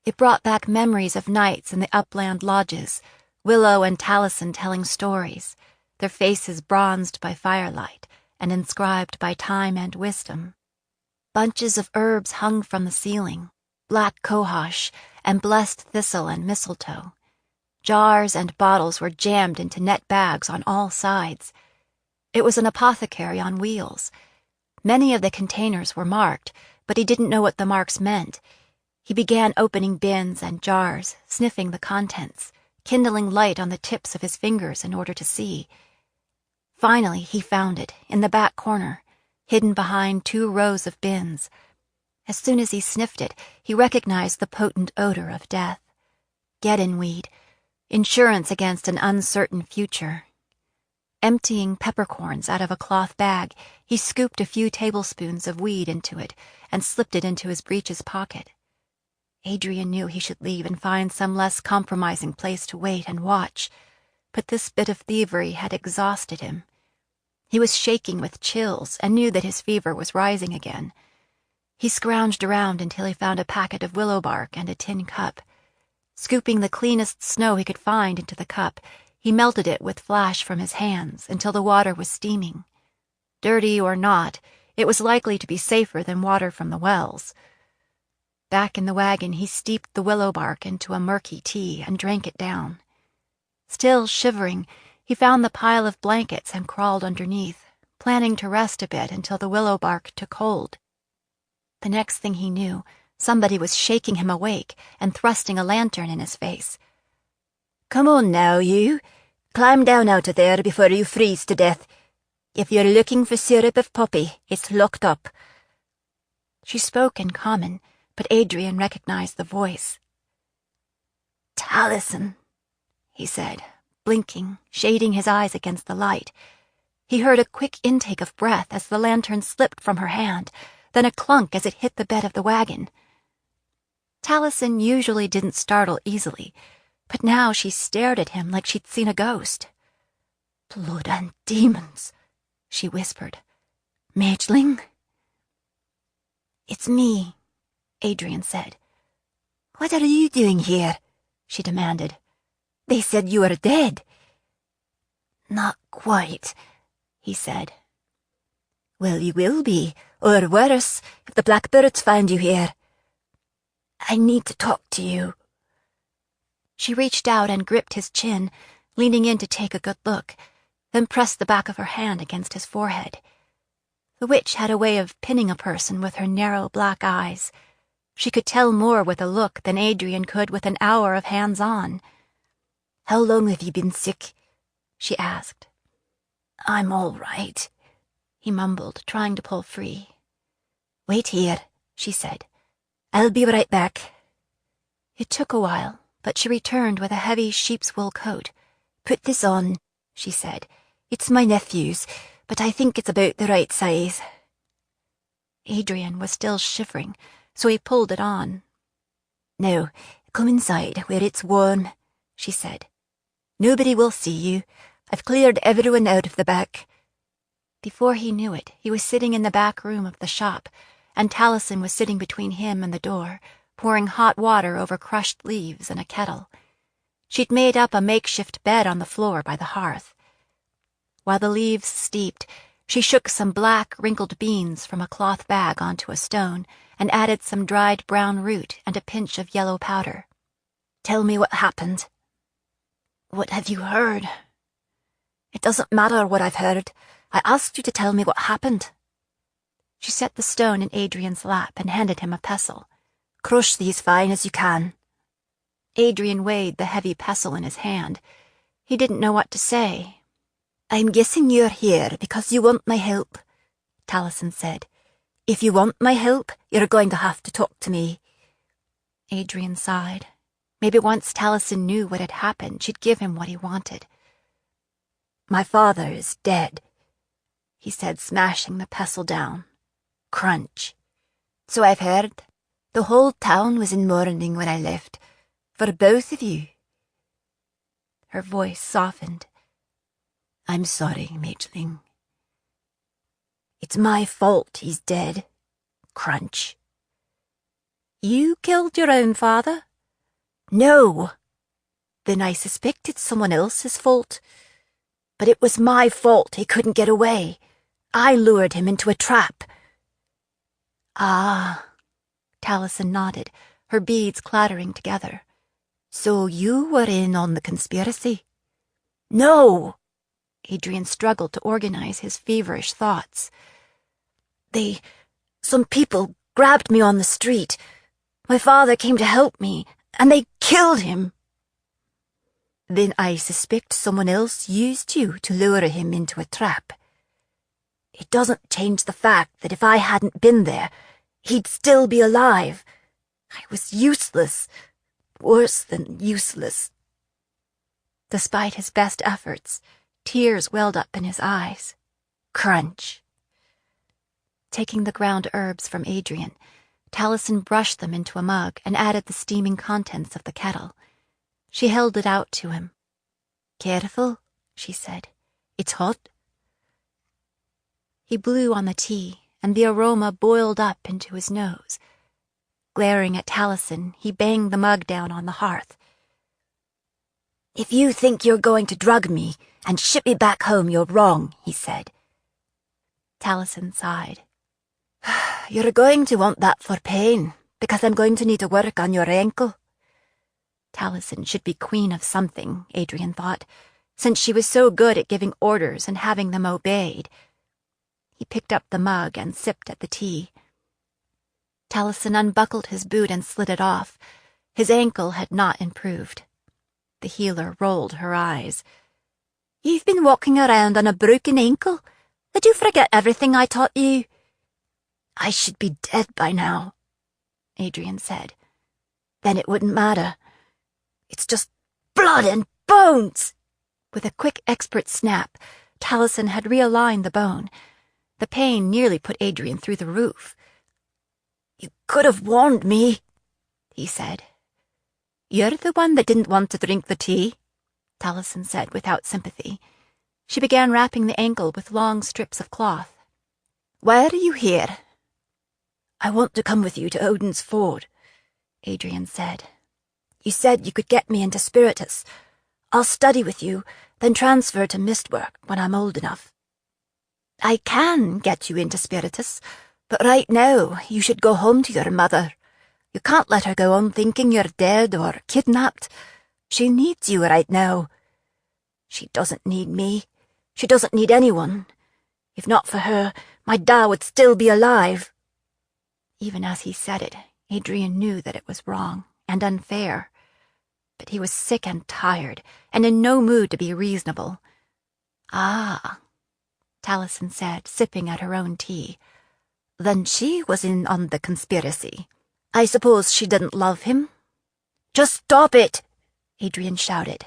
It brought back memories of nights in the upland lodges, Willow and Taliesin telling stories, their faces bronzed by firelight and inscribed by time and wisdom. Bunches of herbs hung from the ceiling, black cohosh and blessed thistle and mistletoe. Jars and bottles were jammed into net bags on all sides. It was an apothecary on wheels. Many of the containers were marked, but he didn't know what the marks meant. He began opening bins and jars, sniffing the contents, kindling light on the tips of his fingers in order to see. Finally, he found it, in the back corner, hidden behind 2 rows of bins. As soon as he sniffed it, he recognized the potent odor of death. Geddon weed, insurance against an uncertain future. Emptying peppercorns out of a cloth bag, he scooped a few tablespoons of weed into it and slipped it into his breeches pocket. Adrian knew he should leave and find some less compromising place to wait and watch, but this bit of thievery had exhausted him. He was shaking with chills and knew that his fever was rising again. He scrounged around until he found a packet of willow bark and a tin cup. Scooping the cleanest snow he could find into the cup, he melted it with flash from his hands until the water was steaming. Dirty or not, it was likely to be safer than water from the wells. Back in the wagon, he steeped the willow bark into a murky tea and drank it down. Still shivering, he found the pile of blankets and crawled underneath, planning to rest a bit until the willow bark took hold. The next thing he knew, somebody was shaking him awake and thrusting a lantern in his face. Come on now, you. Climb down out of there before you freeze to death. If you're looking for syrup of poppy, it's locked up. She spoke in common, but Adrian recognized the voice. Taliesin, he said, blinking, shading his eyes against the light. He heard a quick intake of breath as the lantern slipped from her hand, then a clunk as it hit the bed of the wagon. Taliesin usually didn't startle easily, but now she stared at him like she'd seen a ghost. Blood and demons, she whispered. Mageling? It's me, Adrian said. What are you doing here? She demanded. They said you were dead. Not quite, he said. Well, you will be, or worse, if the blackbirds find you here. I need to talk to you. She reached out and gripped his chin, leaning in to take a good look, then pressed the back of her hand against his forehead. The witch had a way of pinning a person with her narrow black eyes. She could tell more with a look than Adrian could with an hour of hands-on. How long have you been sick? She asked. I'm all right, he mumbled, trying to pull free. Wait here, she said. I'll be right back. It took a while, but she returned with a heavy sheep's wool coat. Put this on, she said. It's my nephew's, but I think it's about the right size. Adrian was still shivering, so he pulled it on. Now, come inside, where it's warm, she said. Nobody will see you. I've cleared everyone out of the back. Before he knew it, he was sitting in the back room of the shop, and Taliesin was sitting between him and the door, pouring hot water over crushed leaves in a kettle. She'd made up a makeshift bed on the floor by the hearth. While the leaves steeped, she shook some black, wrinkled beans from a cloth bag onto a stone and added some dried brown root and a pinch of yellow powder. Tell me what happened. What have you heard? It doesn't matter what I've heard. I asked you to tell me what happened. She set the stone in Adrian's lap and handed him a pestle. Crush these fine as you can. Adrian weighed the heavy pestle in his hand. He didn't know what to say. I'm guessing you're here because you want my help, Taliesin said. If you want my help, you're going to have to talk to me. Adrian sighed. Maybe once Taliesin knew what had happened, she'd give him what he wanted. My father is dead, he said, smashing the pestle down. Crunch. So I've heard. The whole town was in mourning when I left. For both of you. Her voice softened. I'm sorry, Mageling. It's my fault he's dead. Crunch. You killed your own father? No. Then I suspect it's someone else's fault. But it was my fault he couldn't get away. I lured him into a trap. Ah, Taliesin nodded, her beads clattering together. So you were in on the conspiracy? No! Adrian struggled to organize his feverish thoughts. Some people grabbed me on the street. My father came to help me, and they killed him. Then I suspect someone else used you to lure him into a trap. It doesn't change the fact that if I hadn't been there, he'd still be alive. I was useless. Worse than useless. Despite his best efforts, tears welled up in his eyes. Crunch. Taking the ground herbs from Adrian, Taliesin brushed them into a mug and added the steaming contents of the kettle. She held it out to him. Careful, she said. It's hot. He blew on the tea, and the aroma boiled up into his nose. Glaring at Taliesin, he banged the mug down on the hearth. If you think you're going to drug me and ship me back home, you're wrong, he said. Taliesin sighed. You're going to want that for pain, because I'm going to need to work on your ankle. Taliesin should be queen of something, Adrian thought, since she was so good at giving orders and having them obeyed. He picked up the mug and sipped at the tea. Taliesin unbuckled his boot and slid it off. His ankle had not improved. The healer rolled her eyes. You've been walking around on a broken ankle? Did you forget everything I taught you? I should be dead by now, Adrian said. Then it wouldn't matter. It's just blood and bones. With a quick, expert snap, Taliesin had realigned the bone. The pain nearly put Adrian through the roof. You could have warned me, he said. You're the one that didn't want to drink the tea, Taliesin said without sympathy. She began wrapping the ankle with long strips of cloth. Why are you here? I want to come with you to Odin's Ford, Adrian said. You said you could get me into Spiritus. I'll study with you, then transfer to Mistwork when I'm old enough. I can get you into Spiritus, but right now you should go home to your mother. You can't let her go on thinking you're dead or kidnapped. She needs you right now. She doesn't need me. She doesn't need anyone. If not for her, my dad would still be alive. Even as he said it, Adrian knew that it was wrong and unfair. But he was sick and tired, and in no mood to be reasonable. Ah, Taliesin said, sipping at her own tea. Then she was in on the conspiracy. I suppose she didn't love him? Just stop it, Adrian shouted.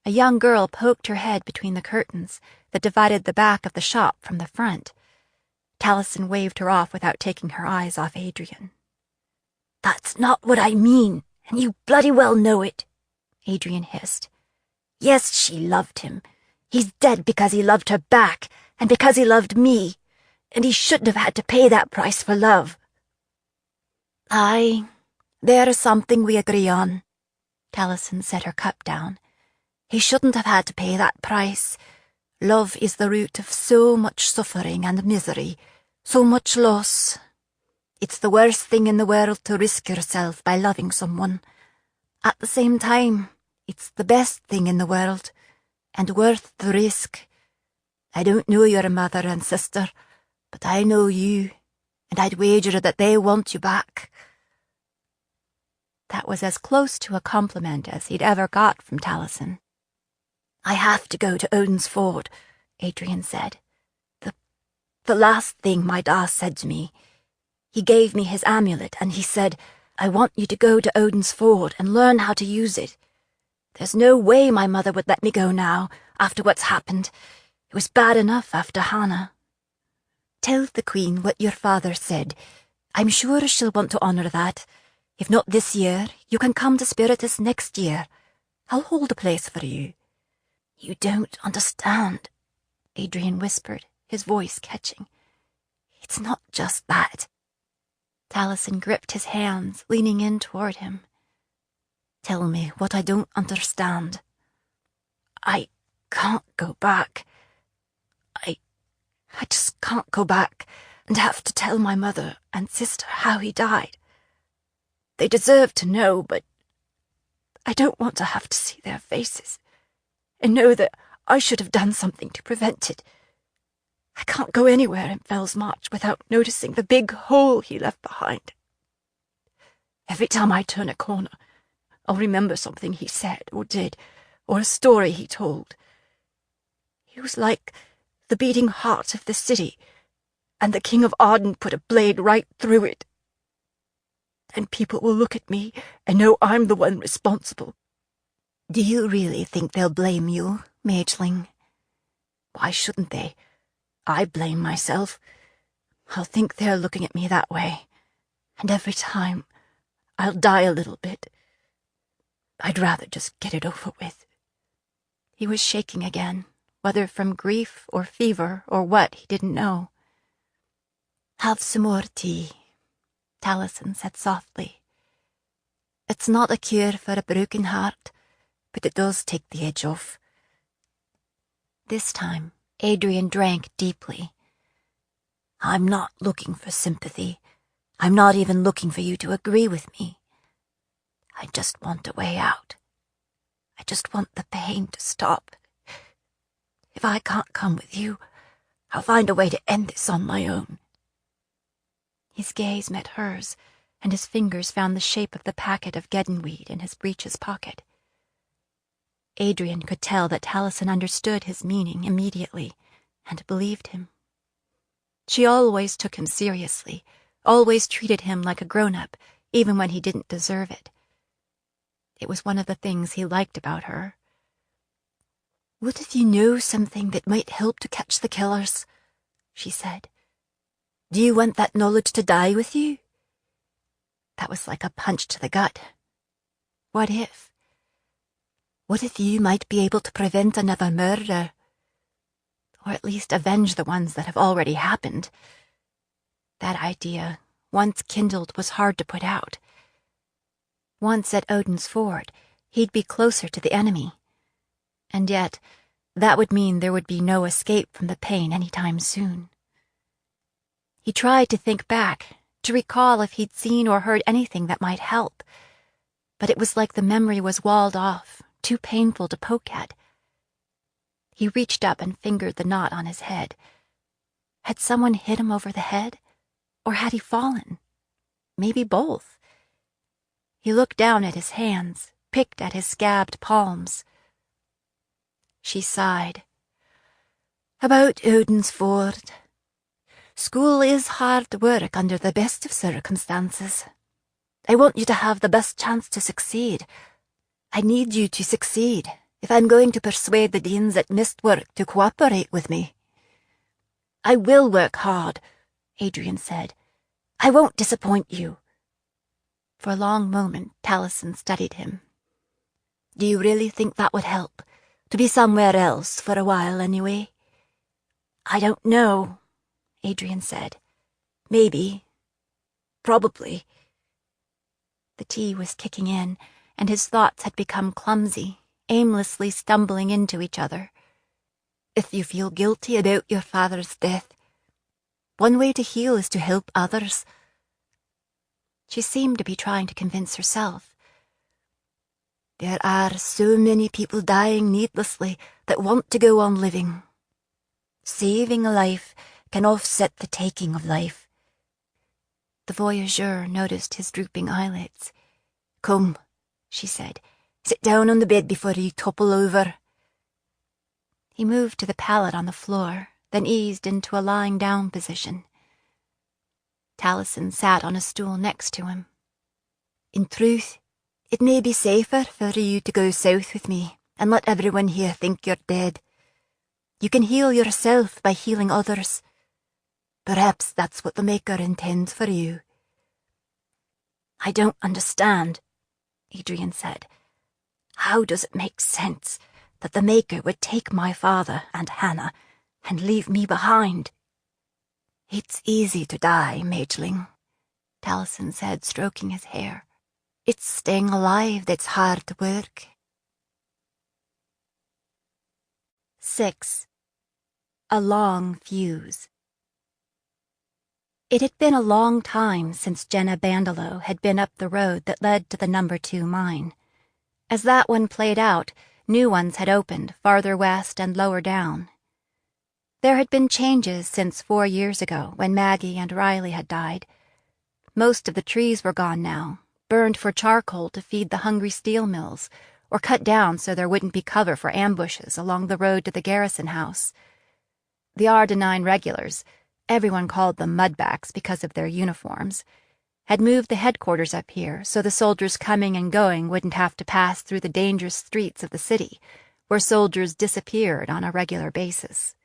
A young girl poked her head between the curtains that divided the back of the shop from the front. Taliesin waved her off without taking her eyes off Adrian. "That's not what I mean, and you bloody well know it," Adrian hissed. "Yes, she loved him. He's dead because he loved her back, and because he loved me, and he shouldn't have had to pay that price for love." "Aye, there is something we agree on." Taliesin set her cup down. "He shouldn't have had to pay that price. Love is the root of so much suffering and misery, so much loss. It's the worst thing in the world to risk yourself by loving someone. At the same time, it's the best thing in the world, and worth the risk. I don't know your mother and sister, but I know you, and I'd wager that they want you back." That was as close to a compliment as he'd ever got from Taliesin. "I have to go to Odin's Ford," Adrian said. The last thing my dad said to me. He gave me his amulet and he said, "I want you to go to Odin's Ford and learn how to use it. There's no way my mother would let me go now, after what's happened. It was bad enough after Hannah. Tell the Queen what your father said. I'm sure she'll want to honour that. If not this year, you can come to Spiritus next year. I'll hold a place for you." "You don't understand," Adrian whispered, his voice catching. "It's not just that." Taliesin gripped his hands, leaning in toward him. "Tell me what I don't understand." "I can't go back. I just can't go back and have to tell my mother and sister how he died. They deserve to know, but I don't want to have to see their faces and know that I should have done something to prevent it. I can't go anywhere in Fell's March without noticing the big hole he left behind. Every time I turn a corner, I'll remember something he said or did, or a story he told. He was like the beating heart of the city, and the King of Arden put a blade right through it. And people will look at me and know I'm the one responsible." "Do you really think they'll blame you, Mageling?" "Why shouldn't they? I blame myself. I'll think they're looking at me that way, and every time I'll die a little bit. I'd rather just get it over with." He was shaking again, whether from grief or fever or what he didn't know. "Have some more tea," Taliesin said softly. "It's not a cure for a broken heart, but it does take the edge off." This time, Adrian drank deeply. "I'm not looking for sympathy. I'm not even looking for you to agree with me. I just want a way out. I just want the pain to stop. If I can't come with you, I'll find a way to end this on my own." His gaze met hers, and his fingers found the shape of the packet of Gedenweed in his breeches pocket. Adrian could tell that Taliesin understood his meaning immediately, and believed him. She always took him seriously, always treated him like a grown-up, even when he didn't deserve it. It was one of the things he liked about her. "What if you know something that might help to catch the killers?" she said. "Do you want that knowledge to die with you?" That was like a punch to the gut. What if? What if you might be able to prevent another murder? Or at least avenge the ones that have already happened. That idea, once kindled, was hard to put out. Once at Odin's Ford, he'd be closer to the enemy. And yet, that would mean there would be no escape from the pain any time soon. He tried to think back, to recall if he'd seen or heard anything that might help, but it was like the memory was walled off, too painful to poke at. He reached up and fingered the knot on his head. Had someone hit him over the head? Or had he fallen? Maybe both. He looked down at his hands, picked at his scabbed palms. She sighed. "About Odin's Ford. School is hard work under the best of circumstances. I want you to have the best chance to succeed. I need you to succeed, if I'm going to persuade the Deans at Mistwork to cooperate with me. I will work hard, Adrian said. I won't disappoint you. For a long moment, Taliesin studied him. Do you really think that would help? To be somewhere else for a while, anyway? I don't know, Adrian said. Maybe. Probably. The tea was kicking in, and his thoughts had become clumsy, aimlessly stumbling into each other. If you feel guilty about your father's death, one way to heal is to help others. She seemed to be trying to convince herself. There are so many people dying needlessly that want to go on living. Saving a life can offset the taking of life. The voyageur noticed his drooping eyelids. Come, she said. Sit down on the bed before you topple over. He moved to the pallet on the floor, then eased into a lying-down position. Taliesin sat on a stool next to him. In truth, it may be safer for you to go south with me and let everyone here think you're dead. You can heal yourself by healing others. Perhaps that's what the Maker intends for you. I don't understand, Adrian said. How does it make sense that the Maker would take my father and Hannah and leave me behind? It's easy to die, Mageling, Taliesin said, stroking his hair. It's staying alive that's hard work. 6. A long fuse. It had been a long time since Jenna Bandelow had been up the road that led to the No. 2 mine. As that one played out, new ones had opened farther west and lower down. There had been changes since 4 years ago when Maggie and Riley had died. Most of the trees were gone now, burned for charcoal to feed the hungry steel mills, or cut down so there wouldn't be cover for ambushes along the road to the garrison house. The Ardenine regulars, everyone called them mudbacks because of their uniforms, had moved the headquarters up here so the soldiers coming and going wouldn't have to pass through the dangerous streets of the city, where soldiers disappeared on a regular basis.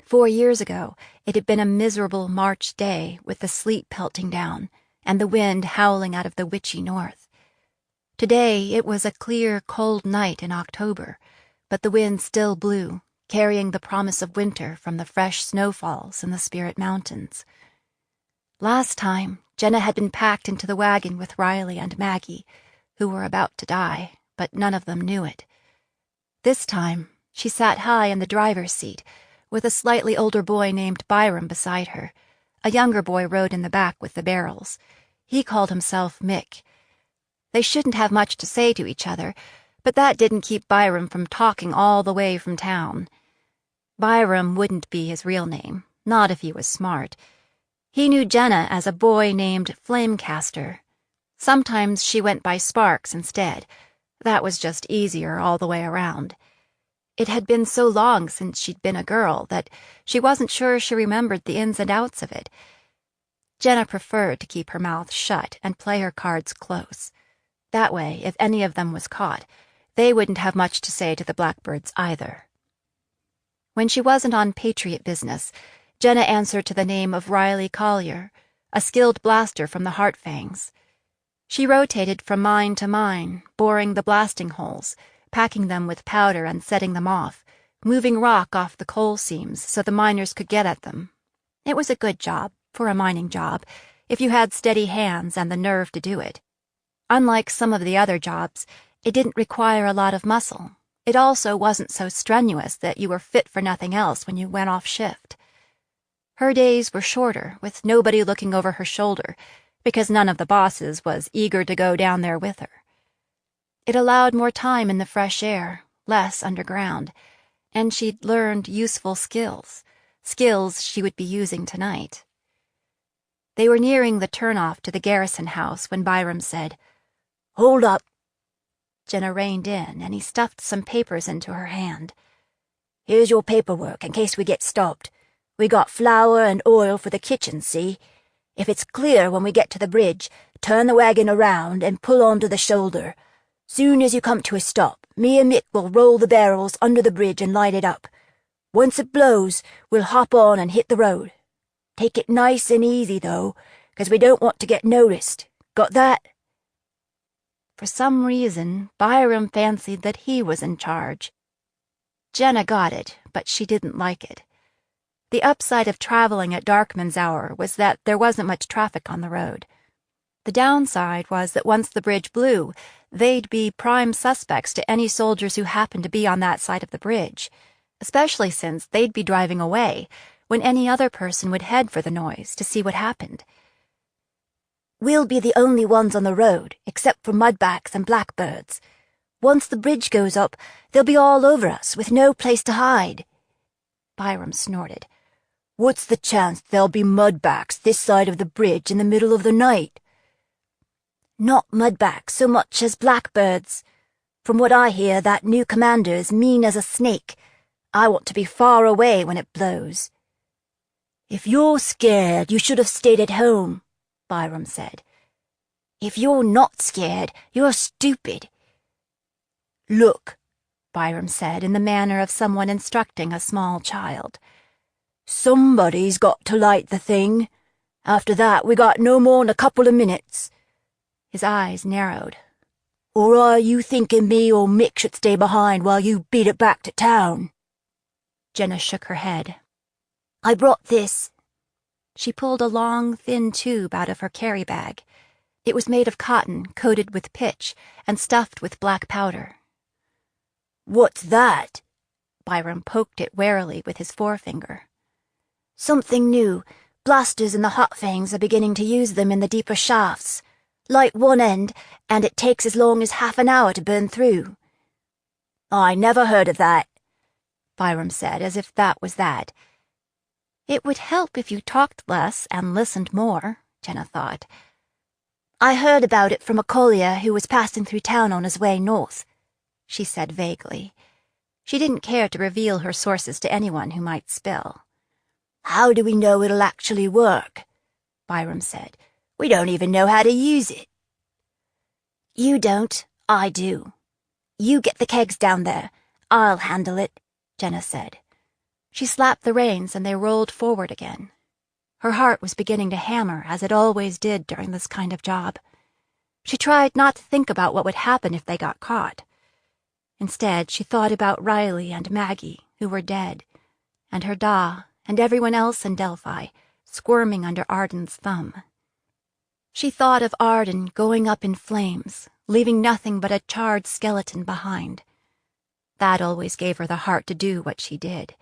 4 years ago, it had been a miserable March day with the sleet pelting down and the wind howling out of the witchy north. Today it was a clear, cold night in October, but the wind still blew, carrying the promise of winter from the fresh snowfalls in the Spirit Mountains. Last time, Jenna had been packed into the wagon with Riley and Maggie, who were about to die, but none of them knew it. This time, she sat high in the driver's seat, with a slightly older boy named Byram beside her. A younger boy rode in the back with the barrels. He called himself Mick. They shouldn't have much to say to each other, but that didn't keep Byram from talking all the way from town. Byram wouldn't be his real name, not if he was smart. He knew Jenna as a boy named Flamecaster. Sometimes she went by Sparks instead. That was just easier all the way around. It had been so long since she'd been a girl that she wasn't sure she remembered the ins and outs of it. Jenna preferred to keep her mouth shut and play her cards close. That way, if any of them was caught, they wouldn't have much to say to the Blackbirds either. When she wasn't on Patriot business, Jenna answered to the name of Riley Collier, a skilled blaster from the Heartfangs. She rotated from mine to mine, boring the blasting holes, packing them with powder and setting them off, moving rock off the coal seams so the miners could get at them. It was a good job, for a mining job, if you had steady hands and the nerve to do it. Unlike some of the other jobs, it didn't require a lot of muscle. It also wasn't so strenuous that you were fit for nothing else when you went off shift. Her days were shorter, with nobody looking over her shoulder, because none of the bosses was eager to go down there with her. It allowed more time in the fresh air, less underground, and she'd learned useful skills she would be using tonight. They were nearing the turnoff to the garrison house when Byram said, "Hold up." Jenna reined in, and he stuffed some papers into her hand. "Here's your paperwork in case we get stopped. We got flour and oil for the kitchen, see? If it's clear when we get to the bridge, turn the wagon around and pull onto the shoulder. Soon as you come to a stop, me and Mick will roll the barrels under the bridge and light it up. Once it blows, we'll hop on and hit the road. Take it nice and easy, though, 'cause we don't want to get noticed. Got that?" For some reason, Byram fancied that he was in charge. Jenna got it, but she didn't like it. The upside of traveling at Darkman's hour was that there wasn't much traffic on the road. The downside was that once the bridge blew, they'd be prime suspects to any soldiers who happened to be on that side of the bridge, especially since they'd be driving away when any other person would head for the noise to see what happened. "We'll be the only ones on the road, except for mudbacks and blackbirds. Once the bridge goes up, they'll be all over us with no place to hide." Byram snorted. "What's the chance there'll be mudbacks this side of the bridge in the middle of the night?" "Not mudbacks so much as blackbirds. From what I hear, that new commander is mean as a snake. I want to be far away when it blows." "If you're scared, you should have stayed at home," Byram said. "If you're not scared, you're stupid." "Look," Byram said in the manner of someone instructing a small child. "Somebody's got to light the thing. After that, we got no more'n a couple of minutes." His eyes narrowed. "Or are you thinking me or Mick should stay behind while you beat it back to town?" Jenna shook her head. "I brought this." She pulled a long, thin tube out of her carry bag. It was made of cotton, coated with pitch, and stuffed with black powder. "What's that?" Byram poked it warily with his forefinger. "Something new. Blasters in the hot fangs are beginning to use them in the deeper shafts. Light one end, and it takes as long as half an hour to burn through." "I never heard of that," Byram said, as if that was that. It would help if you talked less and listened more, Jenna thought. "I heard about it from a collier who was passing through town on his way north," she said vaguely. She didn't care to reveal her sources to anyone who might spill. "How do we know it'll actually work?" Byram said. "We don't even know how to use it." "You don't, I do. You get the kegs down there. I'll handle it," Jenna said. She slapped the reins and they rolled forward again. Her heart was beginning to hammer, as it always did during this kind of job. She tried not to think about what would happen if they got caught. Instead, she thought about Riley and Maggie, who were dead, and her Da, and everyone else in Delphi, squirming under Arden's thumb. She thought of Arden going up in flames, leaving nothing but a charred skeleton behind. That always gave her the heart to do what she did.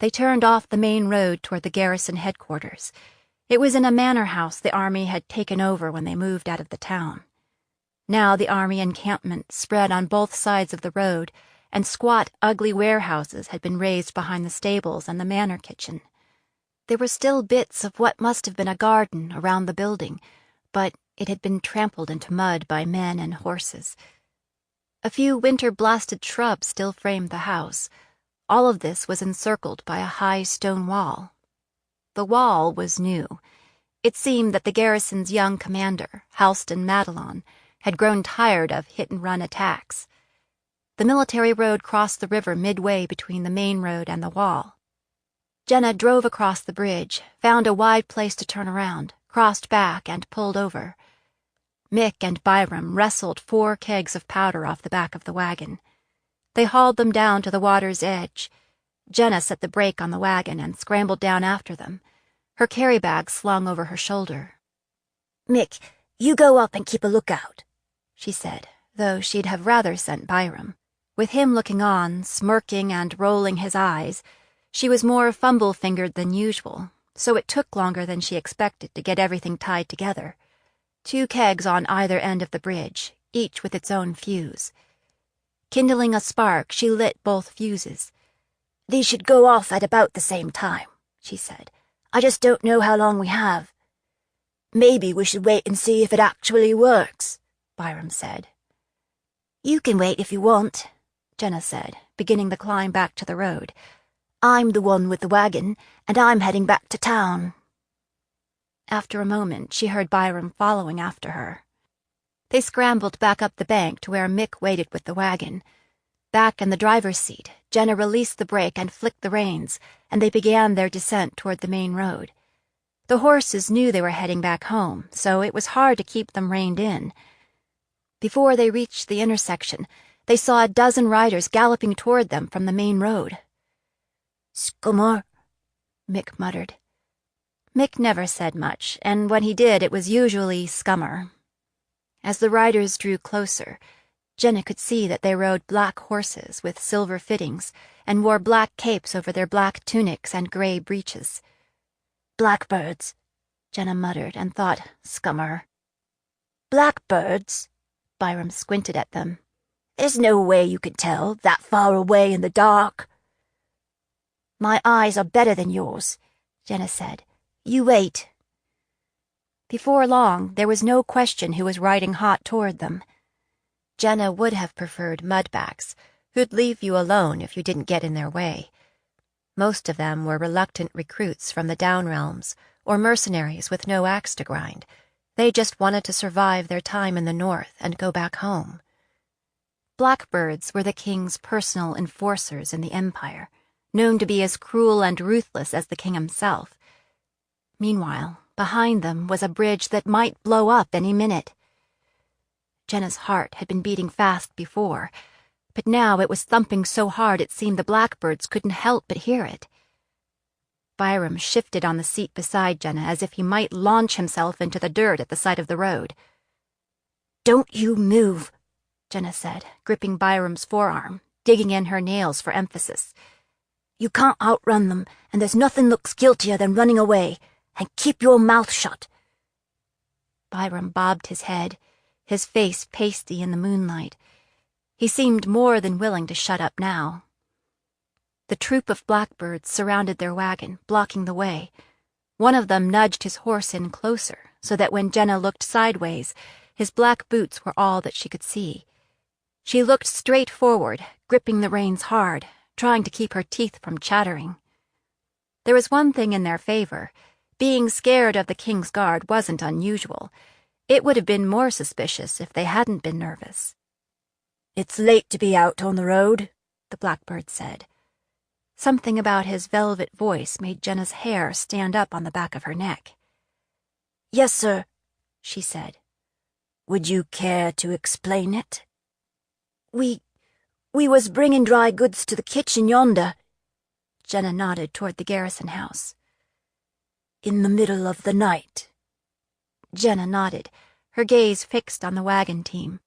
They turned off the main road toward the garrison headquarters. It was in a manor house the army had taken over when they moved out of the town. Now the army encampment spread on both sides of the road, and squat, ugly warehouses had been raised behind the stables and the manor kitchen. There were still bits of what must have been a garden around the building, but it had been trampled into mud by men and horses. A few winter-blasted shrubs still framed the house. All of this was encircled by a high stone wall. The wall was new. It seemed that the garrison's young commander, Halston Madelon, had grown tired of hit-and-run attacks. The military road crossed the river midway between the main road and the wall. Jenna drove across the bridge, found a wide place to turn around, crossed back, and pulled over. Mick and Byram wrestled 4 kegs of powder off the back of the wagon. They hauled them down to the water's edge. Jenna set the brake on the wagon and scrambled down after them, her carry bag slung over her shoulder. "Mick, you go up and keep a lookout," she said, though she'd have rather sent Byram. With him looking on, smirking and rolling his eyes, she was more fumble-fingered than usual, so it took longer than she expected to get everything tied together. 2 kegs on either end of the bridge, each with its own fuse. Kindling a spark, she lit both fuses. "These should go off at about the same time," she said. "I just don't know how long we have." "Maybe we should wait and see if it actually works," Byram said. "You can wait if you want," Jenna said, beginning the climb back to the road. "I'm the one with the wagon, and I'm heading back to town." After a moment, she heard Byram following after her. They scrambled back up the bank to where Mick waited with the wagon. Back in the driver's seat, Jenna released the brake and flicked the reins, and they began their descent toward the main road. The horses knew they were heading back home, so it was hard to keep them reined in. Before they reached the intersection, they saw a dozen riders galloping toward them from the main road. "Scummer," Mick muttered. Mick never said much, and when he did, it was usually scummer. As the riders drew closer, Jenna could see that they rode black horses with silver fittings and wore black capes over their black tunics and gray breeches. "Blackbirds," Jenna muttered and thought, scummer. "Blackbirds?" Byram squinted at them. "There's no way you could tell, that far away in the dark." "My eyes are better than yours," Jenna said. "You wait." Before long, there was no question who was riding hot toward them. Jenna would have preferred mudbacks, who'd leave you alone if you didn't get in their way. Most of them were reluctant recruits from the Down Realms, or mercenaries with no axe to grind. They just wanted to survive their time in the north and go back home. Blackbirds were the king's personal enforcers in the Empire, known to be as cruel and ruthless as the king himself. Meanwhile, behind them was a bridge that might blow up any minute. Jenna's heart had been beating fast before, but now it was thumping so hard it seemed the blackbirds couldn't help but hear it. Byram shifted on the seat beside Jenna as if he might launch himself into the dirt at the side of the road. "Don't you move," Jenna said, gripping Byram's forearm, digging in her nails for emphasis. "You can't outrun them, and there's nothing looks guiltier than running away. And keep your mouth shut." Byram bobbed his head, his face pasty in the moonlight. He seemed more than willing to shut up now. The troop of blackbirds surrounded their wagon, blocking the way. One of them nudged his horse in closer, so that when Jenna looked sideways, his black boots were all that she could see. She looked straight forward, gripping the reins hard, trying to keep her teeth from chattering. There was one thing in their favor. Being scared of the King's Guard wasn't unusual. It would have been more suspicious if they hadn't been nervous. "It's late to be out on the road," the blackbird said. Something about his velvet voice made Jenna's hair stand up on the back of her neck. "Yes, sir," she said. "Would you care to explain it?" We was bringing dry goods to the kitchen yonder." Jenna nodded toward the garrison house. "In the middle of the night." Jenna nodded, her gaze fixed on the wagon team.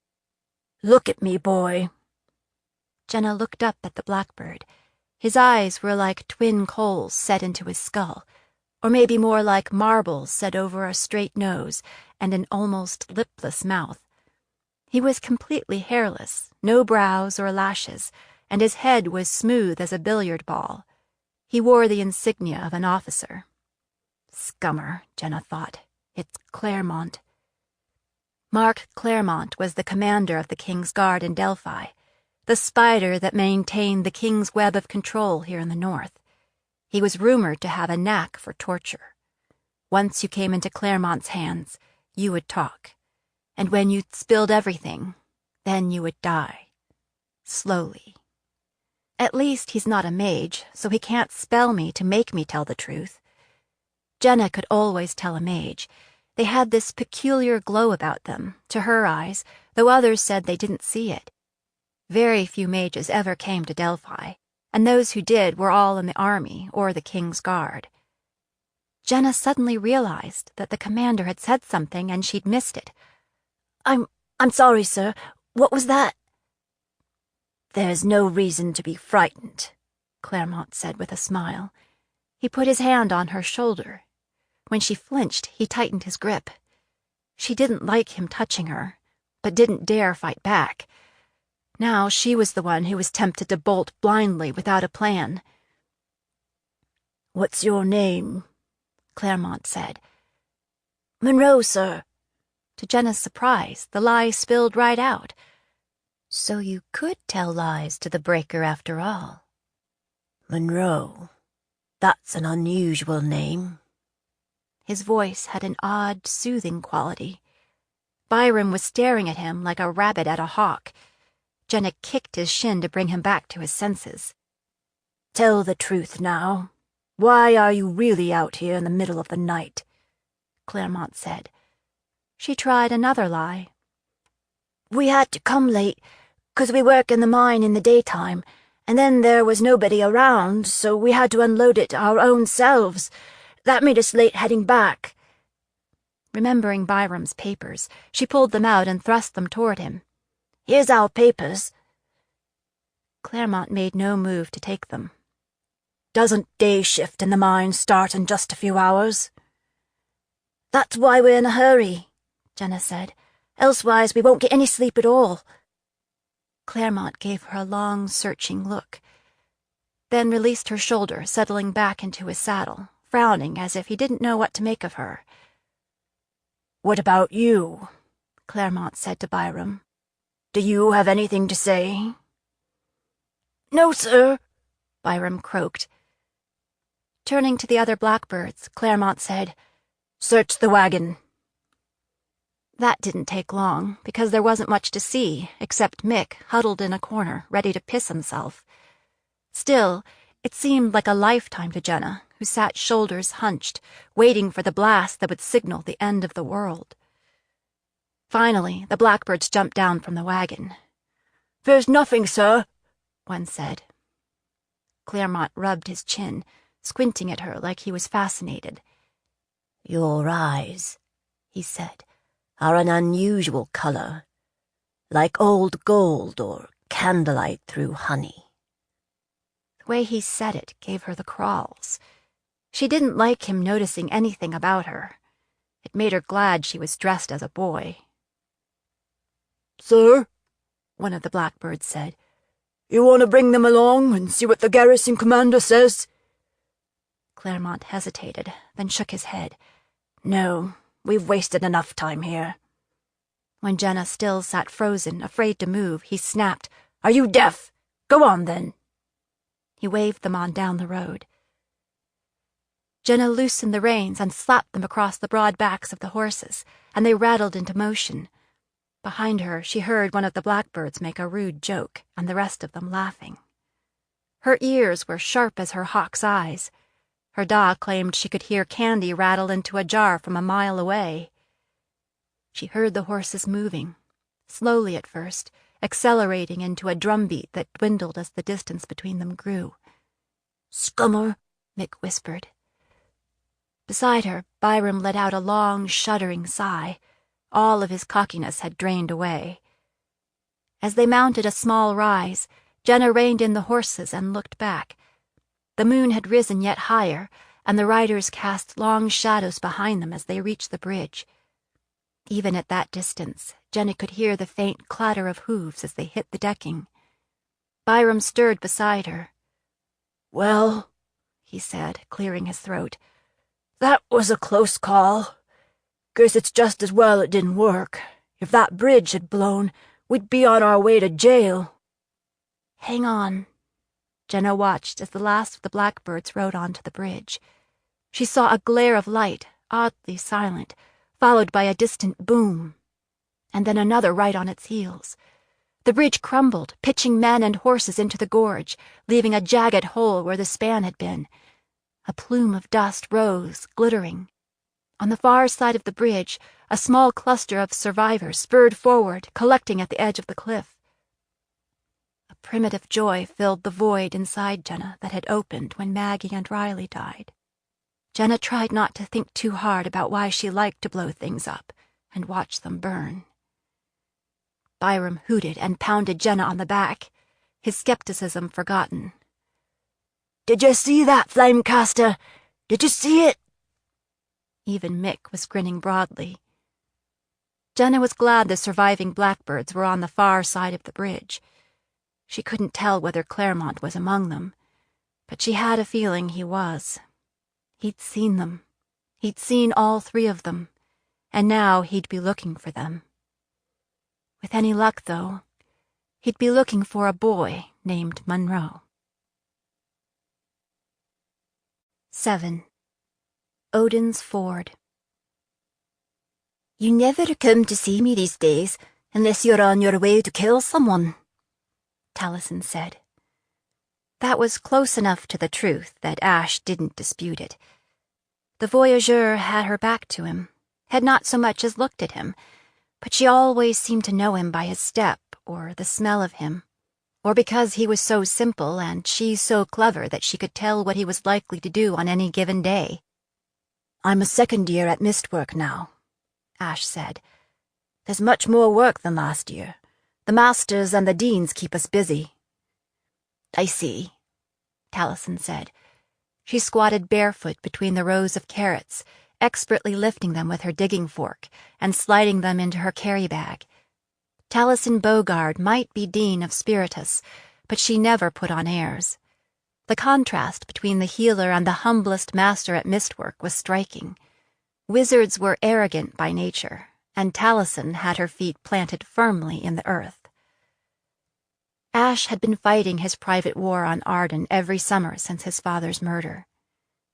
"Look at me, boy." Jenna looked up at the blackbird. His eyes were like twin coals set into his skull, or maybe more like marbles set over a straight nose and an almost lipless mouth. He was completely hairless, no brows or lashes, and his head was smooth as a billiard ball. He wore the insignia of an officer. Scummer, Jenna thought. It's Claremont. Mark Claremont was the commander of the King's Guard in Delphi, the spider that maintained the King's web of control here in the north. He was rumored to have a knack for torture. Once you came into Claremont's hands, you would talk. And when you'd spilled everything, then you would die. Slowly. At least he's not a mage, so he can't spell me to make me tell the truth. Jenna could always tell a mage. They had this peculiar glow about them, to her eyes, though others said they didn't see it. Very few mages ever came to Delphi, and those who did were all in the army or the King's Guard. Jenna suddenly realized that the commander had said something and she'd missed it. I'm sorry, sir. What was that?" "There's no reason to be frightened," Claremont said with a smile. He put his hand on her shoulder. When she flinched, he tightened his grip. She didn't like him touching her, but didn't dare fight back. Now she was the one who was tempted to bolt blindly without a plan. "What's your name?" Claremont said. "Monroe, sir." To Jenna's surprise, the lie spilled right out. So you could tell lies to the breaker after all. "Monroe. That's an unusual name." His voice had an odd, soothing quality. Byram was staring at him like a rabbit at a hawk. Jenna kicked his shin to bring him back to his senses. "Tell the truth now. Why are you really out here in the middle of the night?" Claremont said. She tried another lie. "We had to come late, 'cause we work in the mine in the daytime, and then there was nobody around, so we had to unload it our own selves. That made us late heading back." Remembering Byram's papers, she pulled them out and thrust them toward him. "Here's our papers." Claremont made no move to take them. "Doesn't day shift in the mine start in just a few hours?" "That's why we're in a hurry," Jenna said. "Elsewise we won't get any sleep at all." Claremont gave her a long, searching look, then released her shoulder, settling back into his saddle, frowning as if he didn't know what to make of her. "What about you?" Claremont said to Byram. "Do you have anything to say?" "No, sir," Byram croaked. Turning to the other blackbirds, Claremont said, "Search the wagon." That didn't take long, because there wasn't much to see, except Mick huddled in a corner, ready to piss himself. Still, it seemed like a lifetime to Jenna, who sat shoulders hunched, waiting for the blast that would signal the end of the world. Finally, the blackbirds jumped down from the wagon. "There's nothing, sir," one said. Claremont rubbed his chin, squinting at her like he was fascinated. "Your eyes," he said, "are an unusual color, like old gold or candlelight through honey." The way he said it gave her the crawls. She didn't like him noticing anything about her. It made her glad she was dressed as a boy. "Sir," one of the blackbirds said, "you want to bring them along and see what the garrison commander says?" Claremont hesitated, then shook his head. "No, we've wasted enough time here." When Jenna still sat frozen, afraid to move, he snapped, "Are you deaf? Go on, then." He waved them on down the road. Jenna loosened the reins and slapped them across the broad backs of the horses, and they rattled into motion. Behind her, she heard one of the blackbirds make a rude joke, and the rest of them laughing. Her ears were sharp as her hawk's eyes. Her dog claimed she could hear candy rattle into a jar from a mile away. She heard the horses moving, slowly at first, accelerating into a drumbeat that dwindled as the distance between them grew. "Scummer," Mick whispered. Beside her, Byram let out a long, shuddering sigh. All of his cockiness had drained away. As they mounted a small rise, Jenna reined in the horses and looked back. The moon had risen yet higher, and the riders cast long shadows behind them as they reached the bridge. Even at that distance, Jenna could hear the faint clatter of hooves as they hit the decking. Byram stirred beside her. "Well," he said, clearing his throat, "that was a close call. Guess it's just as well it didn't work. If that bridge had blown, we'd be on our way to jail." "Hang on." Jenna watched as the last of the blackbirds rode onto the bridge. She saw a glare of light, oddly silent, followed by a distant boom, and then another right on its heels. The bridge crumbled, pitching men and horses into the gorge, leaving a jagged hole where the span had been. A plume of dust rose, glittering. On the far side of the bridge, a small cluster of survivors spurred forward, collecting at the edge of the cliff. A primitive joy filled the void inside Jenna that had opened when Maggie and Riley died. Jenna tried not to think too hard about why she liked to blow things up and watch them burn. Byram hooted and pounded Jenna on the back, his skepticism forgotten. "Did you see that, Flamecaster? Did you see it?" Even Mick was grinning broadly. Jenna was glad the surviving blackbirds were on the far side of the bridge. She couldn't tell whether Claremont was among them, but she had a feeling he was. He'd seen them. He'd seen all three of them, and now he'd be looking for them. With any luck, though, he'd be looking for a boy named Monroe. 7. Odin's Ford. You never come to see me these days unless you're on your way to kill someone, Taliesin said. That was close enough to the truth that Ash didn't dispute it. The voyageur had her back to him, had not so much as looked at him, but she always seemed to know him by his step or the smell of him, or because he was so simple and she so clever that she could tell what he was likely to do on any given day. I'm a second year at Mistwork now, Ash said. There's much more work than last year. The masters and the deans keep us busy. I see, Taliesin said. She squatted barefoot between the rows of carrots, expertly lifting them with her digging fork and sliding them into her carry-bag. Taliesin Bogard might be Dean of Spiritus, but she never put on airs. The contrast between the healer and the humblest master at mistwork was striking. Wizards were arrogant by nature, and Taliesin had her feet planted firmly in the earth. Ash had been fighting his private war on Arden every summer since his father's murder.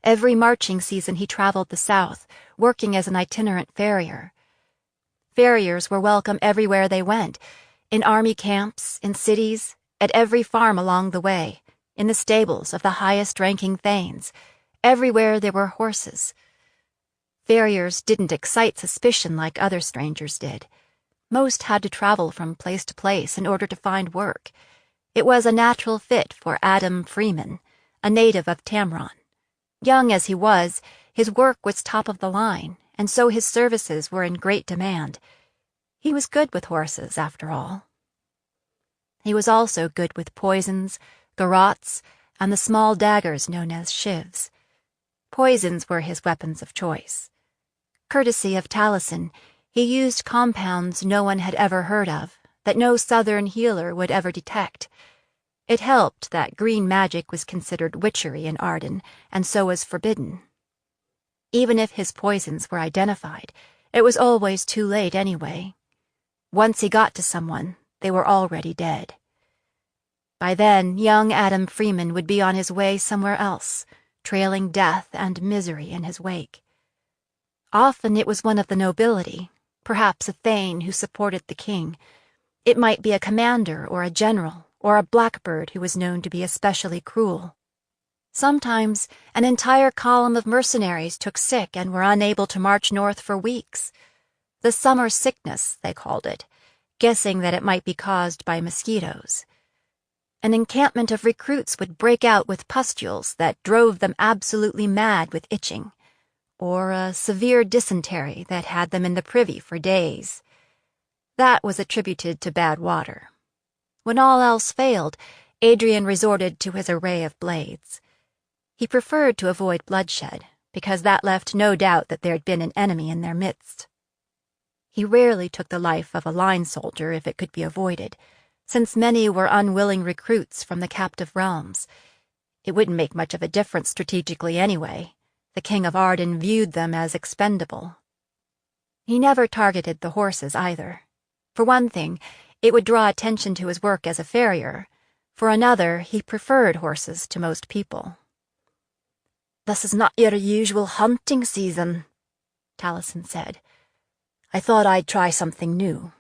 Every marching season he traveled the south, working as an itinerant farrier. Farriers were welcome everywhere they went, in army camps, in cities, at every farm along the way, in the stables of the highest-ranking thanes, everywhere there were horses. Farriers didn't excite suspicion like other strangers did. Most had to travel from place to place in order to find work. It was a natural fit for Adam Freeman, a native of Tamron. Young as he was, his work was top of the line, and so his services were in great demand. He was good with horses, after all. He was also good with poisons, garrots, and the small daggers known as shivs. Poisons were his weapons of choice. Courtesy of Taliesin, he used compounds no one had ever heard of, that no southern healer would ever detect. It helped that green magic was considered witchery in Arden, and so was forbidden. Even if his poisons were identified, it was always too late anyway. Once he got to someone, they were already dead. By then, young Adam Freeman would be on his way somewhere else, trailing death and misery in his wake. Often it was one of the nobility, perhaps a thane who supported the king. It might be a commander or a general, or a blackbird who was known to be especially cruel. Sometimes an entire column of mercenaries took sick and were unable to march north for weeks. The summer sickness, they called it, guessing that it might be caused by mosquitoes. An encampment of recruits would break out with pustules that drove them absolutely mad with itching, or a severe dysentery that had them in the privy for days. That was attributed to bad water. When all else failed, Adrian resorted to his array of blades. He preferred to avoid bloodshed, because that left no doubt that there had been an enemy in their midst. He rarely took the life of a line soldier if it could be avoided, since many were unwilling recruits from the captive realms. It wouldn't make much of a difference strategically anyway. The King of Arden viewed them as expendable. He never targeted the horses either. For one thing, it would draw attention to his work as a farrier. For another, he preferred horses to most people. "This is not your usual hunting season," Taliesin said. "I thought I'd try something new.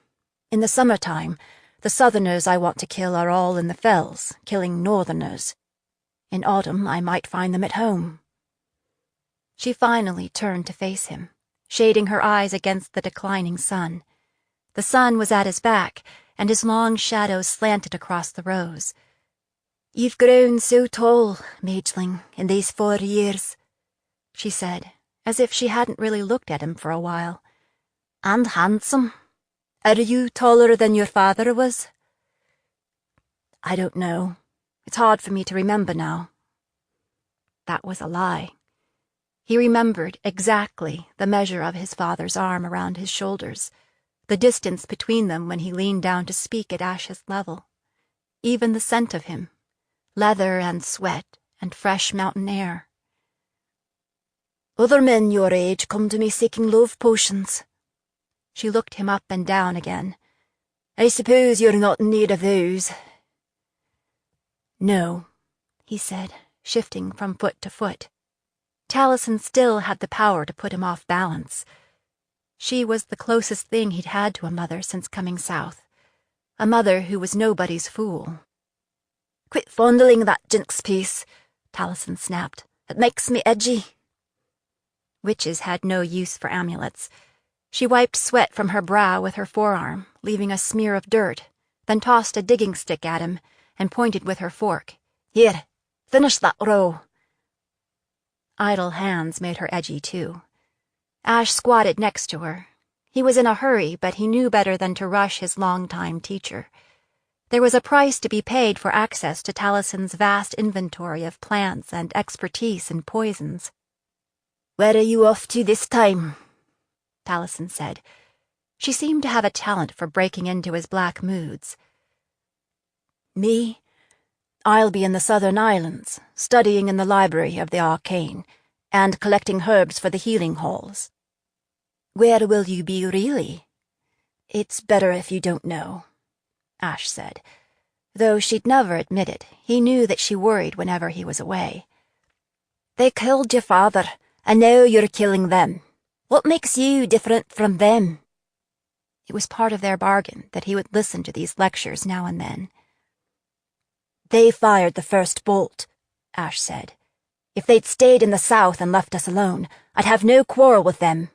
In the summertime, the southerners I want to kill are all in the fells, killing northerners. In autumn, I might find them at home." She finally turned to face him, shading her eyes against the declining sun. The sun was at his back, and his long shadows slanted across the rows. "You've grown so tall, mageling, in these 4 years," she said, as if she hadn't really looked at him for a while. "And handsome. Are you taller than your father was?" "I don't know. It's hard for me to remember now." That was a lie. He remembered exactly the measure of his father's arm around his shoulders, the distance between them when he leaned down to speak at Ash's level. Even the scent of him, leather and sweat and fresh mountain air. "Other men your age come to me seeking love potions." She looked him up and down again. "I suppose you're not in need of those." "No," he said, shifting from foot to foot. Taliesin still had the power to put him off balance. She was the closest thing he'd had to a mother since coming south. A mother who was nobody's fool. "Quit fondling that jinx piece," Taliesin snapped. "It makes me edgy." Witches had no use for amulets. She wiped sweat from her brow with her forearm, leaving a smear of dirt, then tossed a digging stick at him and pointed with her fork. "Here, finish that row." Idle hands made her edgy, too. Ash squatted next to her. He was in a hurry, but he knew better than to rush his longtime teacher. There was a price to be paid for access to Taliesin's vast inventory of plants and expertise in poisons. "Where are you off to this time?" Taliesin said. She seemed to have a talent for breaking into his black moods. "Me? I'll be in the Southern Islands, studying in the Library of the Arcane, and collecting herbs for the healing halls." "Where will you be, really?" "It's better if you don't know," Ash said. Though she'd never admit it, he knew that she worried whenever he was away. "They killed your father, and now you're killing them. What makes you different from them?" It was part of their bargain that he would listen to these lectures now and then. "They fired the first bolt," Ash said. "If they'd stayed in the South and left us alone, I'd have no quarrel with them."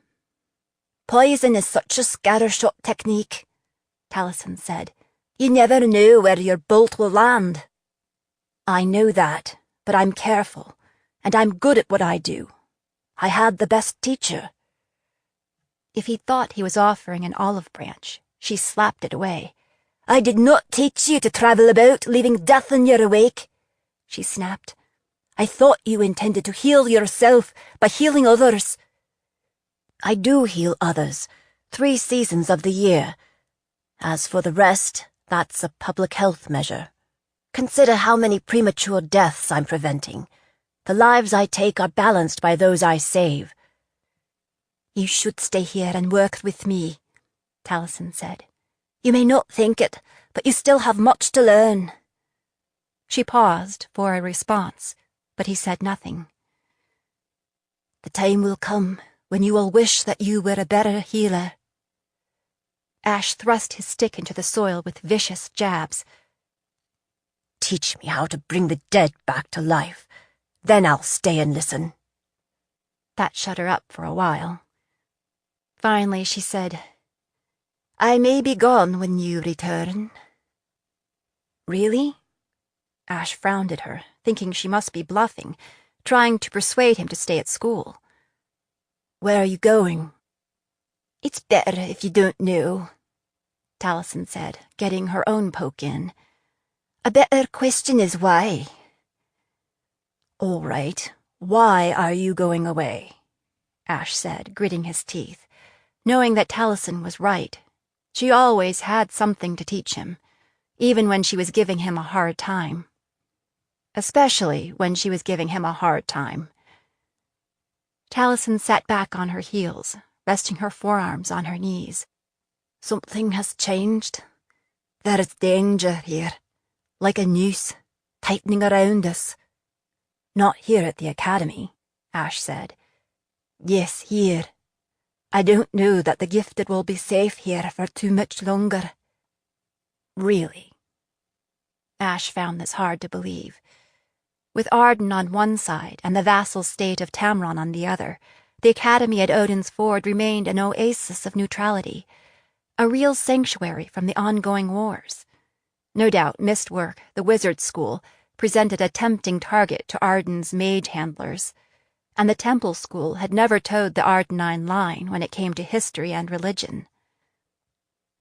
"Poison is such a scattershot technique," Taliesin said. "You never know where your bolt will land." "I know that, but I'm careful, and I'm good at what I do. I had the best teacher." If he thought he was offering an olive branch, she slapped it away. "I did not teach you to travel about, leaving death in your wake," she snapped. "I thought you intended to heal yourself by healing others." "I do heal others, 3 seasons of the year. As for the rest, that's a public health measure. Consider how many premature deaths I'm preventing. The lives I take are balanced by those I save." "You should stay here and work with me," Taliesin said. "You may not think it, but you still have much to learn." She paused for a response, but he said nothing. "The time will come when you will wish that you were a better healer." Ash thrust his stick into the soil with vicious jabs. "Teach me how to bring the dead back to life. Then I'll stay and listen." That shut her up for a while. Finally, she said, "I may be gone when you return." "Really?" Ash frowned at her, thinking she must be bluffing, trying to persuade him to stay at school. "Where are you going?" "It's better if you don't know," Taliesin said, getting her own poke in. "A better question is why." "All right, why are you going away?" Ash said, gritting his teeth, knowing that Taliesin was right. She always had something to teach him, even when she was giving him a hard time. Especially when she was giving him a hard time. Taliesin sat back on her heels, resting her forearms on her knees. "Something has changed. There is danger here, like a noose, tightening around us." "Not here at the academy," Ash said. "Yes, here. I don't know that the gifted will be safe here for too much longer." "Really?" Ash found this hard to believe. With Arden on one side and the vassal state of Tamron on the other, the academy at Odin's Ford remained an oasis of neutrality, a real sanctuary from the ongoing wars. No doubt Mistwork, the wizard school, presented a tempting target to Arden's mage handlers, and the Temple School had never towed the Ardenine line when it came to history and religion.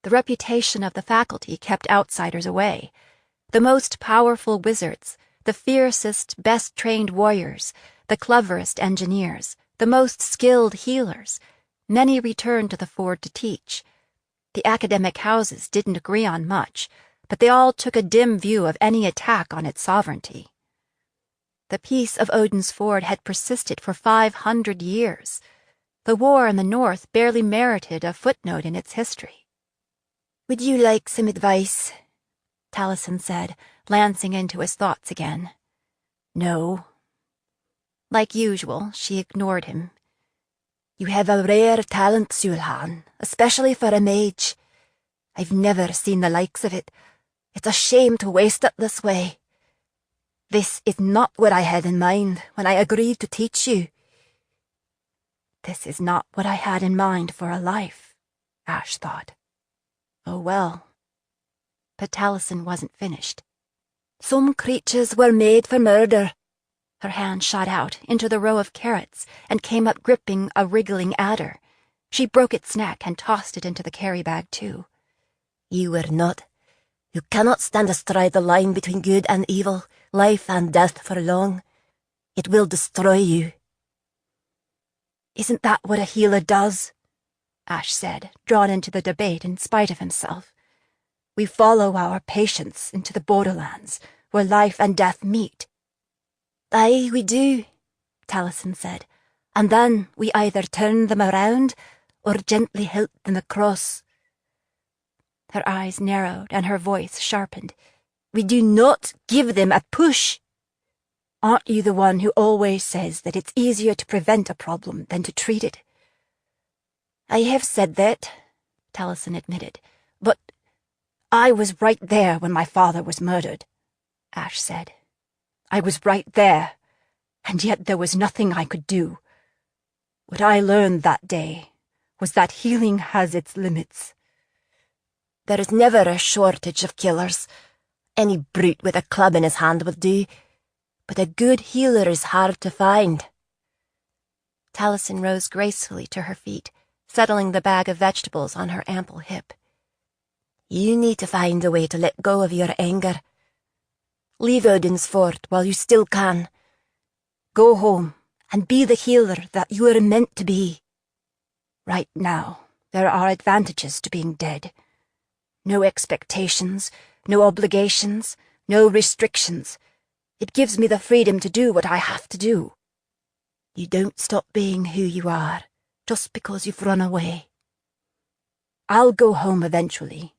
The reputation of the faculty kept outsiders away. The most powerful wizards, the fiercest, best-trained warriors, the cleverest engineers, the most skilled healers, many returned to the Ford to teach. The academic houses didn't agree on much, but they all took a dim view of any attack on its sovereignty. The peace of Odin's Ford had persisted for 500 years. The war in the north barely merited a footnote in its history. "Would you like some advice?" Taliesin said, lancing into his thoughts again. "No." Like usual, she ignored him. You have a rare talent, Sulhan, especially for a mage. I've never seen the likes of it. It's a shame to waste it this way. This is not what I had in mind when I agreed to teach you. This is not what I had in mind for a life, Ash thought. Oh well. But Taliesin wasn't finished. Some creatures were made for murder. Her hand shot out into the row of carrots and came up gripping a wriggling adder. She broke its neck and tossed it into the carry bag too. You were not. You cannot stand astride the line between good and evil, life and death for long. It will destroy you. Isn't that what a healer does? Ash said, drawn into the debate in spite of himself. We follow our patients into the borderlands, where life and death meet. Aye, we do, Taliesin said, and then we either turn them around or gently help them across. Her eyes narrowed and her voice sharpened. We do not give them a push. Aren't you the one who always says that it's easier to prevent a problem than to treat it? I have said that, Taliesin admitted, but I was right there when my father was murdered, Ash said. I was right there, and yet there was nothing I could do. What I learned that day was that healing has its limits. There is never a shortage of killers. Any brute with a club in his hand will do, but a good healer is hard to find. Taliesin rose gracefully to her feet, settling the bag of vegetables on her ample hip. You need to find a way to let go of your anger. Leave Odin's fort while you still can. Go home and be the healer that you are meant to be. Right now, there are advantages to being dead. No expectations, no obligations, no restrictions. It gives me the freedom to do what I have to do. You don't stop being who you are just because you've run away. I'll go home eventually.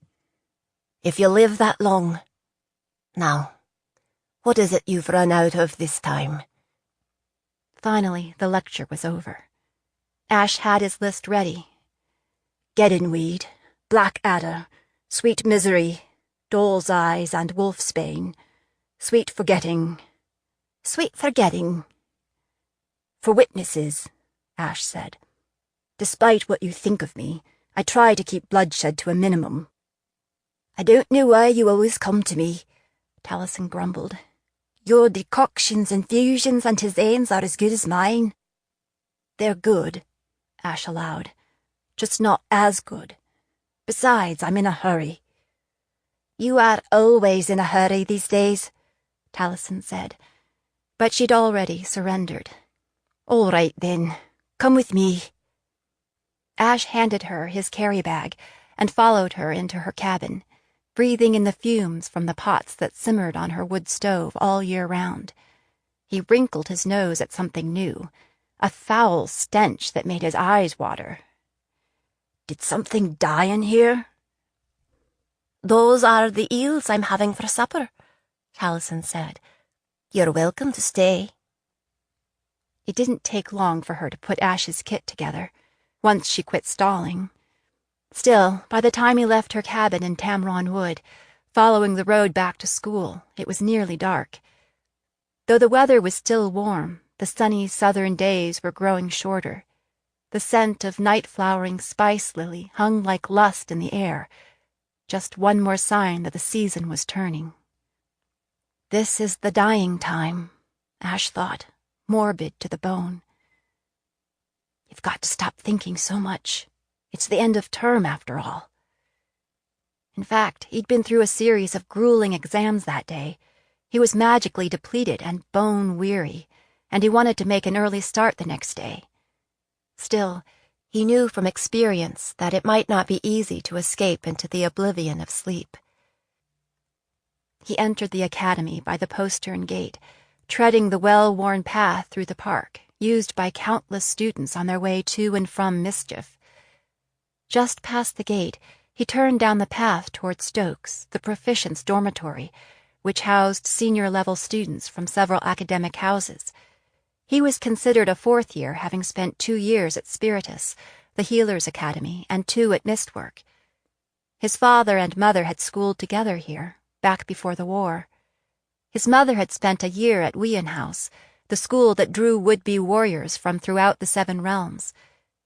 If you live that long. Now, what is it you've run out of this time? Finally, the lecture was over. Ash had his list ready. Geddonweed, Black Adder, Sweet Misery, Doll's Eyes and Wolfsbane, Sweet Forgetting. Sweet Forgetting. For witnesses, Ash said. Despite what you think of me, I try to keep bloodshed to a minimum. I don't know why you always come to me, Taliesin grumbled. Your decoctions, infusions, and tisanes are as good as mine. They're good, Ash allowed, just not as good. Besides, I'm in a hurry. You are always in a hurry these days, Taliesin said, but she'd already surrendered. All right, then. Come with me. Ash handed her his carry-bag and followed her into her cabin, breathing in the fumes from the pots that simmered on her wood stove all year round. He wrinkled his nose at something new, a foul stench that made his eyes water. Did something die in here? Those are the eels I'm having for supper, Taliesin said. You're welcome to stay. It didn't take long for her to put Ash's kit together, once she quit stalling. Still, by the time he left her cabin in Tamron Wood, following the road back to school, it was nearly dark. Though the weather was still warm, the sunny southern days were growing shorter. The scent of night-flowering spice lily hung like lust in the air, just one more sign that the season was turning. This is the dying time, Ash thought, morbid to the bone. You've got to stop thinking so much. It's the end of term, after all. In fact, he'd been through a series of grueling exams that day. He was magically depleted and bone-weary, and he wanted to make an early start the next day. Still, he knew from experience that it might not be easy to escape into the oblivion of sleep. He entered the academy by the postern gate, treading the well-worn path through the park, used by countless students on their way to and from mischief. Just past the gate, he turned down the path toward Stokes, the Proficient's dormitory, which housed senior-level students from several academic houses. He was considered a fourth year, having spent 2 years at Spiritus, the Healer's Academy, and 2 at Mistwork. His father and mother had schooled together here, back before the war. His mother had spent a year at Wien House, the school that drew would-be warriors from throughout the 7 realms.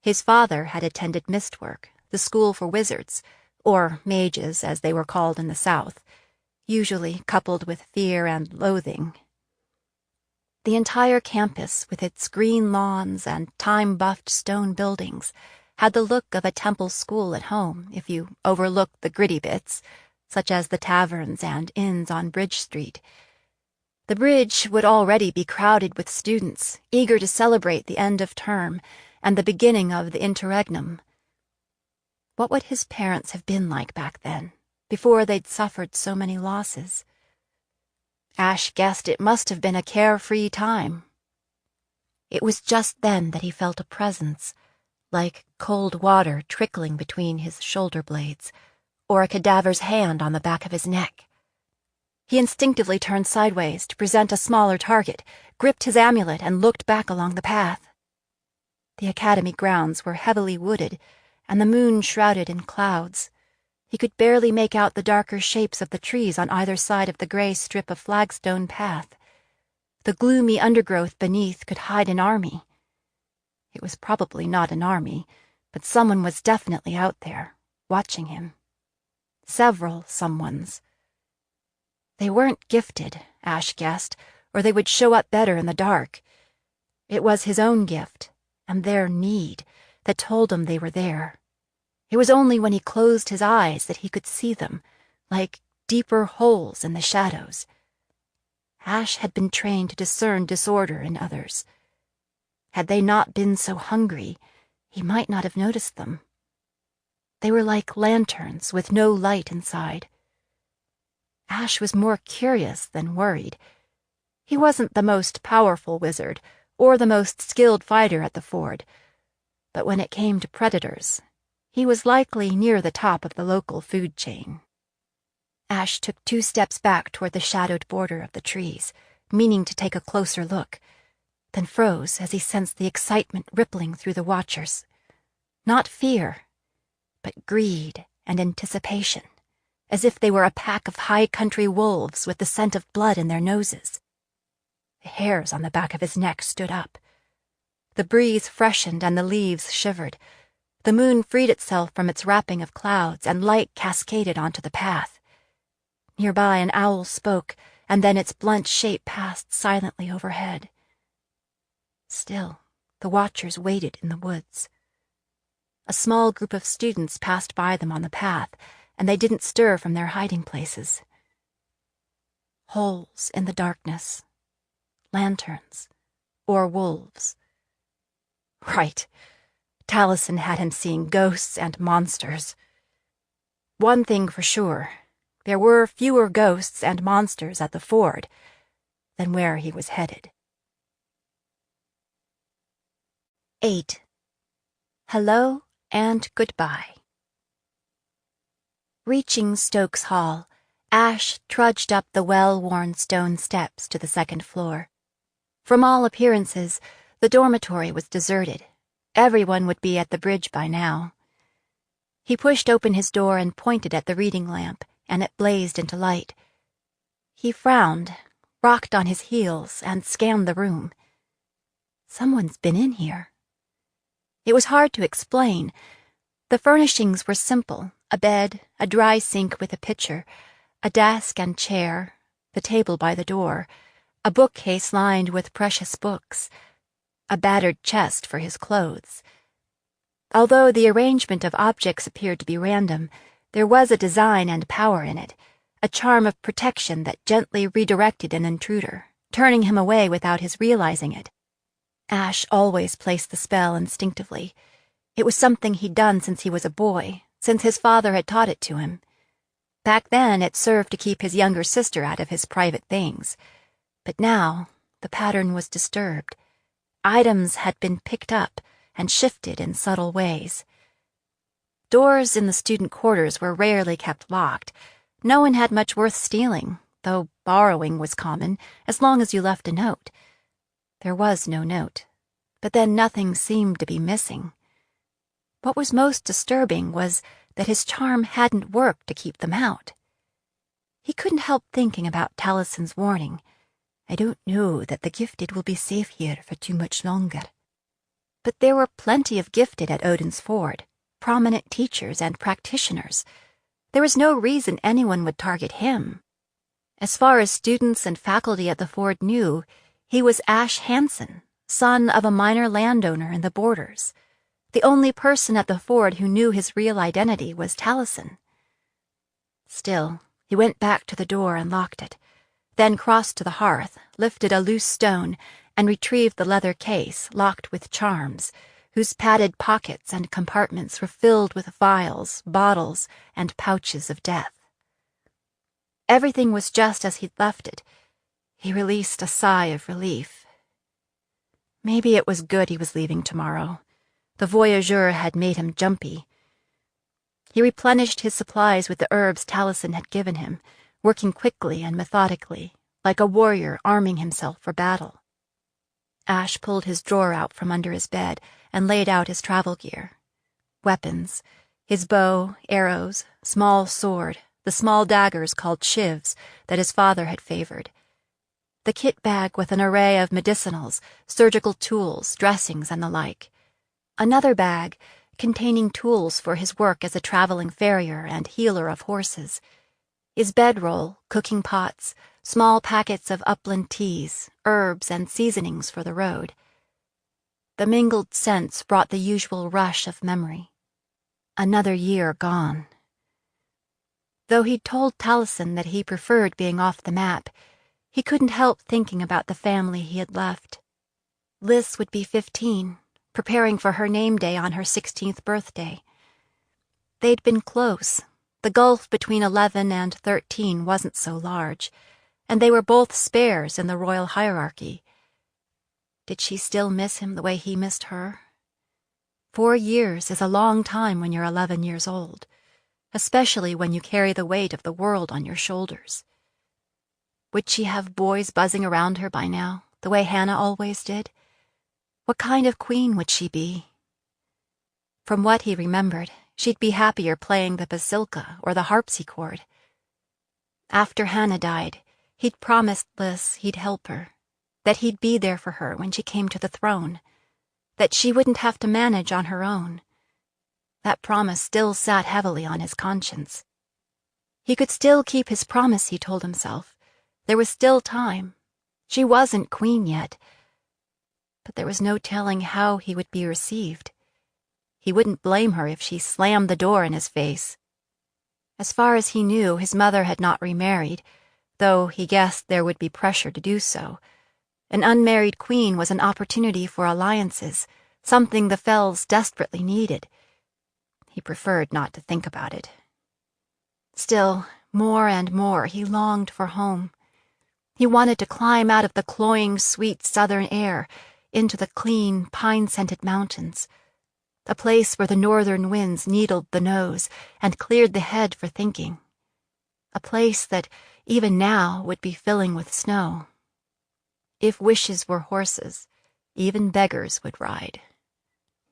His father had attended Mistwork, the school for wizards, or mages as they were called in the South, usually coupled with fear and loathing. The entire campus, with its green lawns and time-buffed stone buildings, had the look of a temple school at home if you overlooked the gritty bits, such as the taverns and inns on Bridge Street. The bridge would already be crowded with students, eager to celebrate the end of term and the beginning of the interregnum. What would his parents have been like back then, before they'd suffered so many losses? Ash guessed it must have been a carefree time. It was just then that he felt a presence, like cold water trickling between his shoulder blades, or a cadaver's hand on the back of his neck. He instinctively turned sideways to present a smaller target, gripped his amulet, and looked back along the path. The academy grounds were heavily wooded, and the moon shrouded in clouds. He could barely make out the darker shapes of the trees on either side of the gray strip of flagstone path. The gloomy undergrowth beneath could hide an army. It was probably not an army, but someone was definitely out there, watching him. Several someones. They weren't gifted, Ash guessed, or they would show up better in the dark. It was his own gift, and their need, that told him they were there. It was only when he closed his eyes that he could see them, like deeper holes in the shadows. Ash had been trained to discern disorder in others. Had they not been so hungry, he might not have noticed them. They were like lanterns with no light inside. Ash was more curious than worried. He wasn't the most powerful wizard or the most skilled fighter at the ford, but when it came to predators, he was likely near the top of the local food chain. Ash took 2 steps back toward the shadowed border of the trees, meaning to take a closer look, then froze as he sensed the excitement rippling through the watchers. Not fear, but greed and anticipation, as if they were a pack of high-country wolves with the scent of blood in their noses. The hairs on the back of his neck stood up. The breeze freshened and the leaves shivered. The moon freed itself from its wrapping of clouds, and light cascaded onto the path. Nearby an owl spoke, and then its blunt shape passed silently overhead. Still, the watchers waited in the woods. A small group of students passed by them on the path, and they didn't stir from their hiding places. Holes in the darkness. Lanterns. Or wolves. Right. Taliesin had him seeing ghosts and monsters. One thing for sure, there were fewer ghosts and monsters at the ford than where he was headed. 8. Hello and goodbye. Reaching Stokes Hall, Ash trudged up the well-worn stone steps to the 2nd floor. From all appearances, the dormitory was deserted. Everyone would be at the bridge by now. He pushed open his door and pointed at the reading lamp, and it blazed into light. He frowned, rocked on his heels, and scanned the room. Someone's been in here. It was hard to explain. The furnishings were simple: a bed, a dry sink with a pitcher, a desk and chair, the table by the door, a bookcase lined with precious books, a battered chest for his clothes. Although the arrangement of objects appeared to be random, there was a design and power in it, a charm of protection that gently redirected an intruder, turning him away without his realizing it. Ash always placed the spell instinctively. It was something he'd done since he was a boy, since his father had taught it to him. Back then, it served to keep his younger sister out of his private things. But now, the pattern was disturbed. Items had been picked up and shifted in subtle ways. Doors in the student quarters were rarely kept locked. No one had much worth stealing, though borrowing was common, as long as you left a note. There was no note, but then nothing seemed to be missing. What was most disturbing was that his charm hadn't worked to keep them out. He couldn't help thinking about Talison's warning. I don't know that the gifted will be safe here for too much longer. But there were plenty of gifted at Odin's Ford, prominent teachers and practitioners. There was no reason anyone would target him. As far as students and faculty at the Ford knew, he was Ash Hansen, son of a minor landowner in the Borders. The only person at the Ford who knew his real identity was Taliesin. Still, he went back to the door and locked it, then crossed to the hearth, lifted a loose stone, and retrieved the leather case locked with charms, whose padded pockets and compartments were filled with vials, bottles, and pouches of death. Everything was just as he'd left it. He released a sigh of relief. Maybe it was good he was leaving tomorrow. The voyageur had made him jumpy. He replenished his supplies with the herbs Taliesin had given him, working quickly and methodically, like a warrior arming himself for battle. Ash pulled his drawer out from under his bed and laid out his travel gear. Weapons, his bow, arrows, small sword, the small daggers called shivs that his father had favored. The kit bag with an array of medicinals, surgical tools, dressings, and the like. Another bag containing tools for his work as a traveling farrier and healer of horses. His bedroll, cooking pots, small packets of upland teas, herbs, and seasonings for the road. The mingled scents brought the usual rush of memory. Another year gone. Though he'd told Taliesin that he preferred being off the map, he couldn't help thinking about the family he had left. Liz would be 15, preparing for her name day on her 16th birthday. They'd been close. The gulf between 11 and 13 wasn't so large, and they were both spares in the royal hierarchy. Did she still miss him the way he missed her? 4 years is a long time when you're 11 years old, especially when you carry the weight of the world on your shoulders. Would she have boys buzzing around her by now, the way Hannah always did? What kind of queen would she be? From what he remembered, she'd be happier playing the basilka or the harpsichord. After Hannah died, he'd promised Liz he'd help her, that he'd be there for her when she came to the throne, that she wouldn't have to manage on her own. That promise still sat heavily on his conscience. He could still keep his promise, he told himself. There was still time. She wasn't queen yet. But there was no telling how he would be received. He wouldn't blame her if she slammed the door in his face. As far as he knew, his mother had not remarried, though he guessed there would be pressure to do so. An unmarried queen was an opportunity for alliances, something the Fells desperately needed. He preferred not to think about it. Still, more and more, he longed for home. He wanted to climb out of the cloying, sweet southern air into the clean, pine-scented mountains, a place where the northern winds needled the nose and cleared the head for thinking, a place that, even now, would be filling with snow. If wishes were horses, even beggars would ride.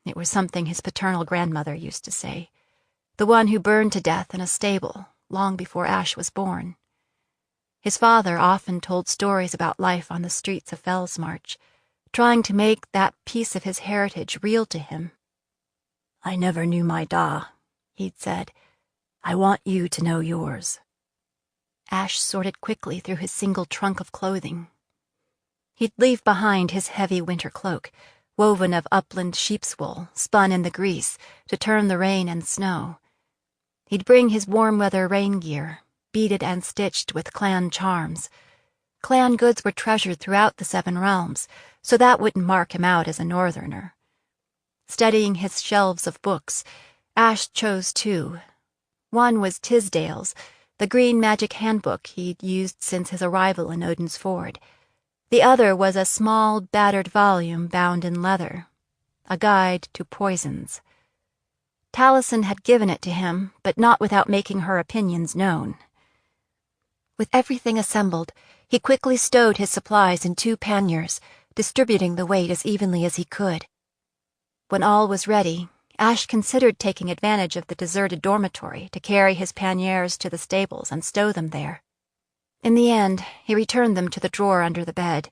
It was something his paternal grandmother used to say, the one who burned to death in a stable long before Ash was born. His father often told stories about life on the streets of Fellsmarch, trying to make that piece of his heritage real to him. "I never knew my Da," he'd said. "I want you to know yours." Ash sorted quickly through his single trunk of clothing. He'd leave behind his heavy winter cloak, woven of upland sheep's wool, spun in the grease to turn the rain and snow. He'd bring his warm-weather rain gear, beaded and stitched with clan charms. Clan goods were treasured throughout the 7 realms, so that wouldn't mark him out as a northerner. Studying his shelves of books, Ash chose 2. One was Tisdale's, the green magic handbook he'd used since his arrival in Odin's Ford. The other was a small, battered volume bound in leather, a guide to poisons. Taliesin had given it to him, but not without making her opinions known. With everything assembled, he quickly stowed his supplies in 2 panniers, distributing the weight as evenly as he could. When all was ready, Ash considered taking advantage of the deserted dormitory to carry his panniers to the stables and stow them there. In the end, he returned them to the drawer under the bed.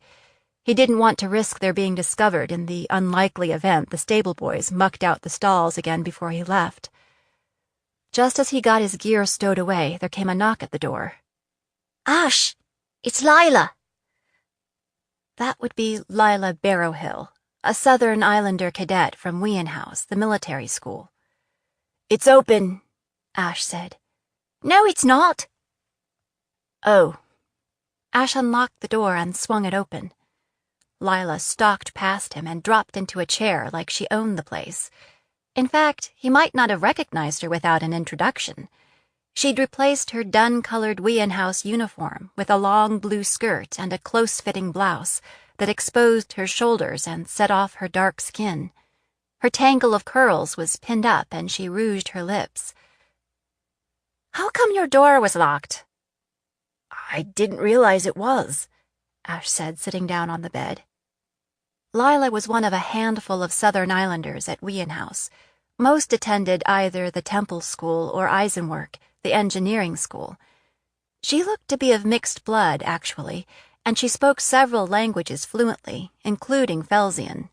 He didn't want to risk their being discovered in the unlikely event the stable boys mucked out the stalls again before he left. Just as he got his gear stowed away, there came a knock at the door. "Ash, it's Lila." That would be Lila Barrowhill, a Southern Islander cadet from Wean House, the military school. "It's open," Ash said. "No, it's not." "Oh." Ash unlocked the door and swung it open. Lila stalked past him and dropped into a chair like she owned the place. In fact, he might not have recognized her without an introduction. She'd replaced her dun-colored Wean House uniform with a long blue skirt and a close-fitting blouse that exposed her shoulders and set off her dark skin. Her tangle of curls was pinned up and she rouged her lips. "How come your door was locked?" "I didn't realize it was," Ash said, sitting down on the bed. Lila was one of a handful of Southern Islanders at Wean House. Most attended either the Temple School or Eisenwerk, the engineering school. She looked to be of mixed blood, actually, and she spoke several languages fluently, including Felsian.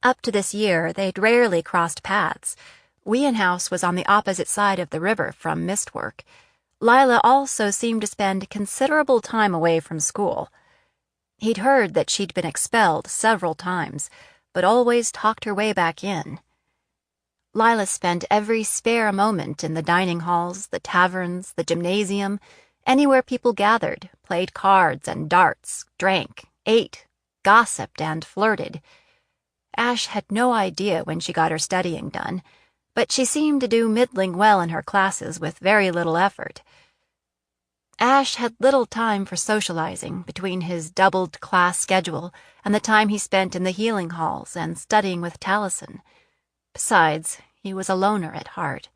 Up to this year, they'd rarely crossed paths. Wean House was on the opposite side of the river from Mistwork. Lila also seemed to spend considerable time away from school. He'd heard that she'd been expelled several times, but always talked her way back in. Lila spent every spare moment in the dining halls, the taverns, the gymnasium, anywhere people gathered, played cards and darts, drank, ate, gossiped, and flirted. Ash had no idea when she got her studying done, but she seemed to do middling well in her classes with very little effort. Ash had little time for socializing between his doubled class schedule and the time he spent in the healing halls and studying with Taliesin. Besides, he was a loner at heart.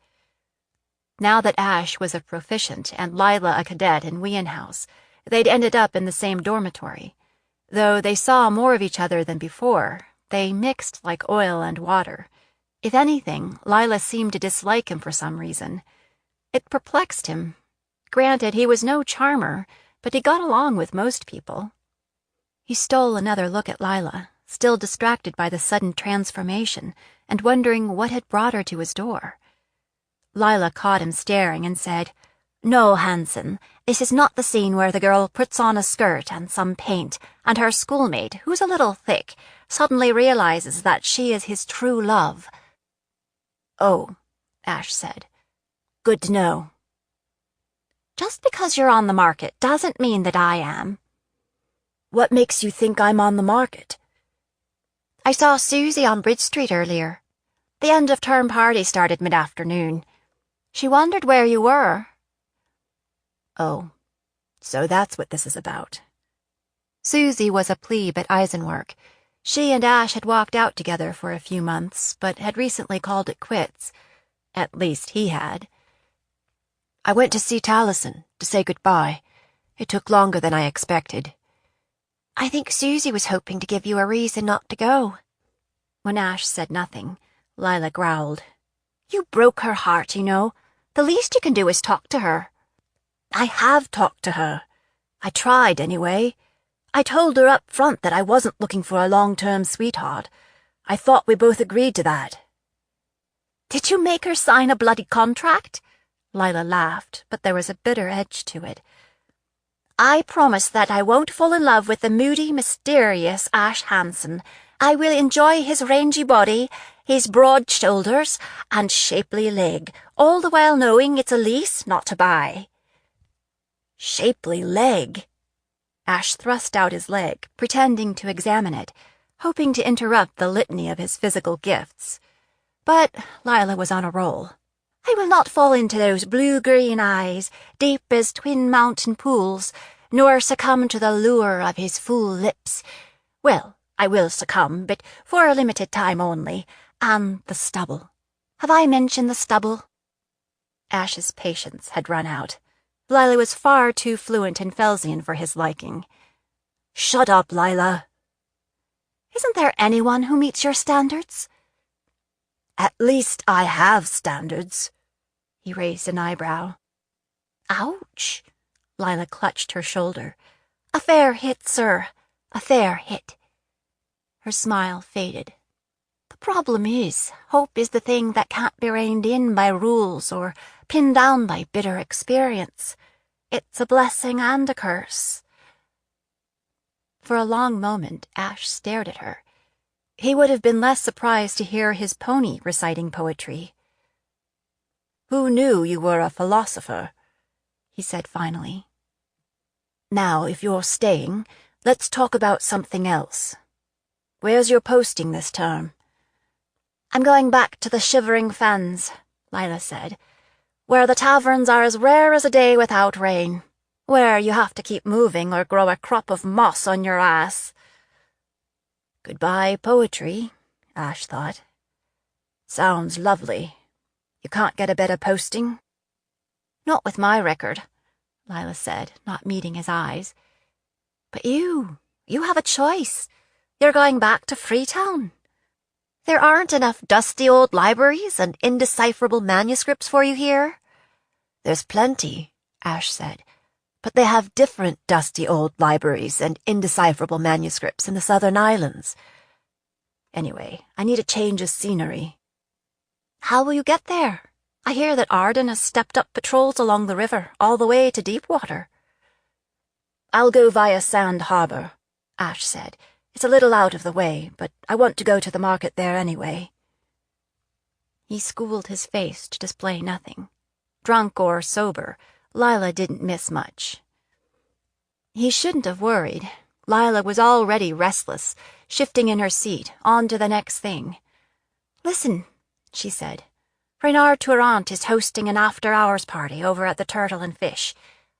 Now that Ash was a proficient and Lila a cadet in Wean House, they'd ended up in the same dormitory. Though they saw more of each other than before, they mixed like oil and water. If anything, Lila seemed to dislike him for some reason. It perplexed him. Granted, he was no charmer, but he got along with most people. He stole another look at Lila, still distracted by the sudden transformation and wondering what had brought her to his door. Lila caught him staring and said, "No, Hansen, this is not the scene where the girl puts on a skirt and some paint, and her schoolmate, who's a little thick, suddenly realizes that she is his true love." "Oh," Ash said. "Good to know." "Just because you're on the market doesn't mean that I am." "What makes you think I'm on the market?" "I saw Susie on Bridge Street earlier. The end-of-term party started mid-afternoon. She wondered where you were." "Oh, so that's what this is about." Susie was a plebe at Eisenwerk. She and Ash had walked out together for a few months, but had recently called it quits. At least he had. "I went to see Taliesin, to say goodbye. It took longer than I expected." "I think Susie was hoping to give you a reason not to go." When Ash said nothing, Lila growled. "You broke her heart, you know. The least you can do is talk to her." "I have talked to her. I tried, anyway. I told her up front that I wasn't looking for a long-term sweetheart. I thought we both agreed to that." "Did you make her sign a bloody contract?" Lila laughed, but there was a bitter edge to it. "I promise that I won't fall in love with the moody, mysterious Ash Hansen. I will enjoy his rangy body, his broad shoulders, and shapely leg, all the while knowing it's a lease, not a buy." "Shapely leg?" Ash thrust out his leg, pretending to examine it, hoping to interrupt the litany of his physical gifts. But Lila was on a roll. "I will not fall into those blue-green eyes, deep as twin mountain pools, nor succumb to the lure of his full lips. Well, I will succumb, but for a limited time only, and the stubble. Have I mentioned the stubble?" Ash's patience had run out. Lila was far too fluent in Felsian for his liking. "Shut up, Lila." Isn't there anyone who meets your standards? At least I have standards. He raised an eyebrow. Ouch! Lila clutched her shoulder. A fair hit, sir. A fair hit. Her smile faded. The problem is, hope is the thing that can't be reined in by rules or pinned down by bitter experience. It's a blessing and a curse. For a long moment, Ash stared at her. He would have been less surprised to hear his pony reciting poetry. "Who knew you were a philosopher?" he said finally. "Now, if you're staying, let's talk about something else. Where's your posting this term?" I'm going back to the Shivering Fens, Lila said, where the taverns are as rare as a day without rain, where you have to keep moving or grow a crop of moss on your ass. Goodbye, poetry, Ash thought. Sounds lovely. You can't get a better posting? Not with my record, Lila said, not meeting his eyes. But you have a choice. You're going back to Freetown. There aren't enough dusty old libraries and indecipherable manuscripts for you here. There's plenty, Ash said, but they have different dusty old libraries and indecipherable manuscripts in the Southern Islands. Anyway, I need a change of scenery. How will you get there? I hear that Arden has stepped up patrols along the river, all the way to Deepwater. I'll go via Sand Harbor, Ash said. It's a little out of the way, but I want to go to the market there anyway. He schooled his face to display nothing. Drunk or sober, Lila didn't miss much. He shouldn't have worried. Lila was already restless, shifting in her seat, on to the next thing. Listen, she said. Reynard Tourant is hosting an after-hours party over at the Turtle and Fish.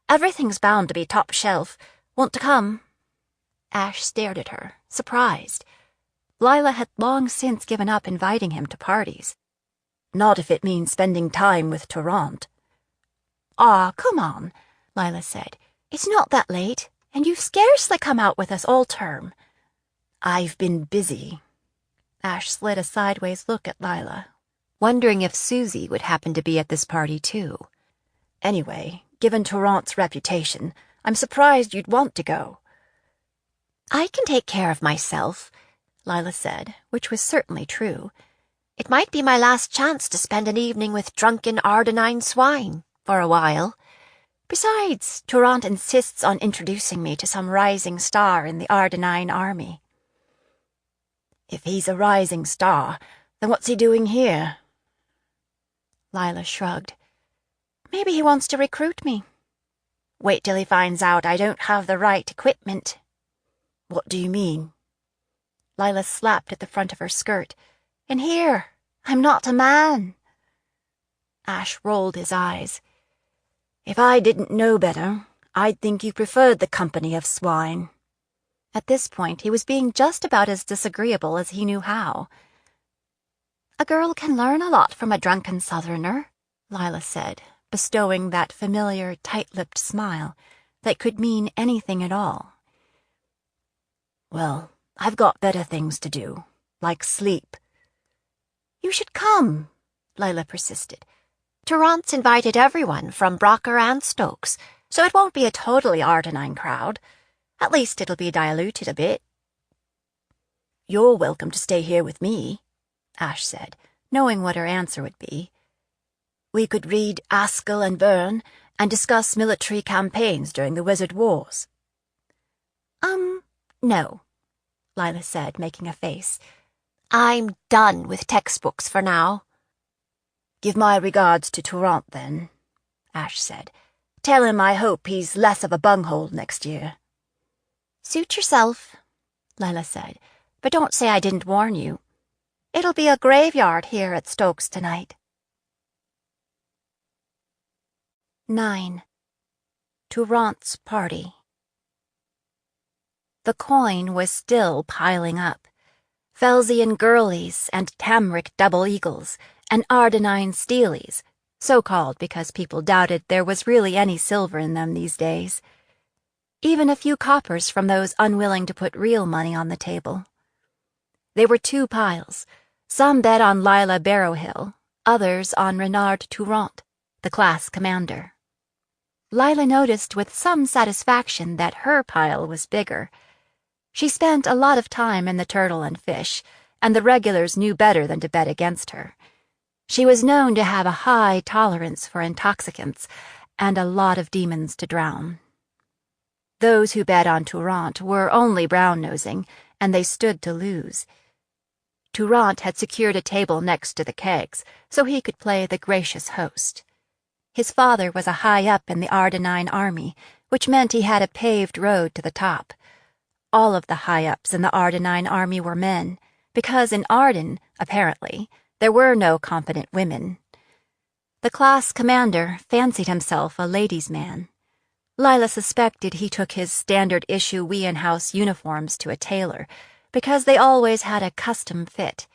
Everything's bound to be top shelf. Want to come? Ash stared at her, surprised. Lila had long since given up inviting him to parties. Not if it means spending time with Tourant. Aw, come on, Lila said. It's not that late, and you've scarcely come out with us all term. I've been busy. Ash slid a sideways look at Lila, wondering if Susie would happen to be at this party too. Anyway, given Tourant's reputation, I'm surprised you'd want to go. I can take care of myself, Lila said, which was certainly true. It might be my last chance to spend an evening with drunken Ardenine swine, for a while. Besides, Tourant insists on introducing me to some rising star in the Ardenine army. If he's a rising star, then what's he doing here? Lila shrugged. Maybe he wants to recruit me. Wait till he finds out I don't have the right equipment. What do you mean? Lila slapped at the front of her skirt. And here, I'm not a man. Ash rolled his eyes. If I didn't know better, I'd think you preferred the company of swine. At this point, he was being just about as disagreeable as he knew how. A girl can learn a lot from a drunken southerner, Lila said, bestowing that familiar, tight-lipped smile that could mean anything at all. Well, I've got better things to do, like sleep. You should come, Lila persisted. Tourant's invited everyone from Brocker and Stokes, so it won't be a totally Ardenine crowd. At least it'll be diluted a bit. You're welcome to stay here with me, Ash said, knowing what her answer would be. We could read Askell and Byrne and discuss military campaigns during the Wizard Wars. No, Lila said, making a face. I'm done with textbooks for now. Give my regards to Tourant, then, Ash said. Tell him I hope he's less of a bunghole next year. Suit yourself, Lila said, but don't say I didn't warn you. It'll be a graveyard here at Stokes tonight. 9. Tourant's party. The coin was still piling up. Felsian girlies and Tamric double eagles and Ardenine steelies, so called because people doubted there was really any silver in them these days. Even a few coppers from those unwilling to put real money on the table. There were two piles. Some bet on Lila Barrowhill, others on Renard Tourant, the class commander. Lila noticed with some satisfaction that her pile was bigger. She spent a lot of time in the Turtle and Fish, and the regulars knew better than to bet against her. She was known to have a high tolerance for intoxicants and a lot of demons to drown. Those who bet on Tourant were only brown-nosing, and they stood to lose. Tourant had secured a table next to the kegs, so he could play the gracious host. His father was a high-up in the Ardenine army, which meant he had a paved road to the top. All of the high-ups in the Ardenine army were men, because in Arden, apparently, there were no competent women. The class commander fancied himself a ladies' man. Lila suspected he took his standard-issue Wean House uniforms to a tailor, because they always had a custom fit.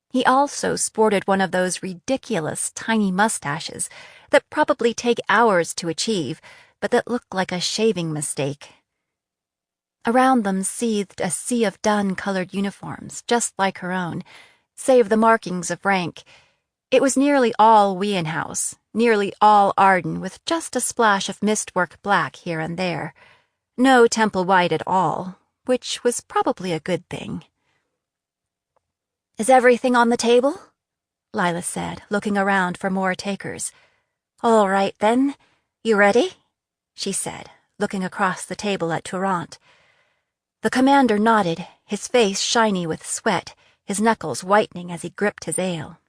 He also sported one of those ridiculous tiny mustaches that probably take hours to achieve, but that look like a shaving mistake. Around them seethed a sea of dun-colored uniforms, just like her own, save the markings of rank. It was nearly all Wean House, nearly all Arden, with just a splash of mistwork black here and there. No temple white at all, which was probably a good thing. "Is everything on the table?" Lila said, looking around for more takers. "All right, then. You ready?" she said, looking across the table at Tourant. The commander nodded, his face shiny with sweat, his knuckles whitening as he gripped his ale.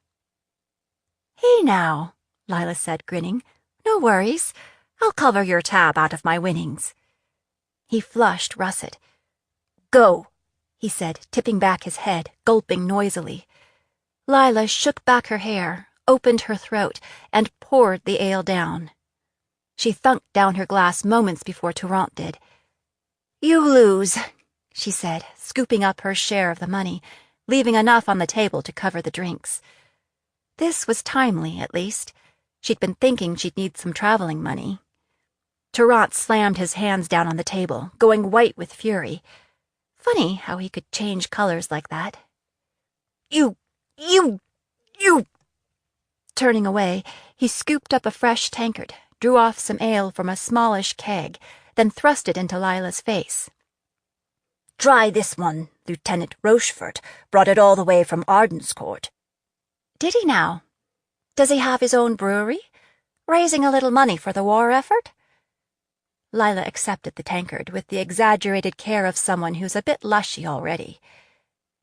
"Hey now," Lila said, grinning. "No worries. I'll cover your tab out of my winnings." He flushed russet. "Go," he said, tipping back his head, gulping noisily. Lila shook back her hair, opened her throat, and poured the ale down. She thunked down her glass moments before Tourant did. "You lose," she said, scooping up her share of the money, leaving enough on the table to cover the drinks. This was timely, at least. She'd been thinking she'd need some traveling money. Tourant slammed his hands down on the table, going white with fury. Funny how he could change colors like that. You! Turning away, he scooped up a fresh tankard, drew off some ale from a smallish keg, then thrust it into Lila's face. "Try this one. Lieutenant Rochefort brought it all the way from Ardenscourt." "Did he now? Does he have his own brewery? Raising a little money for the war effort?" Lila accepted the tankard with the exaggerated care of someone who's a bit lushy already.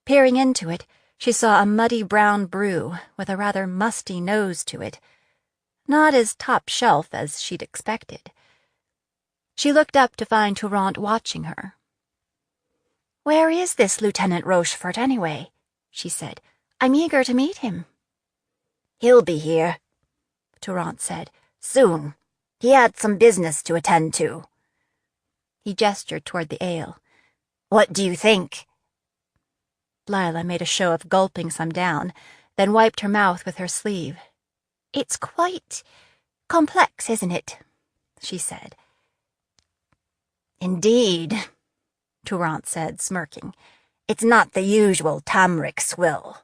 Peering into it, she saw a muddy brown brew with a rather musty nose to it. Not as top shelf as she'd expected. She looked up to find Tourant watching her. "Where is this Lieutenant Rochefort, anyway?" she said. "I'm eager to meet him." "He'll be here," Tourant said. "Soon. He had some business to attend to." He gestured toward the ale. "What do you think?" Lila made a show of gulping some down, then wiped her mouth with her sleeve. "It's quite complex, isn't it?" she said. "Indeed," Tourant said, smirking. "It's not the usual Tamric swill."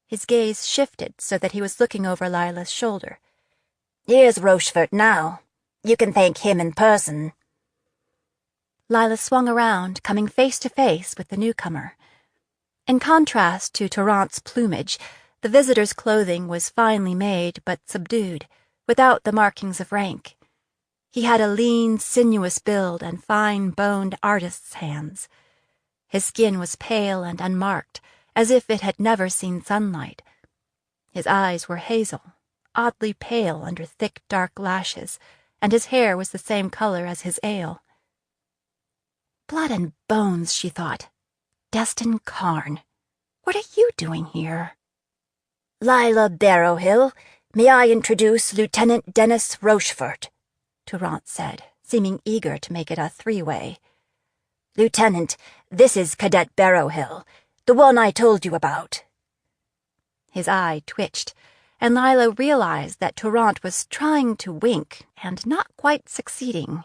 His gaze shifted so that he was looking over Lila's shoulder. "Here's Rochefort now. You can thank him in person." Lila swung around, coming face to face with the newcomer. In contrast to Tourant's plumage, the visitor's clothing was finely made but subdued, without the markings of rank. He had a lean, sinuous build and fine-boned artist's hands. His skin was pale and unmarked, as if it had never seen sunlight. His eyes were hazel, oddly pale under thick, dark lashes, and his hair was the same color as his ale. Blood and bones, she thought. Destin Carn. What are you doing here? "Lila Barrowhill, may I introduce Lieutenant Dennis Rochefort," Tourant said, seeming eager to make it a three-way. "Lieutenant, this is Cadet Barrowhill, the one I told you about." His eye twitched, and Lila realized that Tourant was trying to wink and not quite succeeding.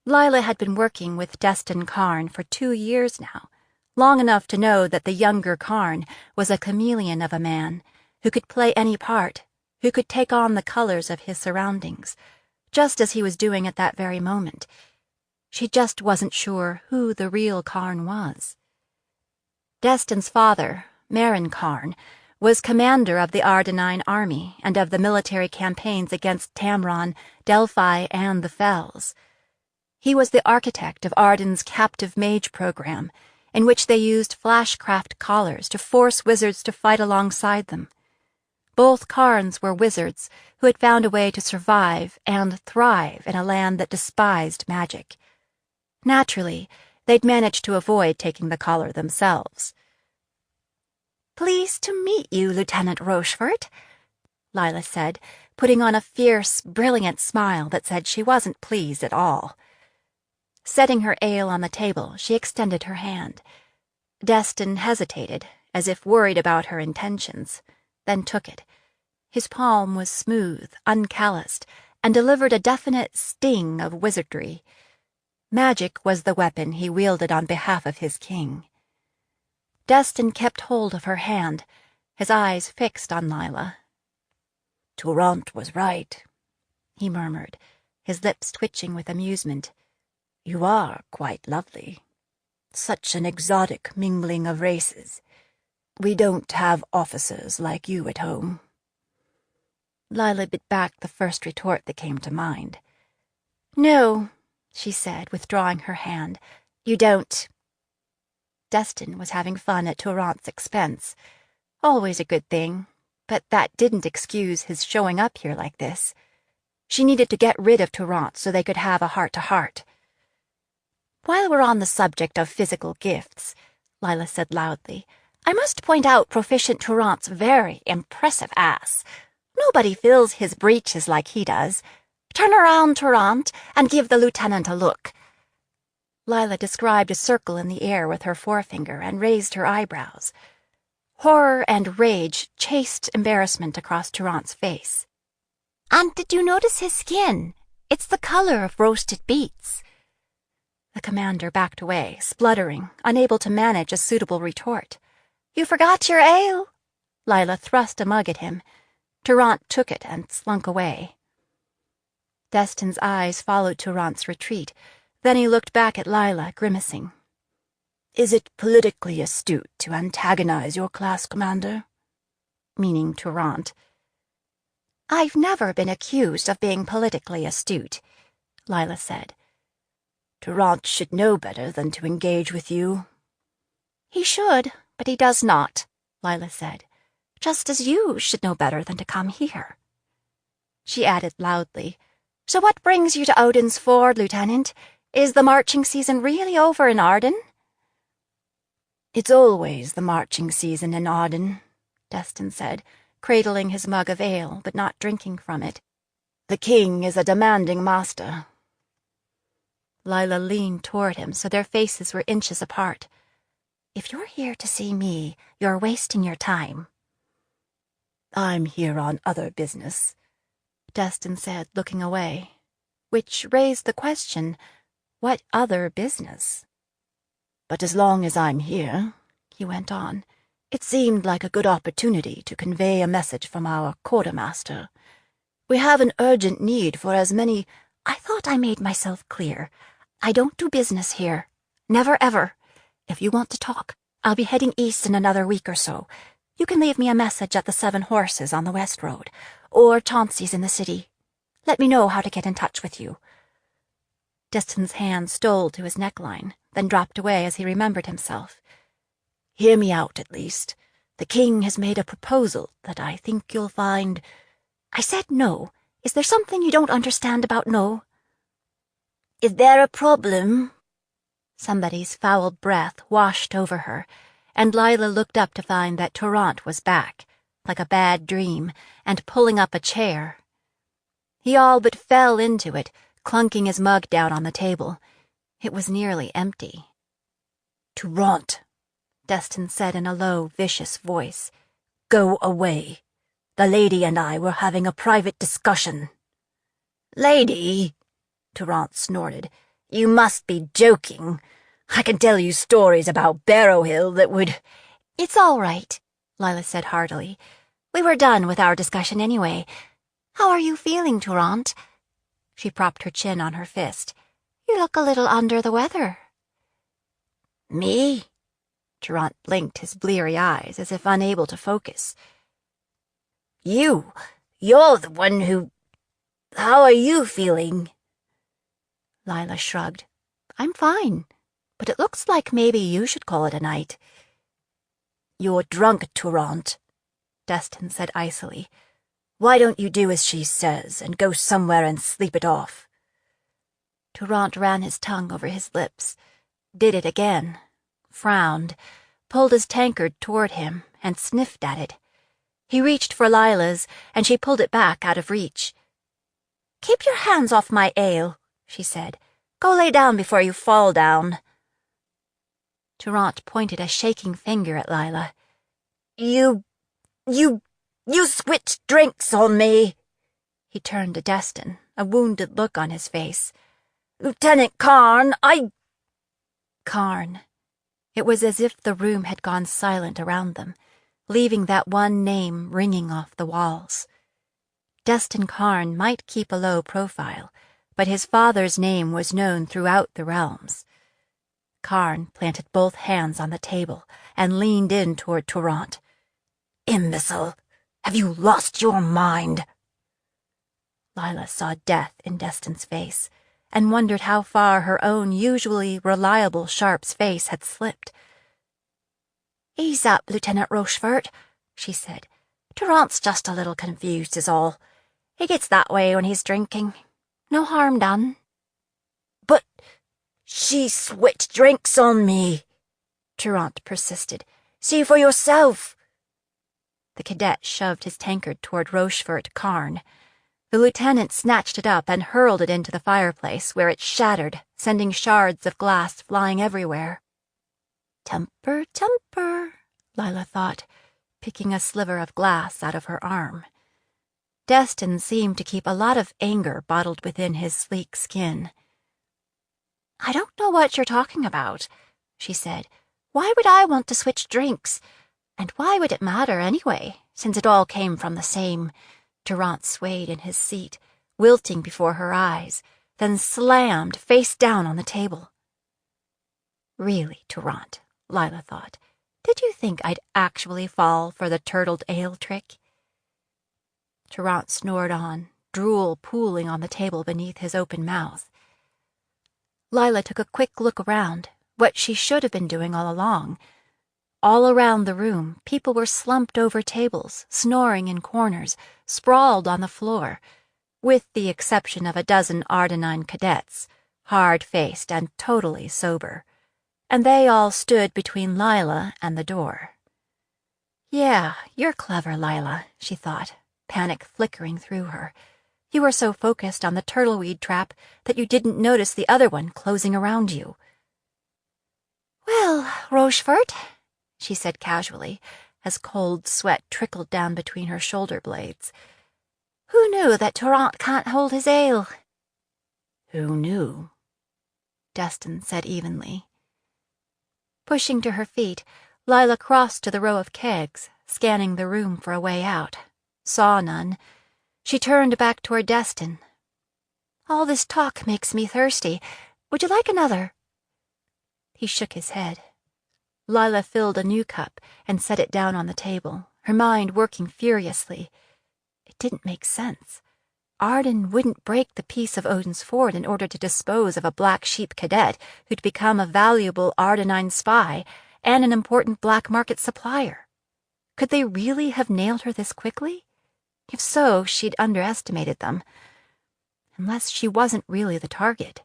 Lila had been working with Destin Carn for 2 years now, long enough to know that the younger Karn was a chameleon of a man who could play any part, who could take on the colors of his surroundings, just as he was doing at that very moment. She just wasn't sure who the real Karn was. Destin's father, Marin Karn, was commander of the Ardenine army and of the military campaigns against Tamron, Delphi, and the Fells. He was the architect of Arden's captive mage program, in which they used flashcraft collars to force wizards to fight alongside them. Both Karns were wizards who had found a way to survive and thrive in a land that despised magic. Naturally, they'd managed to avoid taking the collar themselves. "Pleased to meet you, Lieutenant Rochefort," Lila said, putting on a fierce, brilliant smile that said she wasn't pleased at all. Setting her ale on the table, she extended her hand. Destin hesitated, as if worried about her intentions, then took it. His palm was smooth, uncalloused, and delivered a definite sting of wizardry. Magic was the weapon he wielded on behalf of his king. Destin kept hold of her hand, his eyes fixed on Lila. "Turant was right," he murmured, his lips twitching with amusement. "You are quite lovely. Such an exotic mingling of races. We don't have officers like you at home." Lila bit back the first retort that came to mind. "No," she said, withdrawing her hand, "you don't." Destin was having fun at Turant's expense. Always a good thing, but that didn't excuse his showing up here like this. She needed to get rid of Turant so they could have a heart-to-heart. "While we're on the subject of physical gifts," Lila said loudly, "I must point out Proficient Turant's very impressive ass. Nobody fills his breeches like he does. Turn around, Turant, and give the lieutenant a look." Lila described a circle in the air with her forefinger and raised her eyebrows. Horror and rage chased embarrassment across Turant's face. "And did you notice his skin? It's the color of roasted beets." The commander backed away, spluttering, unable to manage a suitable retort. "You forgot your ale." Lila thrust a mug at him. Turant took it and slunk away. Destin's eyes followed Turant's retreat. Then he looked back at Lila, grimacing. "Is it politically astute to antagonize your class commander?" Meaning Turant. "I've never been accused of being politically astute," Lila said. "Turant should know better than to engage with you." "He should, but he does not," Lila said. "Just as you should know better than to come here." She added loudly, "So what brings you to Odin's Ford, Lieutenant? Is the marching season really over in Arden?" "It's always the marching season in Arden," Destin said, cradling his mug of ale but not drinking from it. "The king is a demanding master." Lila leaned toward him so their faces were inches apart. "If you're here to see me, you're wasting your time." "I'm here on other business," Destin said, looking away, which raised the question, what other business? "But as long as I'm here," he went on, "it seemed like a good opportunity to convey a message from our quartermaster. We have an urgent need for as many—" "I thought I made myself clear. I don't do business here. Never ever. If you want to talk, I'll be heading east in another week or so. You can leave me a message at the 7 Horses on the West Road, or Chauncey's in the city. Let me know how to get in touch with you." Destin's hand stole to his neckline, then dropped away as he remembered himself. "Hear me out, at least. The king has made a proposal that I think you'll find—" "I said no. Is there something you don't understand about no?" "Is there a problem?" Somebody's foul breath washed over her, and Lila looked up to find that Turant was back, like a bad dream, and pulling up a chair. He all but fell into it, clunking his mug down on the table. It was nearly empty. "Turant," Destin said in a low, vicious voice, "go away. The lady and I were having a private discussion." "Lady?" Turant snorted. "You must be joking. I can tell you stories about Barrow Hill that would—" "It's all right," Lila said heartily. "We were done with our discussion anyway. How are you feeling, Turant?" She propped her chin on her fist. "You look a little under the weather." "Me?" Turant blinked his bleary eyes as if unable to focus. You're the one who... How are you feeling?" Lila shrugged. "I'm fine, but it looks like maybe you should call it a night." "You're drunk, Turant," Destin said icily. "Why don't you do as she says and go somewhere and sleep it off?" Turant ran his tongue over his lips, did it again, frowned, pulled his tankard toward him, and sniffed at it. He reached for Lila's, and she pulled it back out of reach. "Keep your hands off my ale," she said. "Go lay down before you fall down." Turant pointed a shaking finger at Lila. You switched drinks on me." He turned to Destin, a wounded look on his face. "Lieutenant Karn, Karn. It was as if the room had gone silent around them, leaving that one name ringing off the walls. Destin Karn might keep a low profile, but his father's name was known throughout the realms. Karn planted both hands on the table and leaned in toward Turant. "Imbecile! Have you lost your mind?" Lila saw death in Destin's face and wondered how far her own usually reliable Sharp's face had slipped. "Ease up, Lieutenant Rochefort," she said. "Turant's just a little confused is all. He gets that way when he's drinking. No harm done." "But she switched drinks on me," Turant persisted. "See for yourself." The cadet shoved his tankard toward Rochefort Karn. The lieutenant snatched it up and hurled it into the fireplace, where it shattered, sending shards of glass flying everywhere. "Temper, temper," Lila thought, picking a sliver of glass out of her arm. Destin seemed to keep a lot of anger bottled within his sleek skin. "I don't know what you're talking about," she said. "Why would I want to switch drinks? And why would it matter anyway, since it all came from the same—" Turant swayed in his seat, wilting before her eyes, then slammed face down on the table. "Really, Turant," Lila thought, "did you think I'd actually fall for the turtled ale trick?" Turant snored on, drool pooling on the table beneath his open mouth. Lila took a quick look around, what she should have been doing all along. All around the room, people were slumped over tables, snoring in corners, sprawled on the floor, with the exception of a dozen Ardenine cadets, hard-faced and totally sober, and they all stood between Lila and the door. "Yeah, you're clever, Lila," she thought, panic flickering through her. "You were so focused on the turtleweed trap that you didn't notice the other one closing around you." "Well, Rochefort," she said casually, as cold sweat trickled down between her shoulder blades. "Who knew that Turant can't hold his ale?" "Who knew?" Destin said evenly. Pushing to her feet, Lila crossed to the row of kegs, scanning the room for a way out. Saw none. She turned back toward Destin. "All this talk makes me thirsty. Would you like another?" He shook his head. Lila filled a new cup and set it down on the table, her mind working furiously. It didn't make sense. Arden wouldn't break the peace of Odin's Ford in order to dispose of a black sheep cadet who'd become a valuable Ardenine spy and an important black market supplier. Could they really have nailed her this quickly? If so, she'd underestimated them. Unless she wasn't really the target.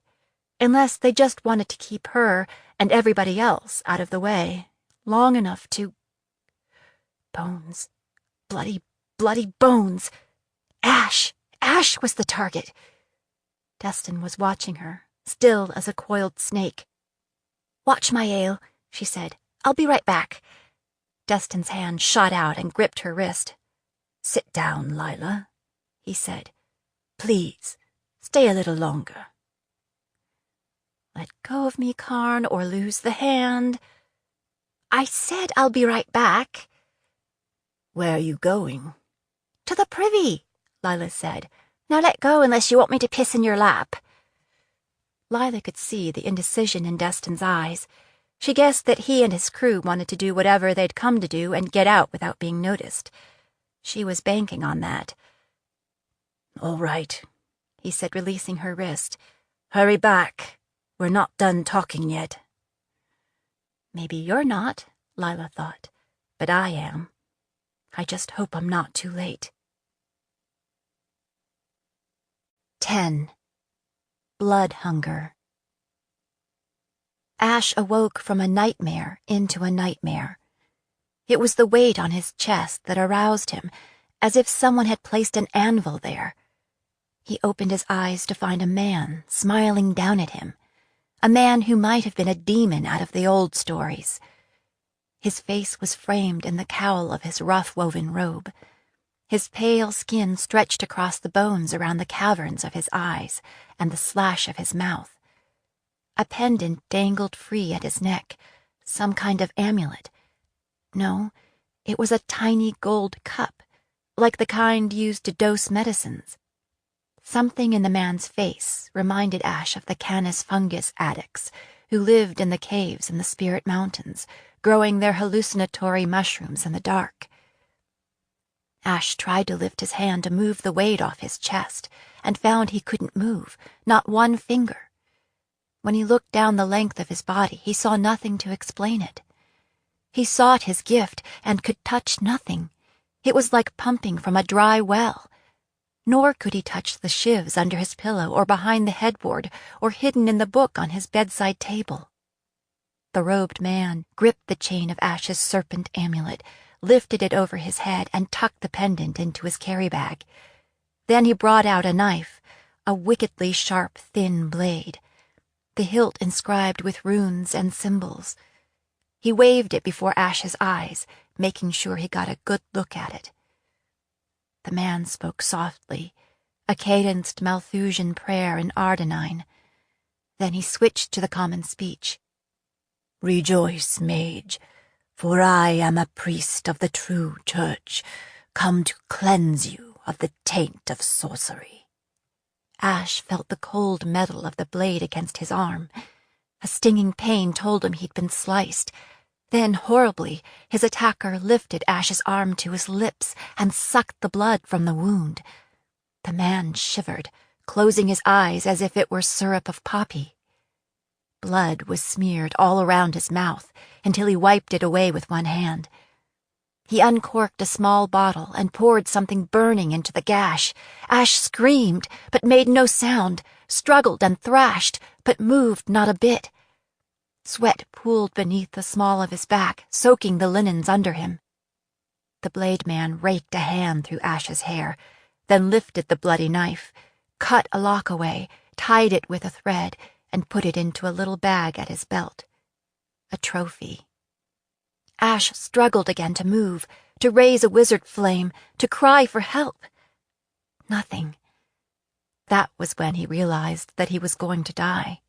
Unless they just wanted to keep her and everybody else out of the way, long enough to... Bones. Bloody, bloody bones. Ash! Ash was the target. Destin was watching her, still as a coiled snake. "Watch my ale," she said. "I'll be right back." Destin's hand shot out and gripped her wrist. "Sit down, Lila," he said. "Please, stay a little longer." Let go of me, Karn, or lose the hand. I said I'll be right back. Where are you going? To the privy, Lila said. Now let go unless you want me to piss in your lap. Lila could see the indecision in Destin's eyes. She guessed that he and his crew wanted to do whatever they'd come to do and get out without being noticed. She was banking on that. All right, he said, releasing her wrist. Hurry back. We're not done talking yet. Maybe you're not, Lila thought, but I am. I just hope I'm not too late. 10. Blood hunger. Ash awoke from a nightmare into a nightmare. It was the weight on his chest that aroused him, as if someone had placed an anvil there. He opened his eyes to find a man smiling down at him, a man who might have been a demon out of the old stories. His face was framed in the cowl of his rough-woven robe. His pale skin stretched across the bones around the caverns of his eyes and the slash of his mouth. A pendant dangled free at his neck, some kind of amulet. No, it was a tiny gold cup, like the kind used to dose medicines. Something in the man's face reminded Ash of the Canis fungus addicts who lived in the caves in the Spirit Mountains, growing their hallucinatory mushrooms in the dark. Ash tried to lift his hand to move the weight off his chest, and found he couldn't move, not one finger. When he looked down the length of his body, he saw nothing to explain it. He sought his gift and could touch nothing. It was like pumping from a dry well. Nor could he touch the shivs under his pillow or behind the headboard or hidden in the book on his bedside table. The robed man gripped the chain of Ash's serpent amulet, lifted it over his head, and tucked the pendant into his carry-bag. Then he brought out a knife, a wickedly sharp, thin blade, the hilt inscribed with runes and symbols. He waved it before Ash's eyes, making sure he got a good look at it. The man spoke softly, a cadenced Malthusian prayer in Ardenine. Then he switched to the common speech. Rejoice, mage, for I am a priest of the true church, come to cleanse you of the taint of sorcery. Ash felt the cold metal of the blade against his arm. A stinging pain told him he'd been sliced. Then, horribly, his attacker lifted Ash's arm to his lips and sucked the blood from the wound. The man shivered, closing his eyes as if it were syrup of poppy. Blood was smeared all around his mouth until he wiped it away with one hand. He uncorked a small bottle and poured something burning into the gash. Ash screamed, but made no sound, struggled and thrashed, but moved not a bit. Sweat pooled beneath the small of his back, soaking the linens under him. The blade man raked a hand through Ash's hair, then lifted the bloody knife, cut a lock away, tied it with a thread, and put it into a little bag at his belt. A trophy. Ash struggled again to move, to raise a wizard flame, to cry for help. Nothing. That was when he realized that he was going to die.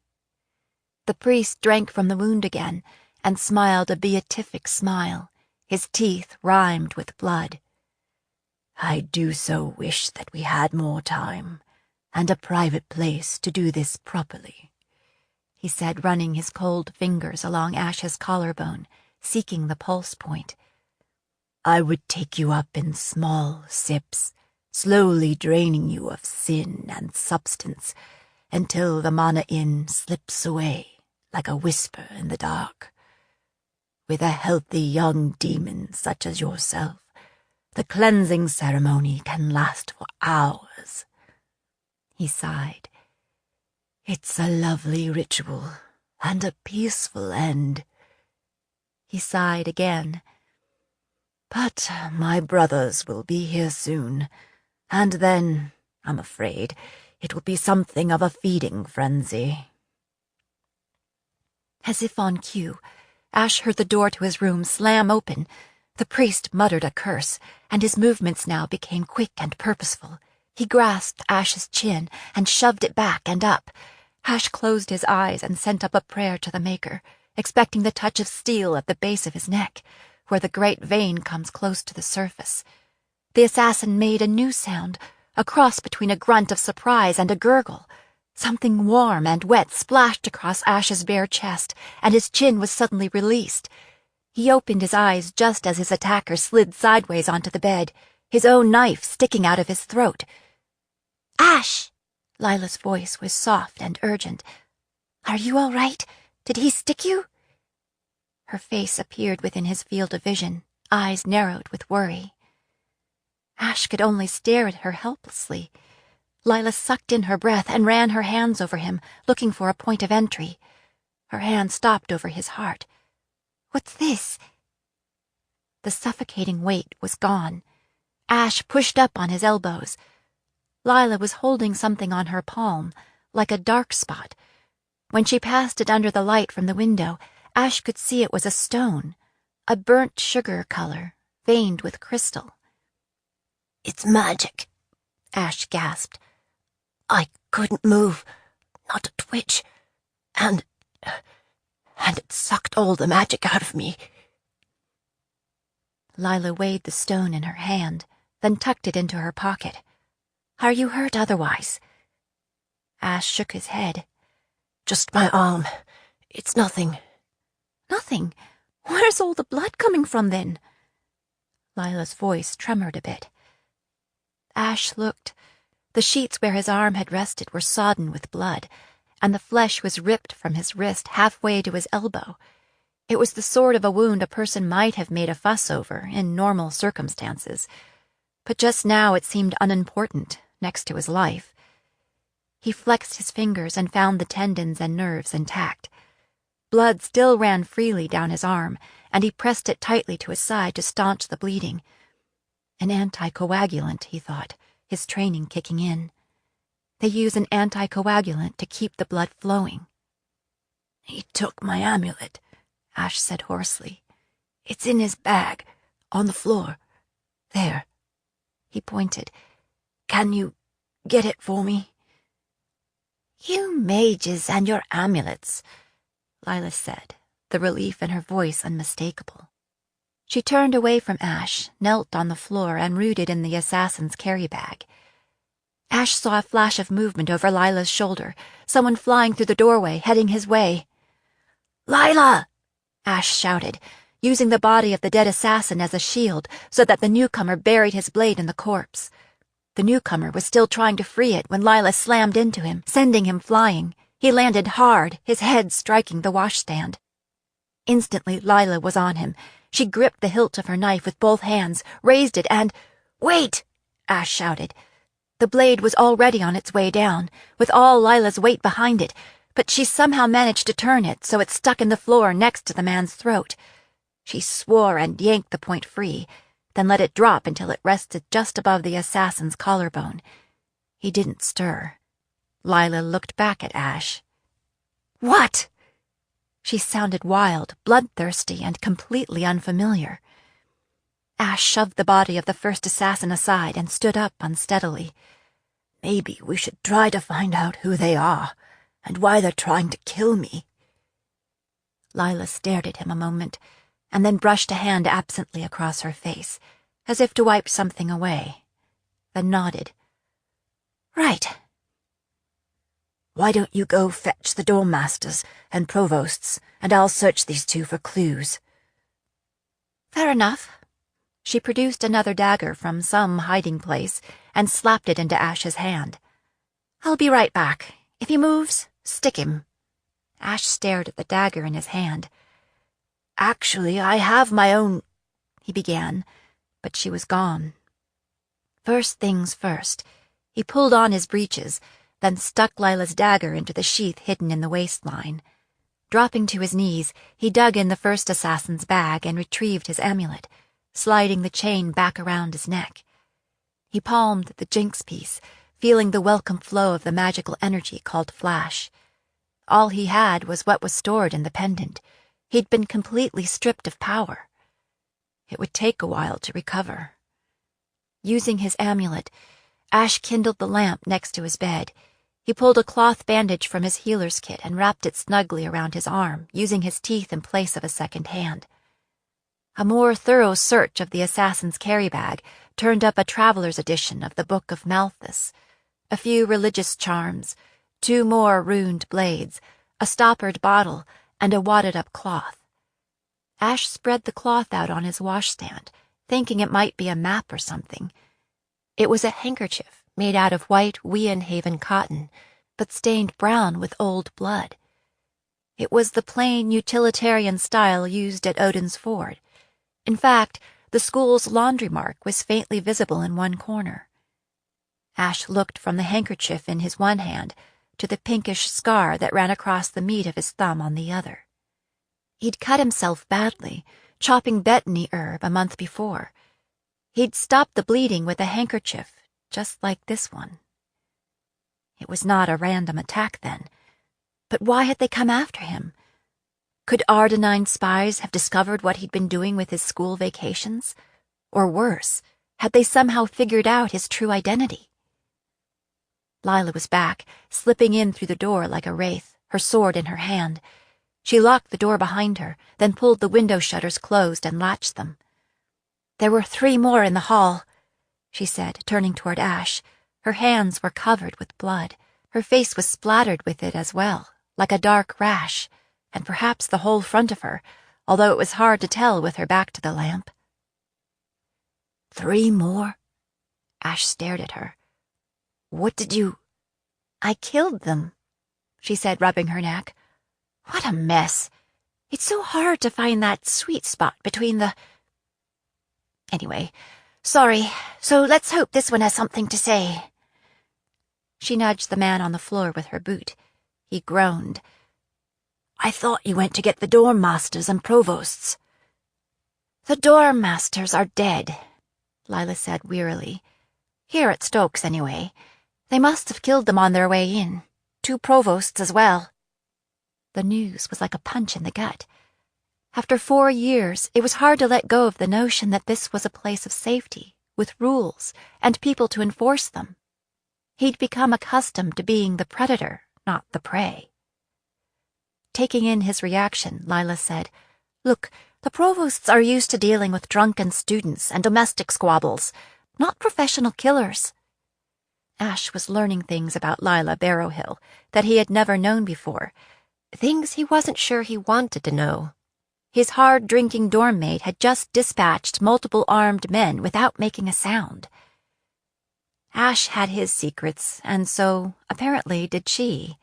The priest drank from the wound again and smiled a beatific smile, his teeth rimed with blood. I do so wish that we had more time and a private place to do this properly, he said, running his cold fingers along Ash's collarbone, seeking the pulse point. I would take you up in small sips, slowly draining you of sin and substance until the mana-in slips away like a whisper in the dark. With a healthy young demon such as yourself, the cleansing ceremony can last for hours. He sighed. It's a lovely ritual and a peaceful end. He sighed again. But my brothers will be here soon, and then, I'm afraid, it will be something of a feeding frenzy. As if on cue, Ash heard the door to his room slam open. The priest muttered a curse, and his movements now became quick and purposeful. He grasped Ash's chin and shoved it back and up. Ash closed his eyes and sent up a prayer to the Maker, expecting the touch of steel at the base of his neck, where the great vein comes close to the surface. The assassin made a new sound, a cross between a grunt of surprise and a gurgle. Something warm and wet splashed across Ash's bare chest, and his chin was suddenly released. He opened his eyes just as his attacker slid sideways onto the bed, his own knife sticking out of his throat. "Ash!" Lila's voice was soft and urgent. "Are you all right? Did he stick you?" Her face appeared within his field of vision, eyes narrowed with worry. Ash could only stare at her helplessly. Lila sucked in her breath and ran her hands over him, looking for a point of entry. Her hand stopped over his heart. "What's this?" The suffocating weight was gone. Ash pushed up on his elbows. Lila was holding something on her palm, like a dark spot. When she passed it under the light from the window, Ash could see it was a stone, a burnt sugar color, veined with crystal. "It's magic," Ash gasped. "I couldn't move, not a twitch, and it sucked all the magic out of me." Lila weighed the stone in her hand, then tucked it into her pocket. "Are you hurt otherwise?" Ash shook his head. "Just my arm. It's nothing." "Nothing? Where's all the blood coming from, then?" Lila's voice tremored a bit. Ash looked. The sheets where his arm had rested were sodden with blood, and the flesh was ripped from his wrist halfway to his elbow. It was the sort of a wound a person might have made a fuss over in normal circumstances, but just now it seemed unimportant next to his life. He flexed his fingers and found the tendons and nerves intact. Blood still ran freely down his arm, and he pressed it tightly to his side to staunch the bleeding. An anticoagulant, he thought, his training kicking in. They use an anticoagulant to keep the blood flowing. "He took my amulet," Ash said hoarsely. "It's in his bag, on the floor. There." He pointed. "Can you get it for me?" "You mages and your amulets," Lila said, the relief in her voice unmistakable. She turned away from Ash, knelt on the floor, and rooted in the assassin's carry-bag. Ash saw a flash of movement over Lila's shoulder, someone flying through the doorway, heading his way. "Lila!" Ash shouted, using the body of the dead assassin as a shield so that the newcomer buried his blade in the corpse. The newcomer was still trying to free it when Lila slammed into him, sending him flying. He landed hard, his head striking the washstand. Instantly, Lila was on him. She gripped the hilt of her knife with both hands, raised it, and— "Wait!" Ash shouted. The blade was already on its way down, with all Lila's weight behind it, but she somehow managed to turn it so it stuck in the floor next to the man's throat. She swore and yanked the point free, then let it drop until it rested just above the assassin's collarbone. He didn't stir. Lila looked back at Ash. "What?" She sounded wild, bloodthirsty, and completely unfamiliar. Ash shoved the body of the first assassin aside and stood up unsteadily. "Maybe we should try to find out who they are, and why they're trying to kill me." Lila stared at him a moment, and then brushed a hand absently across her face, as if to wipe something away, then nodded. "Right." "Why don't you go fetch the dormmasters and provosts, and I'll search these two for clues." "Fair enough." She produced another dagger from some hiding place and slapped it into Ash's hand. "I'll be right back. If he moves, stick him." Ash stared at the dagger in his hand. "Actually, I have my own—" he began, but she was gone. First things first, he pulled on his breeches, then stuck Lila's dagger into the sheath hidden in the waistline. Dropping to his knees, he dug in the first assassin's bag and retrieved his amulet, sliding the chain back around his neck. He palmed the jinx piece, feeling the welcome flow of the magical energy called flash. All he had was what was stored in the pendant. He'd been completely stripped of power. It would take a while to recover. Using his amulet, Ash kindled the lamp next to his bed. He pulled a cloth bandage from his healer's kit and wrapped it snugly around his arm, using his teeth in place of a second hand. A more thorough search of the assassin's carry bag turned up a traveler's edition of the Book of Malthus, a few religious charms, 2 more runed blades, a stoppered bottle, and a wadded-up cloth. Ash spread the cloth out on his washstand, thinking it might be a map or something. It was a handkerchief made out of white Weanhaven cotton, but stained brown with old blood. It was the plain utilitarian style used at Odin's Ford. In fact, the school's laundry mark was faintly visible in one corner. Ash looked from the handkerchief in his one hand to the pinkish scar that ran across the meat of his thumb on the other. He'd cut himself badly, chopping betony herb a month before. He'd stopped the bleeding with a handkerchief, just like this one. It was not a random attack, then. But why had they come after him? Could Ardenine spies have discovered what he'd been doing with his school vacations? Or worse, had they somehow figured out his true identity? Lila was back, slipping in through the door like a wraith, her sword in her hand. She locked the door behind her, then pulled the window shutters closed and latched them. "There were 3 more in the hall," she said, turning toward Ash. Her hands were covered with blood. Her face was splattered with it as well, like a dark rash, and perhaps the whole front of her, although it was hard to tell with her back to the lamp. 3 more? Ash stared at her. What did you... "I killed them," she said, rubbing her neck. "What a mess. It's so hard to find that sweet spot between the... Anyway, sorry, so let's hope this one has something to say." She nudged the man on the floor with her boot. He groaned. "I thought you went to get the dorm masters and provosts." "The dorm masters are dead," Lila said wearily. "Here at Stokes, anyway. They must have killed them on their way in. 2 provosts as well." The news was like a punch in the gut. After 4 years, it was hard to let go of the notion that this was a place of safety, with rules, and people to enforce them. He'd become accustomed to being the predator, not the prey. Taking in his reaction, Lila said, "Look, the provosts are used to dealing with drunken students and domestic squabbles, not professional killers." Ash was learning things about Lila Barrowhill that he had never known before, things he wasn't sure he wanted to know. His hard-drinking dorm mate had just dispatched multiple armed men without making a sound. Ash had his secrets, and so, apparently, did she.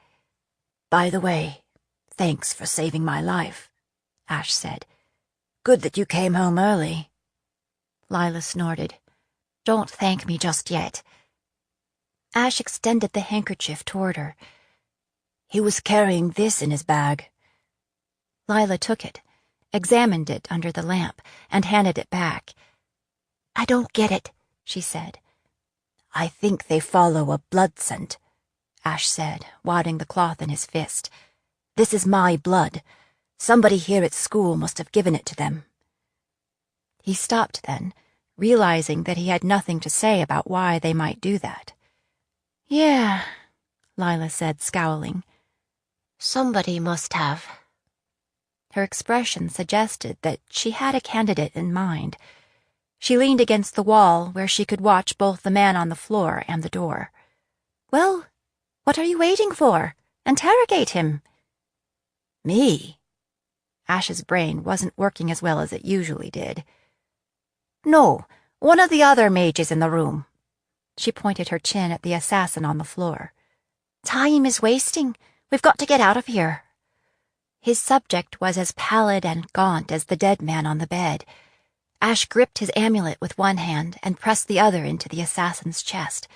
"By the way, thanks for saving my life," Ash said. "Good that you came home early." Lila snorted. "Don't thank me just yet." Ash extended the handkerchief toward her. "He was carrying this in his bag." Lila took it, examined it under the lamp, and handed it back. "I don't get it," she said. "I think they follow a blood scent," Ash said, wadding the cloth in his fist. "This is my blood. Somebody here at school must have given it to them." He stopped then, realizing that he had nothing to say about why they might do that. "Yeah," Lila said, scowling. "Somebody must have." Her expression suggested that she had a candidate in mind. She leaned against the wall where she could watch both the man on the floor and the door. "Well, what are you waiting for? Interrogate him." "Me?" Ash's brain wasn't working as well as it usually did. "No, one of the other mages in the room." She pointed her chin at the assassin on the floor. "Time is wasting. We've got to get out of here." His subject was as pallid and gaunt as the dead man on the bed. Ash gripped his amulet with one hand and pressed the other into the assassin's chest.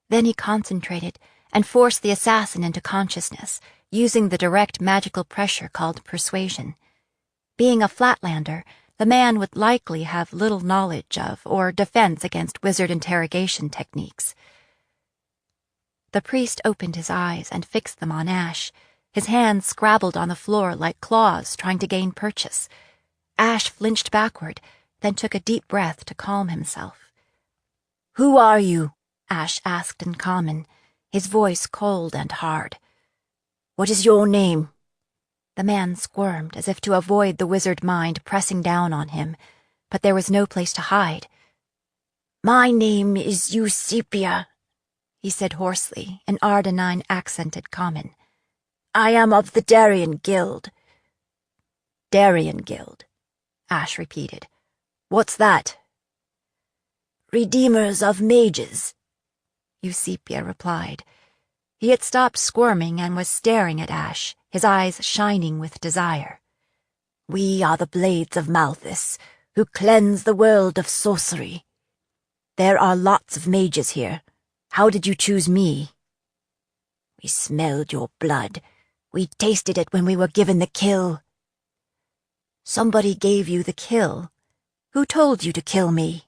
Then he concentrated and forced the assassin into consciousness, using the direct magical pressure called persuasion. Being a Flatlander, the man would likely have little knowledge of or defense against wizard interrogation techniques. The priest opened his eyes and fixed them on Ash. His hands scrabbled on the floor like claws trying to gain purchase. Ash flinched backward, then took a deep breath to calm himself. "Who are you?" Ash asked in common. his voice cold and hard. "What is your name?" The man squirmed as if to avoid the wizard mind pressing down on him, but there was no place to hide. "My name is Eusebia," he said hoarsely, in Ardenine-accented common. "I am of the Darien Guild." "Darien Guild," Ash repeated. "What's that?" "Redeemers of mages," Eusebia replied. He had stopped squirming and was staring at Ash, his eyes shining with desire. "We are the Blades of Malthus, who cleanse the world of sorcery." "There are lots of mages here. How did you choose me?" "We smelled your blood. We tasted it when we were given the kill." "Somebody gave you the kill. Who told you to kill me?"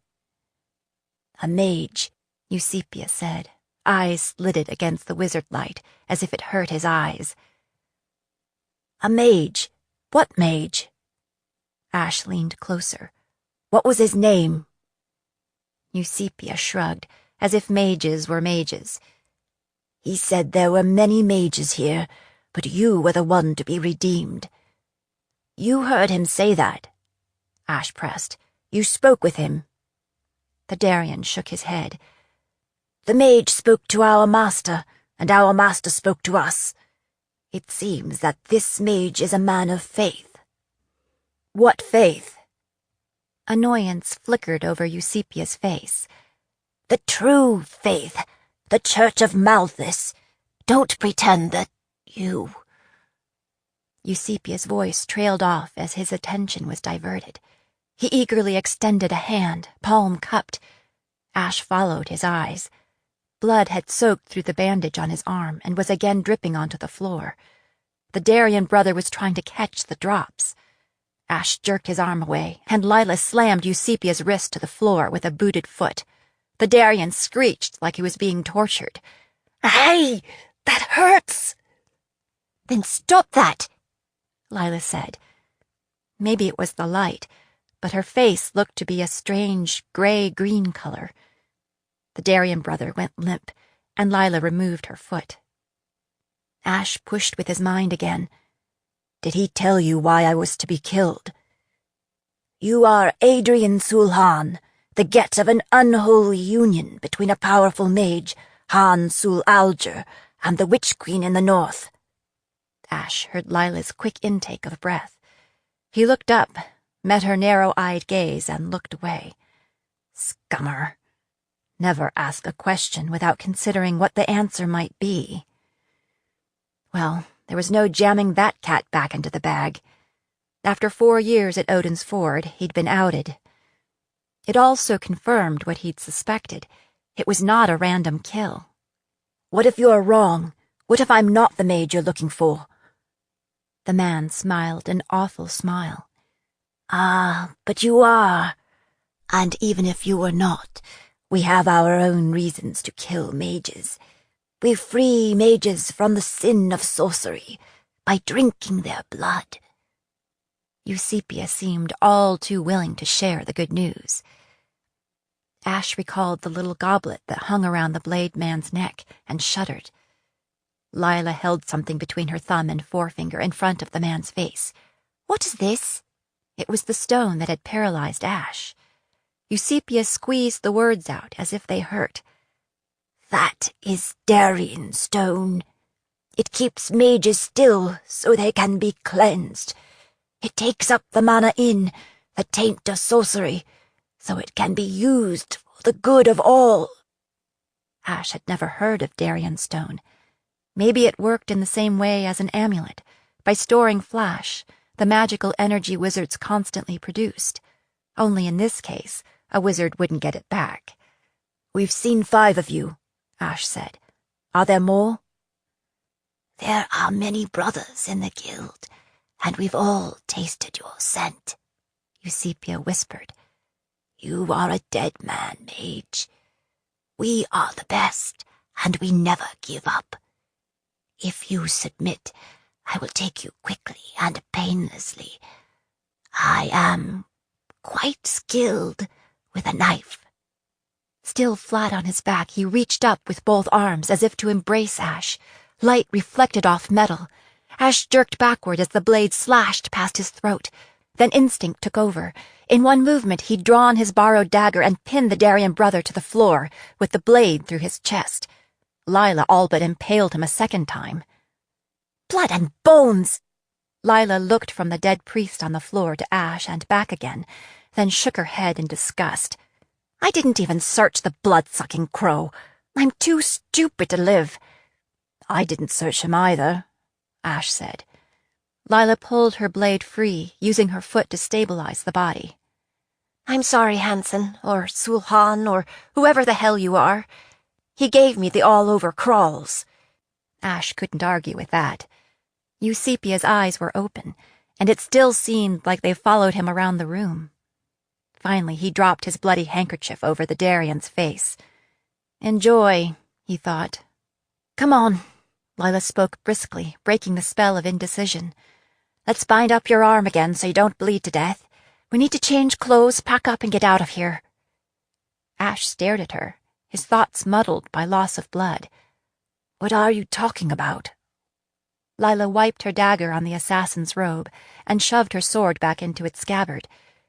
"A mage," Eusebia said, eyes slitted against the wizard light, as if it hurt his eyes. "A mage? What mage?" Ash leaned closer. "What was his name?" Eusebia shrugged, as if mages were mages. "He said there were many mages here, but you were the one to be redeemed." "You heard him say that?" Ash pressed. "You spoke with him?" The Darien shook his head. "The mage spoke to our master, and our master spoke to us. It seems that this mage is a man of faith." "What faith?" Annoyance flickered over Eusebia's face. "The true faith, the Church of Malthus. Don't pretend that you—" Eusebia's voice trailed off as his attention was diverted. He eagerly extended a hand, palm cupped. Ash followed his eyes. Blood had soaked through the bandage on his arm and was again dripping onto the floor. The Darien brother was trying to catch the drops. Ash jerked his arm away, and Lila slammed Eusebia's wrist to the floor with a booted foot. The Darien screeched like he was being tortured. "Hey, that hurts!" "Then stop that," Lila said. Maybe it was the light, but her face looked to be a strange gray-green color. The Darien brother went limp, and Lila removed her foot. Ash pushed with his mind again. "Did he tell you why I was to be killed?" "You are Adrian Sulhan, the get of an unholy union between a powerful mage, Han Sul Alger, and the Witch Queen in the north." Ash heard Lila's quick intake of breath. He looked up, met her narrow-eyed gaze, and looked away. Scummer. Never ask a question without considering what the answer might be. Well, there was no jamming that cat back into the bag. After 4 years at Odin's Ford, he'd been outed. It also confirmed what he'd suspected. It was not a random kill. "What if you're wrong? What if I'm not the mage you're looking for?" The man smiled an awful smile. "Ah, but you are. And even if you were not, we have our own reasons to kill mages. We free mages from the sin of sorcery by drinking their blood." Eusebia seemed all too willing to share the good news. Ash recalled the little goblet that hung around the blade man's neck and shuddered. Lila held something between her thumb and forefinger in front of the man's face. "What is this?" It was the stone that had paralyzed Ash. Eusebia squeezed the words out as if they hurt. "That is Darien stone. It keeps mages still so they can be cleansed. It takes up the mana in, the taint of sorcery, so it can be used for the good of all." Ash had never heard of Darien stone. Maybe it worked in the same way as an amulet, by storing flash, the magical energy wizards constantly produced. Only in this case, a wizard wouldn't get it back. "We've seen 5 of you," Ash said. "Are there more?" "There are many brothers in the guild, and we've all tasted your scent," Eusebia whispered. "You are a dead man, mage. We are the best, and we never give up. If you submit, I will take you quickly and painlessly. I am quite skilled with a knife." Still flat on his back, he reached up with both arms as if to embrace Ash. Light reflected off metal. Ash jerked backward as the blade slashed past his throat. Then instinct took over. In one movement, he'd drawn his borrowed dagger and pinned the Darien brother to the floor, with the blade through his chest. Lila all but impaled him a second time. Blood and bones! Lila looked from the dead priest on the floor to Ash and back again, then shook her head in disgust. I didn't even search the blood-sucking crow. I'm too stupid to live. I didn't search him either, Ash said. Lila pulled her blade free, using her foot to stabilize the body. I'm sorry, Hansen, or Sulhan, or whoever the hell you are. He gave me the all-over crawls. Ash couldn't argue with that. Eusepia's eyes were open, and it still seemed like they followed him around the room. Finally, he dropped his bloody handkerchief over the Darien's face. Enjoy, he thought. Come on, Lila spoke briskly, breaking the spell of indecision. Let's bind up your arm again so you don't bleed to death. We need to change clothes, pack up, and get out of here. Ash stared at her, his thoughts muddled by loss of blood. What are you talking about? Lila wiped her dagger on the assassin's robe and shoved her sword back into its scabbard.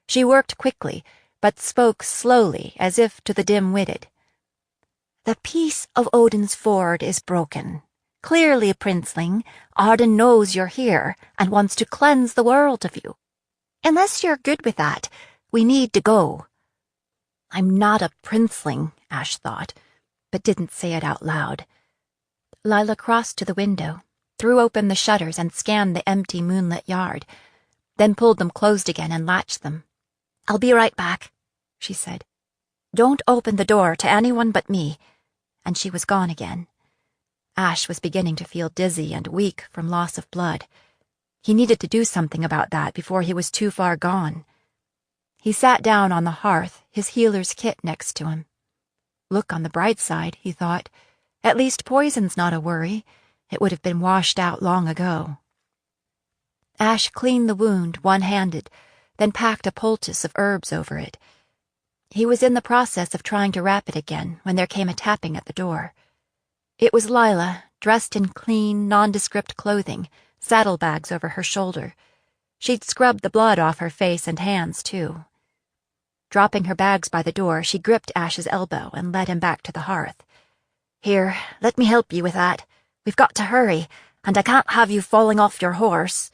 She worked quickly, but spoke slowly, as if to the dim-witted. The peace of Odin's Ford is broken. Clearly, princeling, Arden knows you're here and wants to cleanse the world of you. Unless you're good with that, we need to go. I'm not a princeling, Ash thought, but didn't say it out loud. Lila crossed to the window, threw open the shutters and scanned the empty moonlit yard, then pulled them closed again and latched them. I'll be right back, she said. Don't open the door to anyone but me. And she was gone again. Ash was beginning to feel dizzy and weak from loss of blood. He needed to do something about that before he was too far gone. He sat down on the hearth, his healer's kit next to him. Look on the bright side, he thought. At least poison's not a worry. It would have been washed out long ago. Ash cleaned the wound one-handed, then packed a poultice of herbs over it. He was in the process of trying to wrap it again when there came a tapping at the door. It was Lila, dressed in clean, nondescript clothing, saddlebags over her shoulder. She'd scrubbed the blood off her face and hands, too. Dropping her bags by the door, she gripped Ash's elbow and led him back to the hearth. Here, let me help you with that. We've got to hurry, and I can't have you falling off your horse.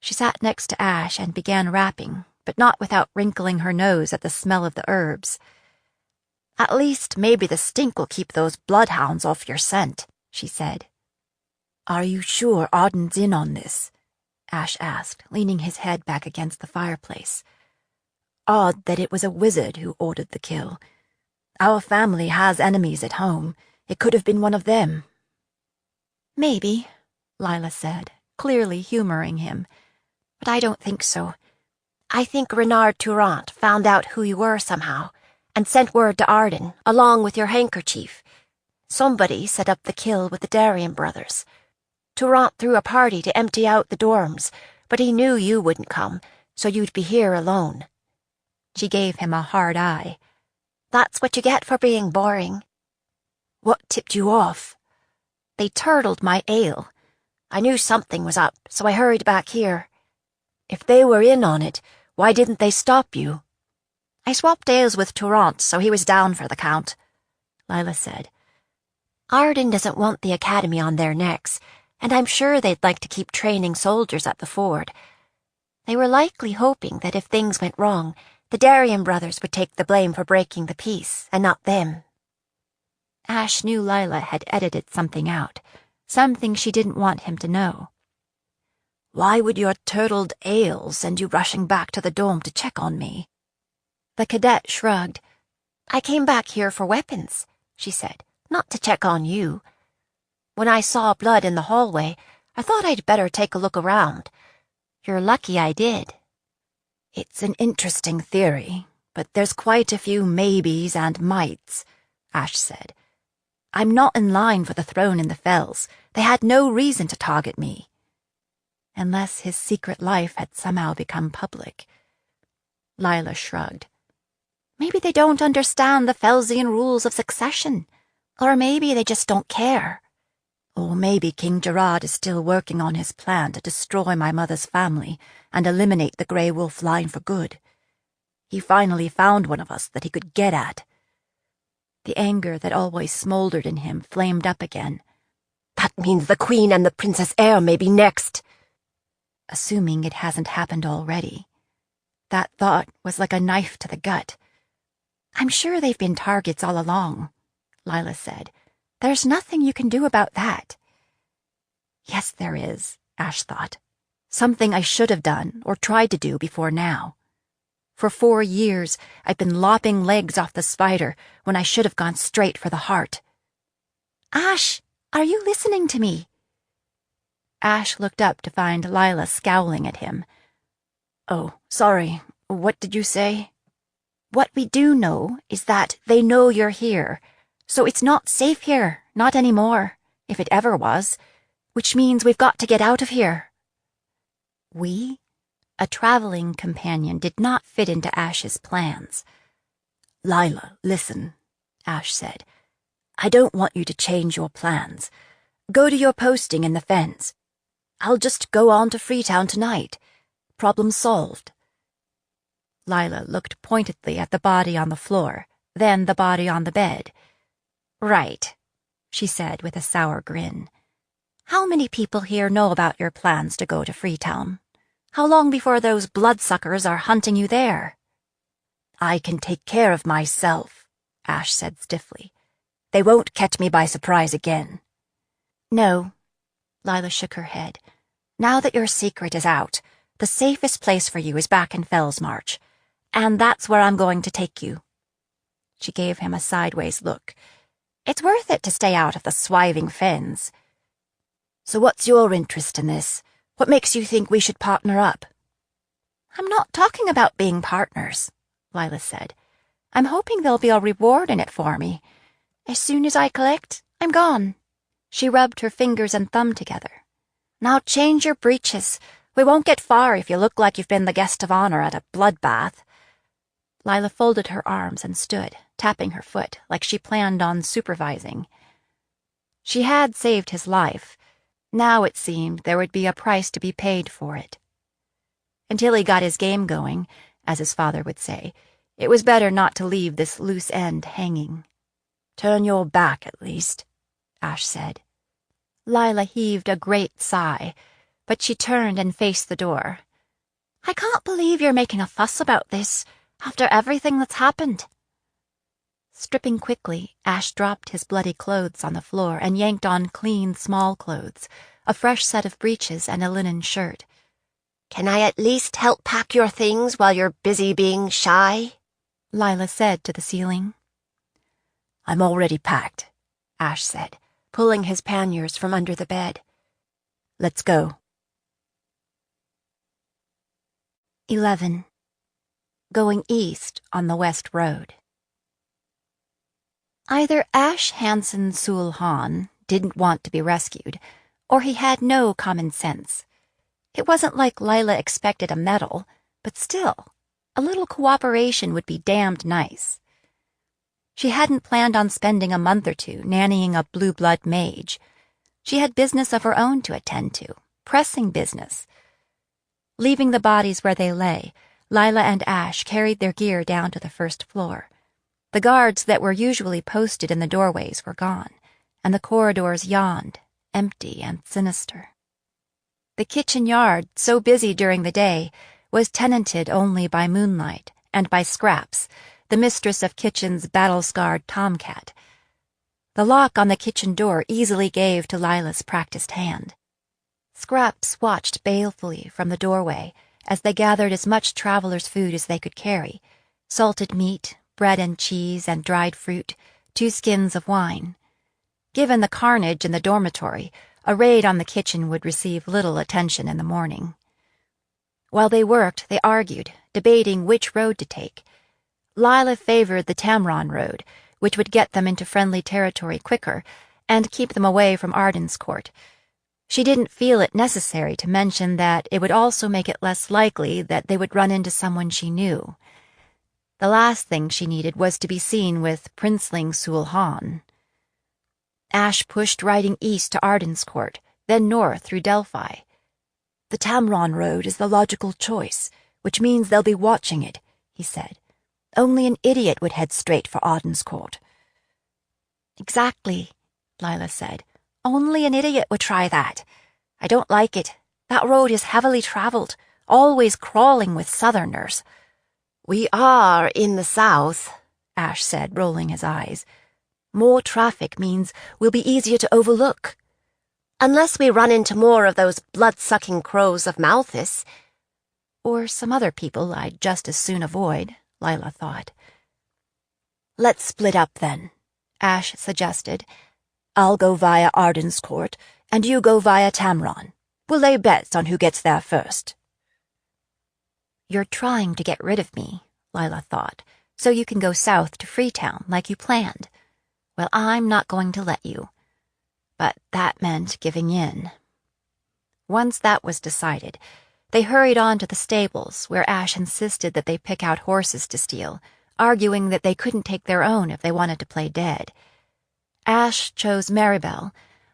She sat next to Ash and began wrapping, but not without wrinkling her nose at the smell of the herbs. At least maybe the stink will keep those bloodhounds off your scent, she said. Are you sure Arden's in on this? Ash asked, leaning his head back against the fireplace. Odd that it was a wizard who ordered the kill. Our family has enemies at home. It could have been one of them. Maybe, Lila said, clearly humoring him. But I don't think so. I think Renard Turant found out who you were somehow, and sent word to Arden, along with your handkerchief. Somebody set up the kill with the Darien brothers. Turant threw a party to empty out the dorms, but he knew you wouldn't come, so you'd be here alone. She gave him a hard eye. That's what you get for being boring. What tipped you off? They turtled my ale. I knew something was up, so I hurried back here. If they were in on it, why didn't they stop you? I swapped ales with Turant, so he was down for the count, Lila said. Arden doesn't want the academy on their necks, and I'm sure they'd like to keep training soldiers at the ford. They were likely hoping that if things went wrong, the Darien brothers would take the blame for breaking the peace, and not them. Ash knew Lila had edited something out, something she didn't want him to know. Why would your turtled ale send you rushing back to the dome to check on me? The cadet shrugged. I came back here for weapons, she said, not to check on you. When I saw blood in the hallway, I thought I'd better take a look around. You're lucky I did. It's an interesting theory, but there's quite a few maybes and mights, Ash said. I'm not in line for the throne in the Fells. They had no reason to target me. Unless his secret life had somehow become public. Lila shrugged. Maybe they don't understand the Felsian rules of succession. Or maybe they just don't care. Or maybe King Gerard is still working on his plan to destroy my mother's family and eliminate the Grey Wolf line for good. He finally found one of us that he could get at. The anger that always smoldered in him flamed up again. That means the Queen and the Princess Heir may be next. Assuming it hasn't happened already. That thought was like a knife to the gut. I'm sure they've been targets all along, Lila said. There's nothing you can do about that. Yes, there is, Ash thought. Something I should have done or tried to do before now. For 4 years, I've been lopping legs off the spider when I should have gone straight for the heart. Ash, are you listening to me? Ash looked up to find Lila scowling at him. Oh, sorry. What did you say? What we do know is that they know you're here. So it's not safe here, not anymore, if it ever was, which means we've got to get out of here. We? A traveling companion did not fit into Ash's plans. Lila, listen, Ash said. I don't want you to change your plans. Go to your posting in the fens. I'll just go on to Freetown tonight. Problem solved. Lila looked pointedly at the body on the floor, then the body on the bed. Right, she said with a sour grin. How many people here know about your plans to go to Freetown? How long before those bloodsuckers are hunting you there? I can take care of myself, Ash said stiffly. They won't catch me by surprise again. No, Lila shook her head. Now that your secret is out, the safest place for you is back in Fellsmarch, and that's where I'm going to take you. She gave him a sideways look. It's worth it to stay out of the swiving fens. So what's your interest in this? What makes you think we should partner up? I'm not talking about being partners, Lila said. I'm hoping there'll be a reward in it for me. As soon as I collect, I'm gone. She rubbed her fingers and thumb together. Now change your breeches. We won't get far if you look like you've been the guest of honor at a bloodbath. Lila folded her arms and stood, tapping her foot like she planned on supervising. She had saved his life. Now it seemed there would be a price to be paid for it. Until he got his game going, as his father would say, it was better not to leave this loose end hanging. Turn your back, at least, Ash said. Lila heaved a great sigh, but she turned and faced the door. I can't believe you're making a fuss about this, after everything that's happened. Stripping quickly, Ash dropped his bloody clothes on the floor and yanked on clean, small clothes, a fresh set of breeches and a linen shirt. Can I at least help pack your things while you're busy being shy? Lila said to the ceiling. I'm already packed, Ash said, pulling his panniers from under the bed. Let's go. 11. Going east on the West Road. Either Ash Hansen Sulhan didn't want to be rescued, or he had no common sense. It wasn't like Lila expected a medal, but still, a little cooperation would be damned nice. She hadn't planned on spending a month or two nannying a blue blood mage. She had business of her own to attend to, pressing business. Leaving the bodies where they lay, Lila and Ash carried their gear down to the first floor. The guards that were usually posted in the doorways were gone, and the corridors yawned, empty and sinister. The kitchen yard, so busy during the day, was tenanted only by moonlight and by Scraps, the mistress of kitchen's battle-scarred tomcat. The lock on the kitchen door easily gave to Lila's practiced hand. Scraps watched balefully from the doorway as they gathered as much traveler's food as they could carry, salted meat, bread and cheese and dried fruit, 2 skins of wine. Given the carnage in the dormitory, a raid on the kitchen would receive little attention in the morning. While they worked, they argued, debating which road to take. Lila favored the Tamron road, which would get them into friendly territory quicker and keep them away from Arden's court. She didn't feel it necessary to mention that it would also make it less likely that they would run into someone she knew. The last thing she needed was to be seen with Princeling Sulhan. Ash pushed riding east to Ardenskort, then north through Delphi. The Tamron Road is the logical choice, which means they'll be watching it, he said. Only an idiot would head straight for Ardenskort. Exactly, Lila said. Only an idiot would try that. I don't like it. That road is heavily traveled, always crawling with Southerners. We are in the south, Ash said, rolling his eyes. More traffic means we'll be easier to overlook. unless we run into more of those blood-sucking crows of Malthus. Or some other people I'd just as soon avoid, Lila thought. Let's split up then, Ash suggested. I'll go via Ardenskort, and you go via Tamron. We'll lay bets on who gets there first. You're trying to get rid of me, Lila thought, so you can go south to Freetown like you planned. Well, I'm not going to let you. But that meant giving in. Once that was decided, they hurried on to the stables, where Ash insisted that they pick out horses to steal, arguing that they couldn't take their own if they wanted to play dead. Ash chose Maribel,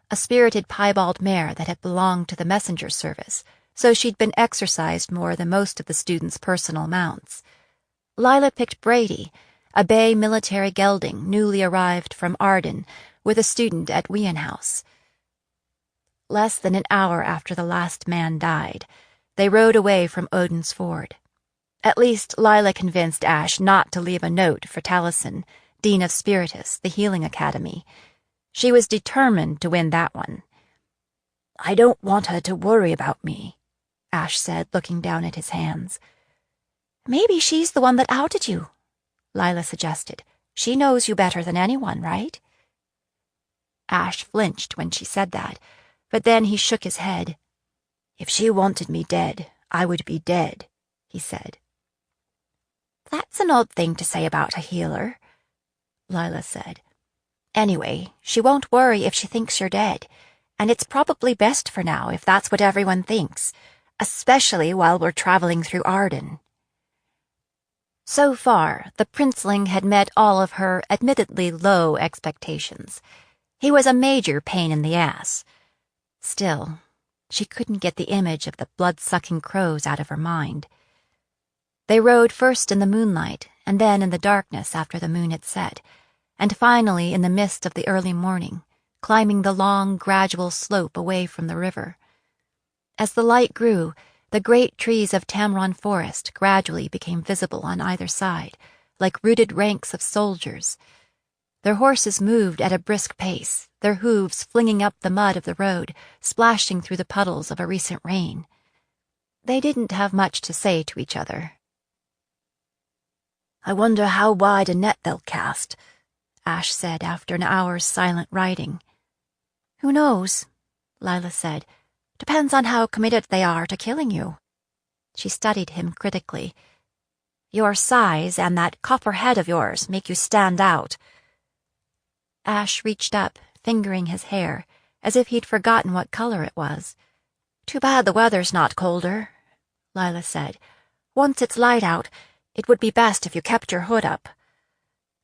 a spirited piebald mare that had belonged to the messenger service, so she'd been exercised more than most of the students' personal mounts. Lila picked Brady, a bay military gelding newly arrived from Arden, with a student at Wiehenhaus. Less than an hour after the last man died, they rode away from Odin's Ford. At least Lila convinced Ash not to leave a note for Taliesin, Dean of Spiritus, the Healing Academy. She was determined to win that one. I don't want her to worry about me, Ash said, looking down at his hands. Maybe she's the one that outed you, Lila suggested. She knows you better than anyone, right? Ash flinched when she said that, but then he shook his head. If she wanted me dead, I would be dead, he said. That's an odd thing to say about a healer, Lila said. Anyway, she won't worry if she thinks you're dead, and it's probably best for now if that's what everyone thinks, especially while we're traveling through Arden. So far, the princeling had met all of her admittedly low expectations. He was a major pain in the ass. Still, she couldn't get the image of the blood-sucking crows out of her mind. They rode first in the moonlight, and then in the darkness after the moon had set, and finally in the mist of the early morning, climbing the long, gradual slope away from the river. As the light grew, the great trees of Tamron Forest gradually became visible on either side, like rooted ranks of soldiers. Their horses moved at a brisk pace, their hooves flinging up the mud of the road, splashing through the puddles of a recent rain. They didn't have much to say to each other. I wonder how wide a net they'll cast, Ash said after an hour's silent riding. Who knows, Lila said. Depends on how committed they are to killing you. She studied him critically. Your size and that copper head of yours make you stand out. Ash reached up, fingering his hair, as if he'd forgotten what color it was. Too bad the weather's not colder, Lila said. Once it's light out, it would be best if you kept your hood up.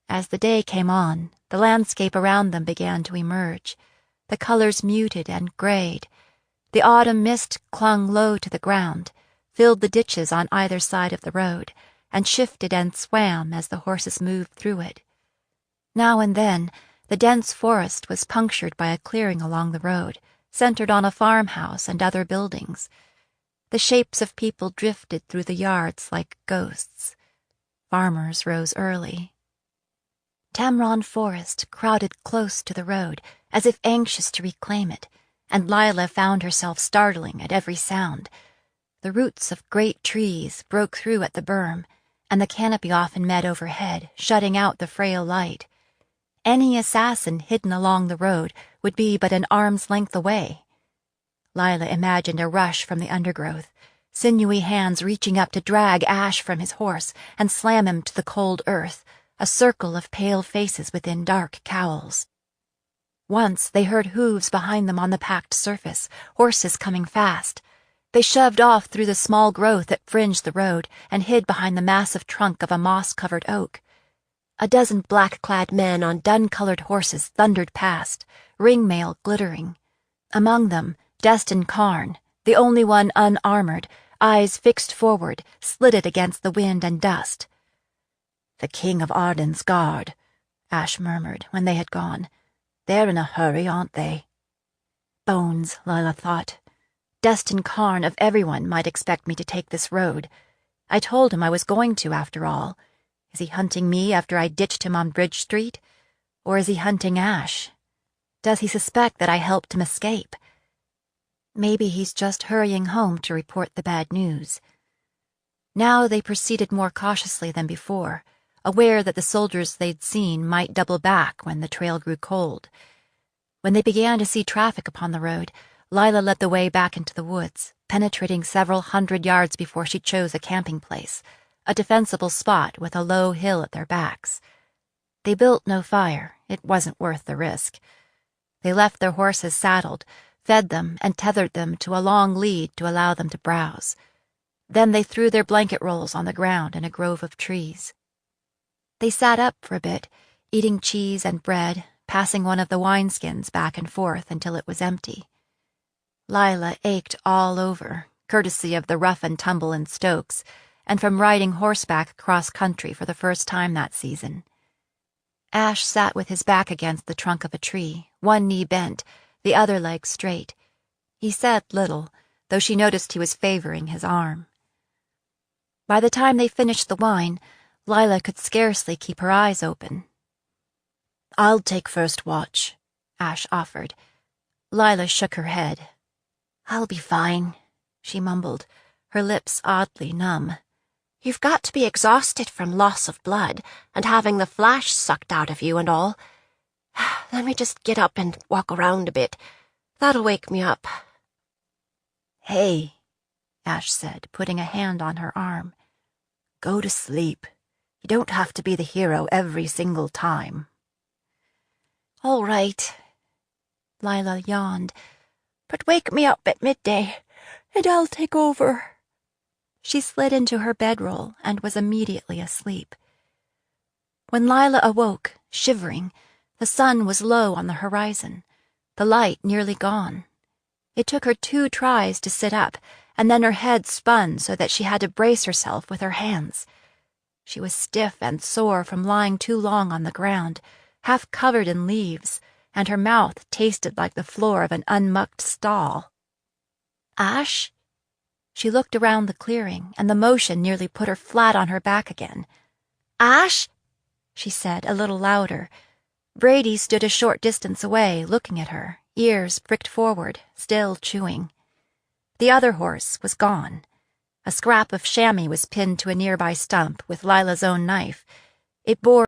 As the day came on, the landscape around them began to emerge. The colors muted and grayed. The autumn mist clung low to the ground, filled the ditches on either side of the road, and shifted and swam as the horses moved through it. Now and then, the dense forest was punctured by a clearing along the road, centered on a farmhouse and other buildings. The shapes of people drifted through the yards like ghosts. Farmers rose early. Tamron Forest crowded close to the road, as if anxious to reclaim it, and Lila found herself startling at every sound. The roots of great trees broke through at the berm, and the canopy often met overhead, shutting out the frail light. Any assassin hidden along the road would be but an arm's length away. Lila imagined a rush from the undergrowth, sinewy hands reaching up to drag Ash from his horse and slam him to the cold earth, a circle of pale faces within dark cowls. Once they heard hooves behind them on the packed surface, horses coming fast. They shoved off through the small growth that fringed the road and hid behind the massive trunk of a moss-covered oak. A dozen black-clad men on dun-colored horses thundered past, ringmail glittering. Among them, Destin Karn, the only one unarmored, eyes fixed forward, slitted against the wind and dust. "The King of Arden's guard," Ash murmured when they had gone. "They're in a hurry, aren't they?" Bones, Lila thought. Destin Karn of everyone might expect me to take this road. I told him I was going to, after all. Is he hunting me after I ditched him on Bridge Street? Or is he hunting Ash? Does he suspect that I helped him escape? Maybe he's just hurrying home to report the bad news. Now they proceeded more cautiously than before, aware that the soldiers they'd seen might double back when the trail grew cold. When they began to see traffic upon the road, Lila led the way back into the woods, penetrating several 100 yards before she chose a camping place, a defensible spot with a low hill at their backs. They built no fire. It wasn't worth the risk. They left their horses saddled, fed them, and tethered them to a long lead to allow them to browse. Then they threw their blanket rolls on the ground in a grove of trees. They sat up for a bit, eating cheese and bread, passing one of the wineskins back and forth until it was empty. Lila ached all over, courtesy of the rough and tumble in Stokes, and from riding horseback cross-country for the first time that season. Ash sat with his back against the trunk of a tree, one knee bent, the other leg straight. He said little, though she noticed he was favoring his arm. By the time they finished the wine, Lila could scarcely keep her eyes open. "I'll take first watch," Ash offered. Lila shook her head. "I'll be fine," she mumbled, her lips oddly numb. You've got to be exhausted from loss of blood and having the flash sucked out of you and all. Let me just get up and walk around a bit. That'll wake me up." "Hey," Ash said, putting a hand on her arm. "Go to sleep. You don't have to be the hero every single time." "All right," Lila yawned, "but wake me up at midday, and I'll take over." She slid into her bedroll and was immediately asleep. When Lila awoke, shivering, the sun was low on the horizon, the light nearly gone. It took her 2 tries to sit up, and then her head spun so that she had to brace herself with her hands. She was stiff and sore from lying too long on the ground, half covered in leaves, and her mouth tasted like the floor of an unmucked stall. "Ash?" She looked around the clearing, and the motion nearly put her flat on her back again. "Ash?" she said, a little louder. Brady stood a short distance away, looking at her, ears pricked forward, still chewing. The other horse was gone. A scrap of chamois was pinned to a nearby stump with Lila's own knife. It bore